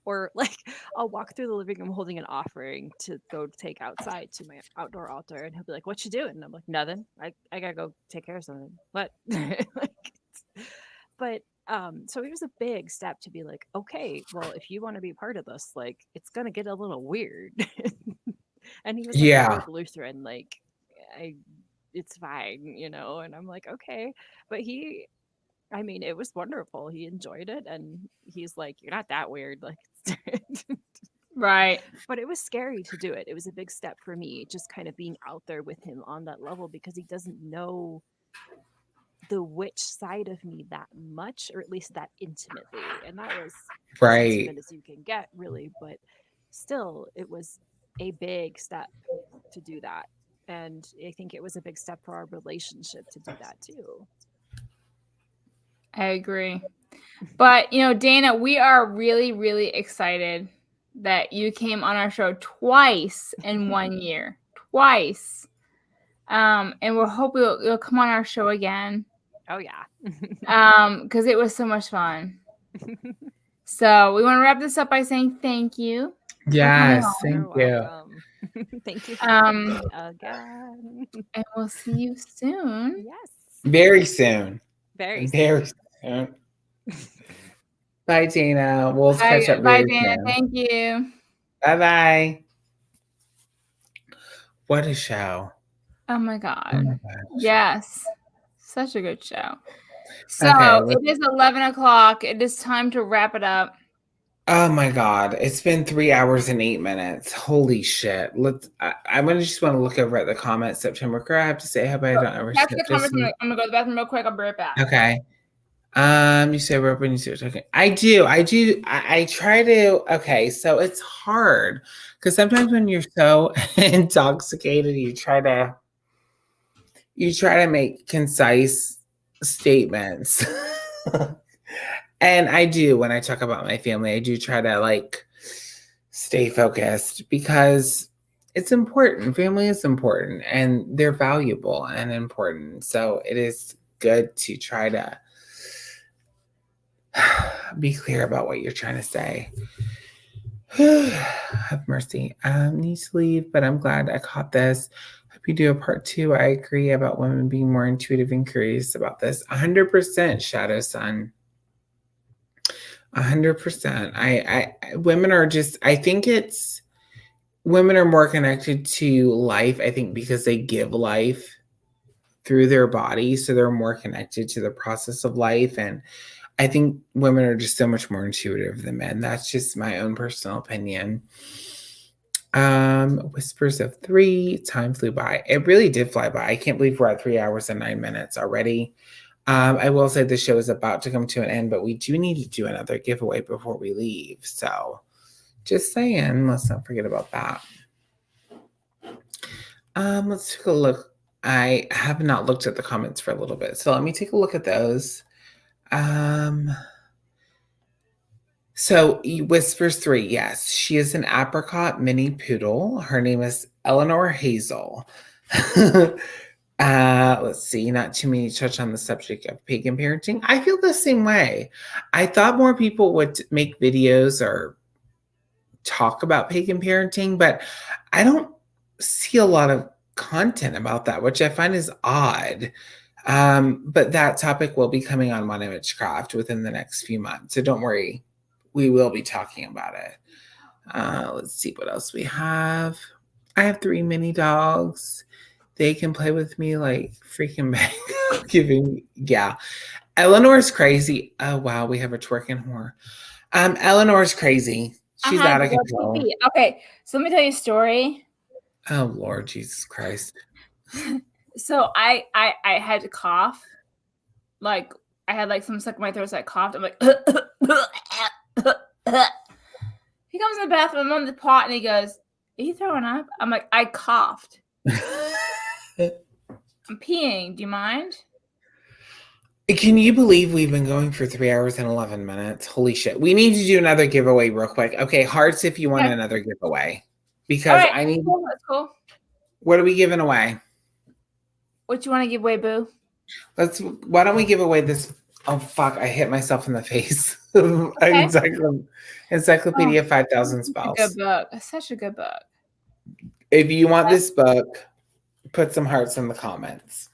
or like I'll walk through the living room holding an offering to go take outside to my outdoor altar, and he'll be like, what you doing? And I'm like, nothing. I gotta go take care of something. What? But so it was a big step to be like, okay, well, if you want to be part of this, like, it's gonna get a little weird. And he was like a Yeah. big Lutheran, like, I it's fine, and I'm like, okay. But I mean, it was wonderful. He enjoyed it, and he's like, you're not that weird, like. Right. But it was scary to do it. It was a big step for me, just kind of being out there with him on that level, because he doesn't know the witch side of me that much, or at least that intimately. And that was as Right. intimate as you can get, really. But still, it was a big step to do that. And I think it was a big step for our relationship to do that too. I agree. But, Dana, we are really, really excited that you came on our show twice in 1 year. Twice. And we'll hope you'll come on our show again. Oh yeah. Because it was so much fun. So we want to wrap this up by saying thank you. Yes, You're thank you. welcome. Thank you for having me again. And we'll see you soon. Yes. Very soon. Very soon. Bye, Dana. We'll catch up Bye, very Dana. soon. Thank you. Bye-bye. What a show. Oh my God. Oh my gosh. Yes. Such a good show. So Okay, it is 11 o'clock. It is time to wrap it up. Oh my God. It's been 3 hours and 8 minutes. Holy shit. I'm going to just want to look over at the comments. September Girl, I have to say, I hope I don't ever That's skip the this comments. one. I'm going to go to the bathroom real quick. I'll be right back. Okay. You say we're when you start talking. I do. I try to. Okay, so it's hard because sometimes when you're so intoxicated, you try to make concise statements. And I do when I talk about my family. I do try to stay focused because it's important. Family is important, and they're valuable and important. So it is good to try to be clear about what you're trying to say. Have mercy. Need to leave, but I'm glad I caught this. Hope you do a part 2. I agree about women being more intuitive and curious about this. 100% Shadow Sun. 100%. I women are just, I think women are more connected to life, I think, because they give life through their body. So they're more connected to the process of life. And I think women are just so much more intuitive than men. That's just my own personal opinion. Whispers of 3. Time flew by. It really did fly by. I can't believe we're at 3 hours and 9 minutes already. I will say the show is about to come to an end, but we do need to do another giveaway before we leave. So just saying, let's not forget about that. Let's take a look. I have not looked at the comments for a little bit, so let me take a look at those. So Whispers 3, yes, she is an apricot mini poodle. Her name is Eleanor Hazel. Let's see, not too many touch on the subject of pagan parenting. I feel the same way. I thought more people would make videos or talk about pagan parenting, but I don't see a lot of content about that, which I find is odd. But that topic will be coming on Wine and Witchcraft within the next few months. So don't worry, we will be talking about it. Let's see what else we have. I have 3 mini dogs. They can play with me like freaking giving. Yeah. Eleanor's crazy. Oh, wow. We have a twerking whore. Eleanor's crazy. She's out of control. Okay. So let me tell you a story. Oh, Lord Jesus Christ. So I had to cough. Like I had some stuck in my throat, so I coughed. I'm like, he comes in the bathroom, I'm on the pot, and he goes, "Are you throwing up?" I'm like, I coughed. I'm peeing. Do you mind? Can you believe we've been going for 3 hours and 11 minutes? Holy shit. We need to do another giveaway real quick. Okay, hearts if you want another giveaway. Because I need... Cool. That's cool. What are we giving away? What you want to give away, boo? Why don't we give away this... Oh, fuck. I hit myself in the face. Okay. Encyclopedia 5,000 Spells. Good book. It's such a good book. If you want this book, put some hearts in the comments.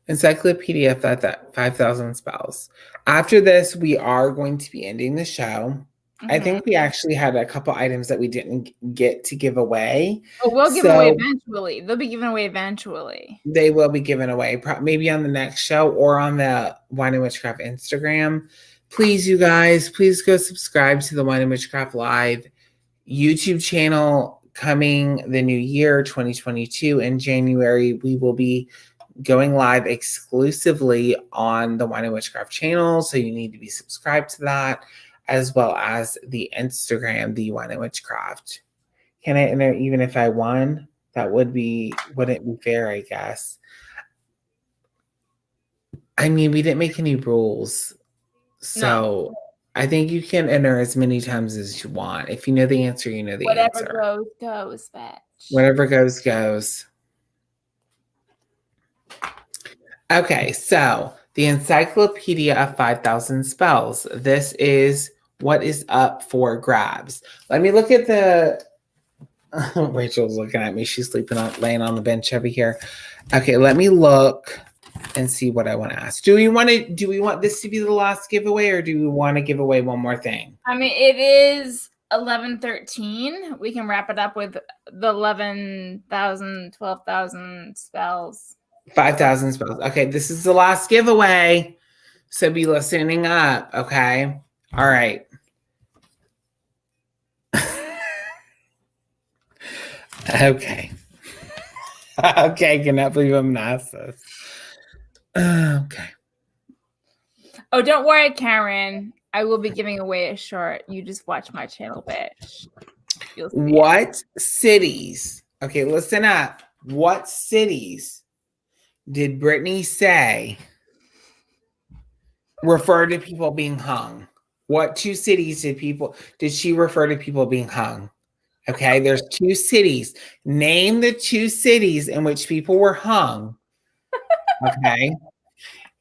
Encyclopedia 5,000 Spells. After this, we are going to be ending the show. I think we actually had a couple items that we didn't get to give away. Oh, we'll give away eventually. They'll be given away eventually. They will be given away, maybe on the next show or on the Wine and Witchcraft Instagram. Please, you guys, please go subscribe to the Wine and Witchcraft Live YouTube channel. Coming the new year, 2022, in January, we will be going live exclusively on the Wine and Witchcraft channel. So you need to be subscribed to that, as well as the Instagram, the Wine and Witchcraft. Can I enter even if I won? That wouldn't be fair, I guess. I mean, we didn't make any rules. So I think you can enter as many times as you want. If you know the answer, you know the Whatever answer. goes, bitch. Whatever goes, goes. Okay, so the Encyclopedia of 5,000 Spells. This is what is up for grabs. Let me look at the... Rachel's looking at me. She's laying on the bench over here. Okay, let me look and see what I want to ask. Do we want this to be the last giveaway, or do we want to give away one more thing? I mean, it is 11:13. We can wrap it up with the 11,000, 12,000 spells. 5,000 spells. Okay, this is the last giveaway. So be listening up, okay? All right. Okay. Okay, cannot believe I'm gonna ask this. Okay. Oh, don't worry, Karen. I will be giving away a short. You just watch my channel, bitch. You'll see What cities? Okay, listen up. What cities did Brittany say refer to people being hung? What two cities did she refer to people being hung? Okay, there's two cities. Name the two cities in which people were hung. Okay.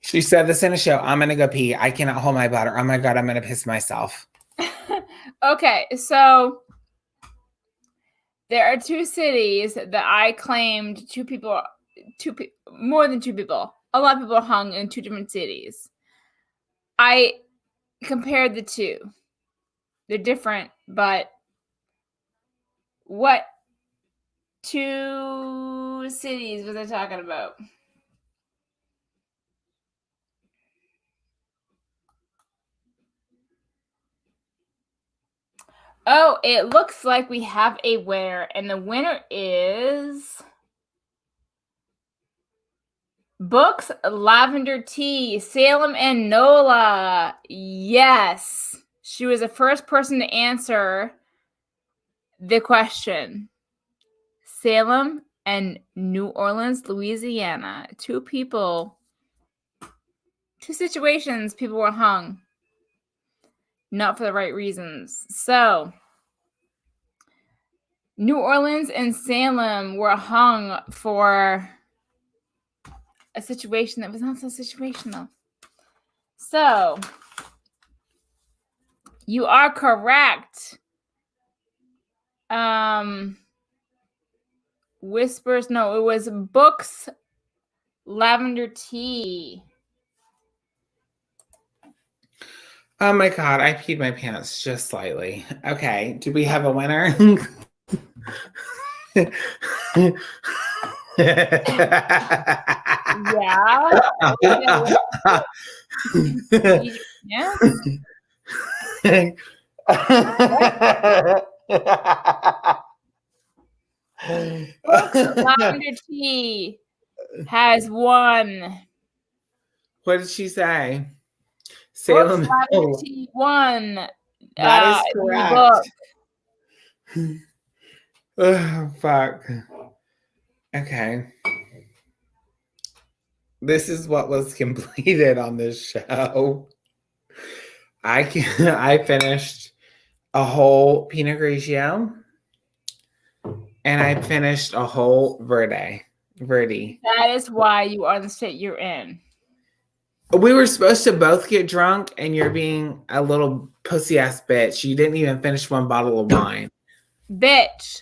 She said this in a show. I'm gonna go pee. I cannot hold my bladder. Oh my god, I'm gonna piss myself. Okay, so there are two cities that I claimed more than two people. A lot of people are hung in two different cities. I compared the two. They're different, but what two cities was I talking about? Oh, it looks like we have a winner, and the winner is Books Lavender Tea, Salem and Nola. Yes, she was the first person to answer the question. Salem and New Orleans, Louisiana. Two situations, people were hung. Not for the right reasons. So, New Orleans and Salem were hung for a situation that was not so situational. So, you are correct. Whispers, no, it was Books Lavender Tea. Oh my god, I peed my pants just slightly. Okay, do we have a winner? Yeah. Books Lavender Tea has won. What did she say? Salem Lavender Tea won. That is correct. Oh, fuck. Okay. This is what was completed on this show. I finished a whole Pinot Grigio, and I finished a whole Verde. That is why you are the state you're in. We were supposed to both get drunk, and you're being a little pussy ass bitch. You didn't even finish one bottle of wine. Bitch.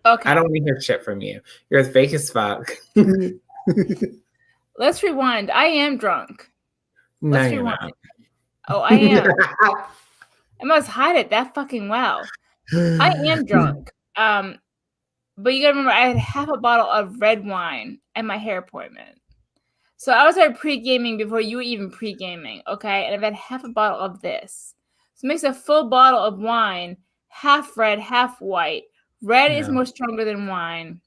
Okay. I don't want to hear shit from you. You're fake as fuck. Let's rewind. I am drunk. Let's rewind. Oh, I am. I must hide it that fucking well. I am drunk. But you gotta remember, I had half a bottle of red wine at my hair appointment. So I was pre-gaming before you were even pre-gaming, okay? And I've had half a bottle of this. So it makes a full bottle of wine, half red, half white. Red is more stronger than wine.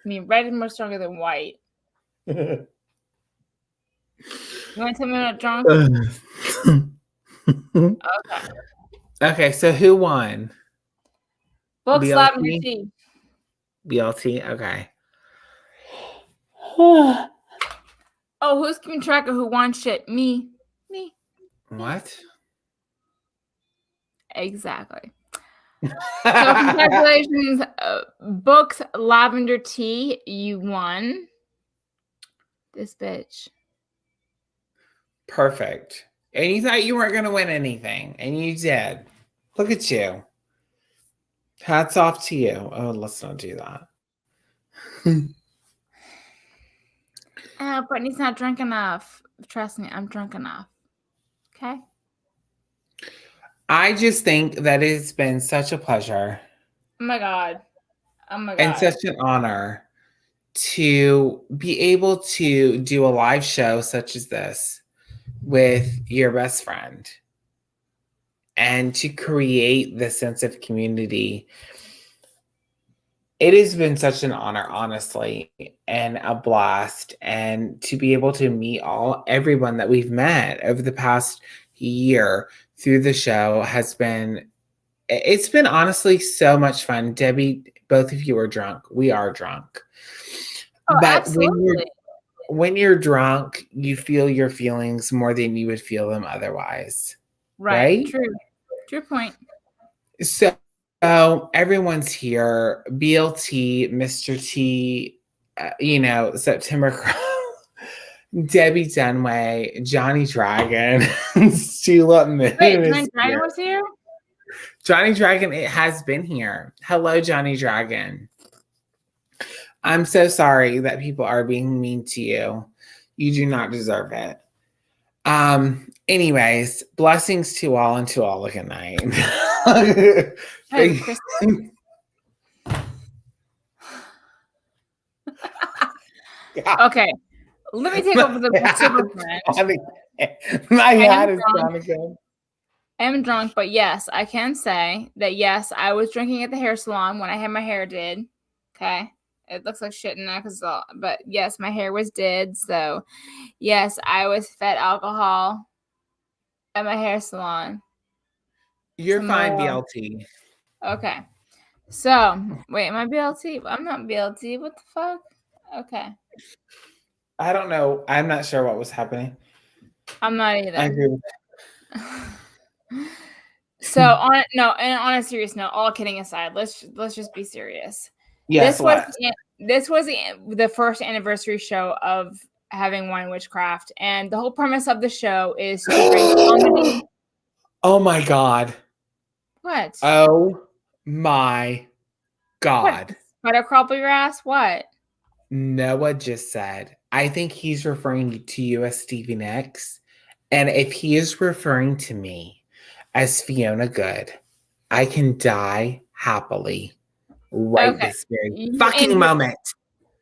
I mean, red is more stronger than white. You want to tell me I'm not drunk? Okay. Okay, so who won? Books Lavender Tea. BLT, okay. Oh, who's keeping track of who won shit? Me. What? Exactly. So congratulations, Books Lavender Tea. You won. This bitch. Perfect. And you thought you weren't going to win anything, and you did. Look at you. Hats off to you. Oh, let's not do that. Oh, Brittany's not drunk enough. Trust me, I'm drunk enough. Okay? I just think that it's been such a pleasure. Oh my God. And such an honor to be able to do a live show such as this with your best friend and to create this sense of community. It has been such an honor, honestly, and a blast. And to be able to meet everyone that we've met over the past year through the show it's been honestly so much fun. Debbie, both of you are drunk. We are drunk. Oh, But absolutely. when you're drunk, you feel your feelings more than you would feel them otherwise. Right? True point. So everyone's here. BLT, Mr. T, September Crow, Debbie Dunway, Johnny Dragon, Sheila Moon. Wait, Johnny Dragon was here? Johnny Dragon, it has been here. Hello, Johnny Dragon. I'm so sorry that people are being mean to you. You do not deserve it. Anyways, blessings to all and to all a good night. Hey, Chris. Okay. Let me take over the super friend. My hat is gone again. I'm drunk, but yes, I can say that yes, I was drinking at the hair salon when I had my hair did. Okay. It looks like shit now but yes, my hair was did. So yes, I was fed alcohol at my hair salon. You're fine, BLT. Okay. So wait, am I BLT? I'm not BLT. What the fuck? Okay. I don't know. I'm not sure what was happening. I'm not either. I agree with So on a serious note, all kidding aside, let's just be serious. Yes, this was the first anniversary show of having Wine Witchcraft, and the whole premise of the show is to bring comedy. Oh my God. What? Oh my God. Spider crawl up your ass? What? Noah just said, I think he's referring to you as Stevie Nicks. And if he is referring to me as Fiona Good, I can die happily this very fucking moment.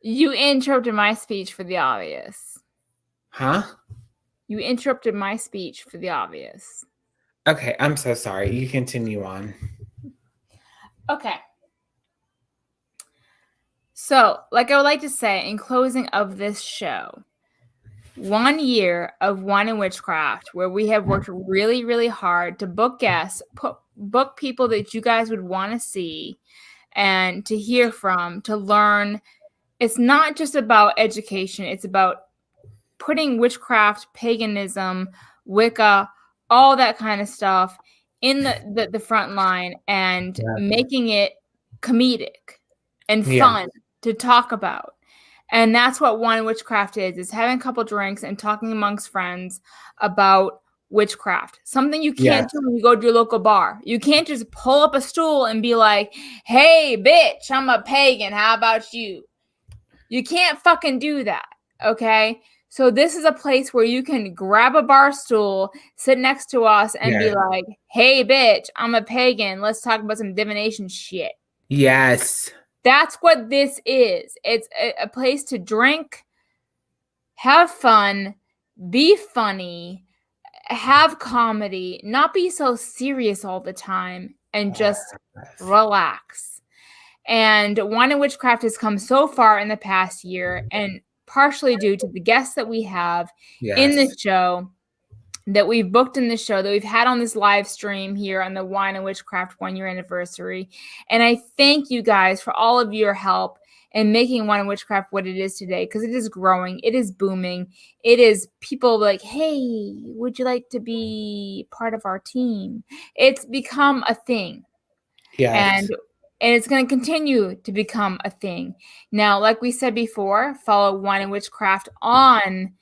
You interrupted my speech for the obvious. Huh? You interrupted my speech for the obvious. Okay, I'm so sorry. You continue on. Okay. So, like I would like to say in closing of this show, 1 year of Wine and Witchcraft, where we have worked really, really hard to book guests, book people that you guys would want to see and to hear from, to learn. It's not just about education. It's about putting witchcraft, paganism, Wicca, all that kind of stuff in the front line and making it comedic and fun to talk about. And that's what Wine Witchcraft is having a couple drinks and talking amongst friends about witchcraft. Something you can't do when you go to your local bar. You can't just pull up a stool and be like, hey, bitch, I'm a pagan. How about you? You can't fucking do that. Okay? So this is a place where you can grab a bar stool, sit next to us, and be like, hey, bitch, I'm a pagan. Let's talk about some divination shit. Yes. That's what this is. It's a place to drink, have fun, be funny, have comedy, not be so serious all the time, and just relax. And Wine and Witchcraft has come so far in the past year, and partially due to the guests that we have in this show, that we've booked in this show, that we've had on this live stream here on the Wine and Witchcraft 1 year anniversary. And I thank you guys for all of your help and making Wine and Witchcraft what it is today, because it is growing, it is booming. It is people like, hey, would you like to be part of our team? It's become a thing. Yes. And it's going to continue to become a thing. Now, like we said before, follow Wine and Witchcraft on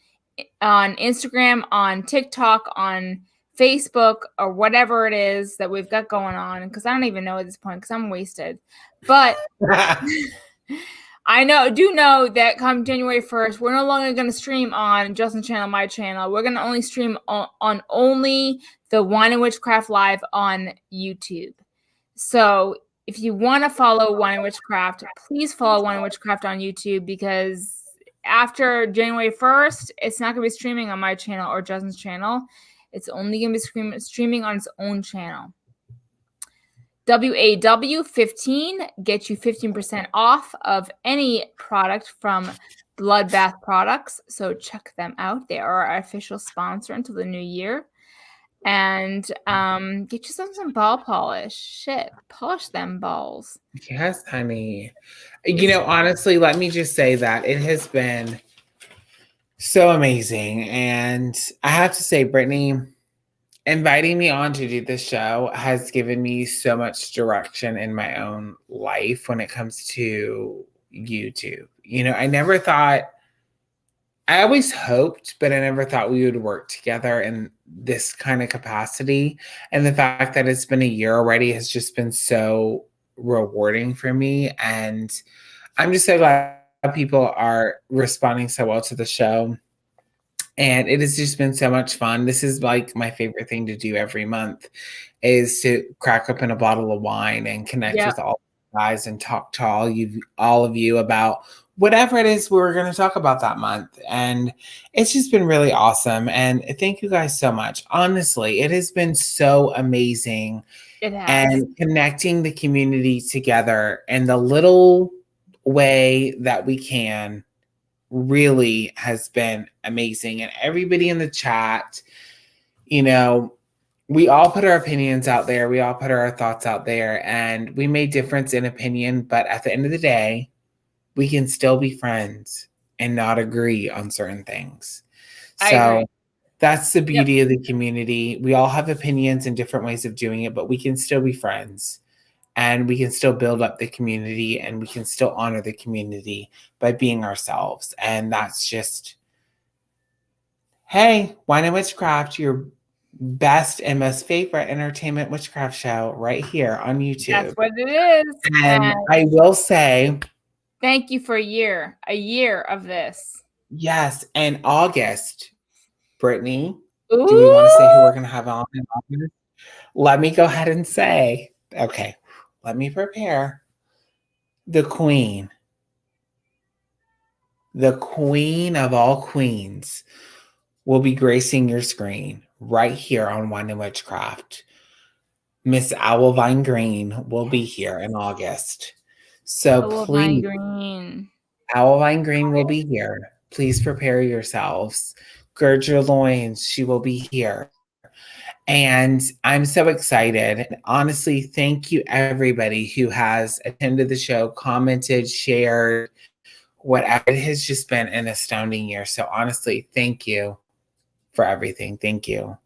Instagram, on TikTok, on Facebook, or whatever it is that we've got going on, because I don't even know at this point because I'm wasted. But I do know that come January 1st, we're no longer going to stream on Justin's channel, my channel. We're going to only stream on only the Wine and Witchcraft live on YouTube. So if you want to follow Wine and Witchcraft, please follow Wine and Witchcraft on YouTube, because after January 1st, it's not going to be streaming on my channel or Justin's channel. It's only going to be streaming on its own channel. WAW15 gets you 15% off of any product from Bloodbath Products. So check them out. They are our official sponsor until the new year. And get yourself some ball polish. Shit, polish them balls. Yes, honey. Honestly, let me just say that it has been so amazing. And I have to say, Brittany, inviting me on to do this show has given me so much direction in my own life when it comes to YouTube. I always hoped, but I never thought we would work together in this kind of capacity. And the fact that it's been a year already has just been so rewarding for me. And I'm just so glad people are responding so well to the show. And it has just been so much fun. This is like my favorite thing to do every month, is to crack open a bottle of wine and connect with all you guys and talk to all of you about whatever it is we're going to talk about that month. And it's just been really awesome. And thank you guys so much. Honestly, it has been so amazing. It has. And connecting the community together in the little way that we can really has been amazing. And everybody in the chat, we all put our opinions out there. We all put our thoughts out there, and we may difference in opinion, but at the end of the day, we can still be friends and not agree on certain things. So that's the beauty of the community. We all have opinions and different ways of doing it, but we can still be friends, and we can still build up the community, and we can still honor the community by being ourselves. And that's just, hey, Wine and Witchcraft, your best and most favorite entertainment witchcraft show right here on YouTube. That's what it is. And I will say, thank you for a year of this. Yes. And August, Brittany, Ooh. Do we want to say who we're going to have on in August? Let me go ahead and say, okay, let me prepare. The queen of all queens will be gracing your screen right here on Wine and Witchcraft. Miss Owlvine Green will be here in August. So please, Owlvine Green will be here. Please prepare yourselves. Gird your loins. She will be here. And I'm so excited. And honestly, thank you everybody who has attended the show, commented, shared, whatever. It has just been an astounding year. So honestly, thank you for everything. Thank you.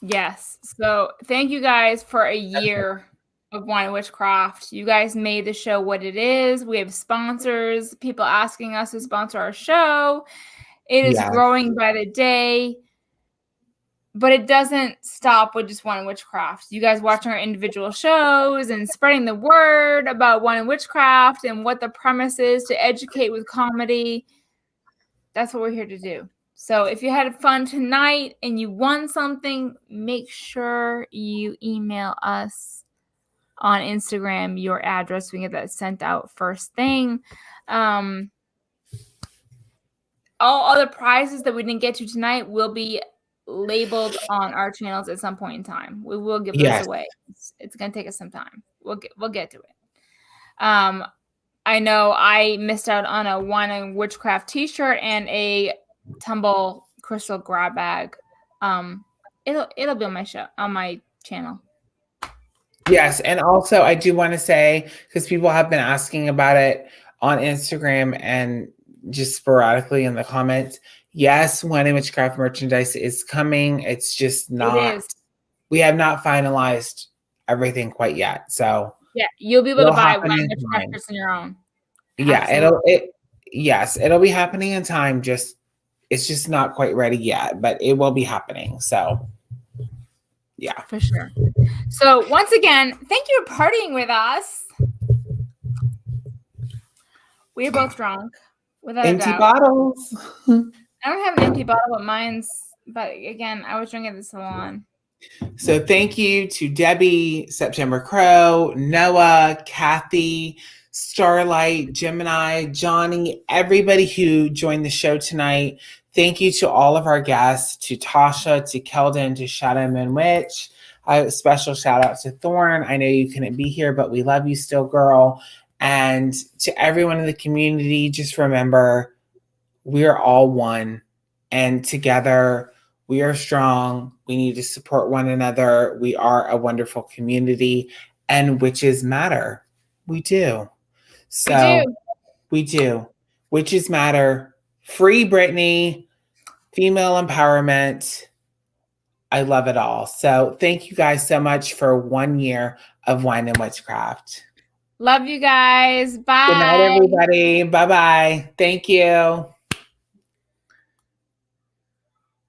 Yes. So thank you guys for a year of Wine and Witchcraft. You guys made the show what it is. We have sponsors, people asking us to sponsor our show. It is growing by the day. But it doesn't stop with just Wine and Witchcraft. You guys watching our individual shows and spreading the word about Wine and Witchcraft and what the premise is, to educate with comedy. That's what we're here to do. So if you had fun tonight and you won something, make sure you email us on Instagram your address. We can get that sent out first thing. All other prizes that we didn't get to tonight will be labeled on our channels at some point in time. We will give those away. It's going to take us some time. We'll get to it. I know I missed out on a Wine and Witchcraft t-shirt and a Tumble crystal grab bag. It'll be on my channel. Yes, and also I do want to say, because people have been asking about it on Instagram and just sporadically in the comments. Yes, Wine and Witchcraft merchandise is coming. It's just It not. is. We have not finalized everything quite yet. So Yeah, you'll be able to it'll buy happen Wine in Witchcraft time. on your own. Yeah, Absolutely. yes, it'll be happening in time. Just it's just not quite ready yet, but it will be happening. So yeah. For sure. So once again, thank you for partying with us. We're both drunk, without a Empty doubt. bottles. I don't have an empty bottle, but again, I was drinking the salon. So thank you to Debbie, September Crow, Noah, Kathy, Starlight, Gemini, Johnny, everybody who joined the show tonight. Thank you to all of our guests, to Tasha, to Kelden, to Shadow Moon Witch. A special shout out to Thorn. I know you couldn't be here, but we love you still, girl. And to everyone in the community, just remember, we're all one. And together, we are strong. We need to support one another. We are a wonderful community, and witches matter. We do. So we do. Witches matter. Free Britney, female empowerment. I love it all. So thank you guys so much for 1 year of Wine and Witchcraft. Love you guys. Bye. Good night, everybody. Bye-bye. Thank you.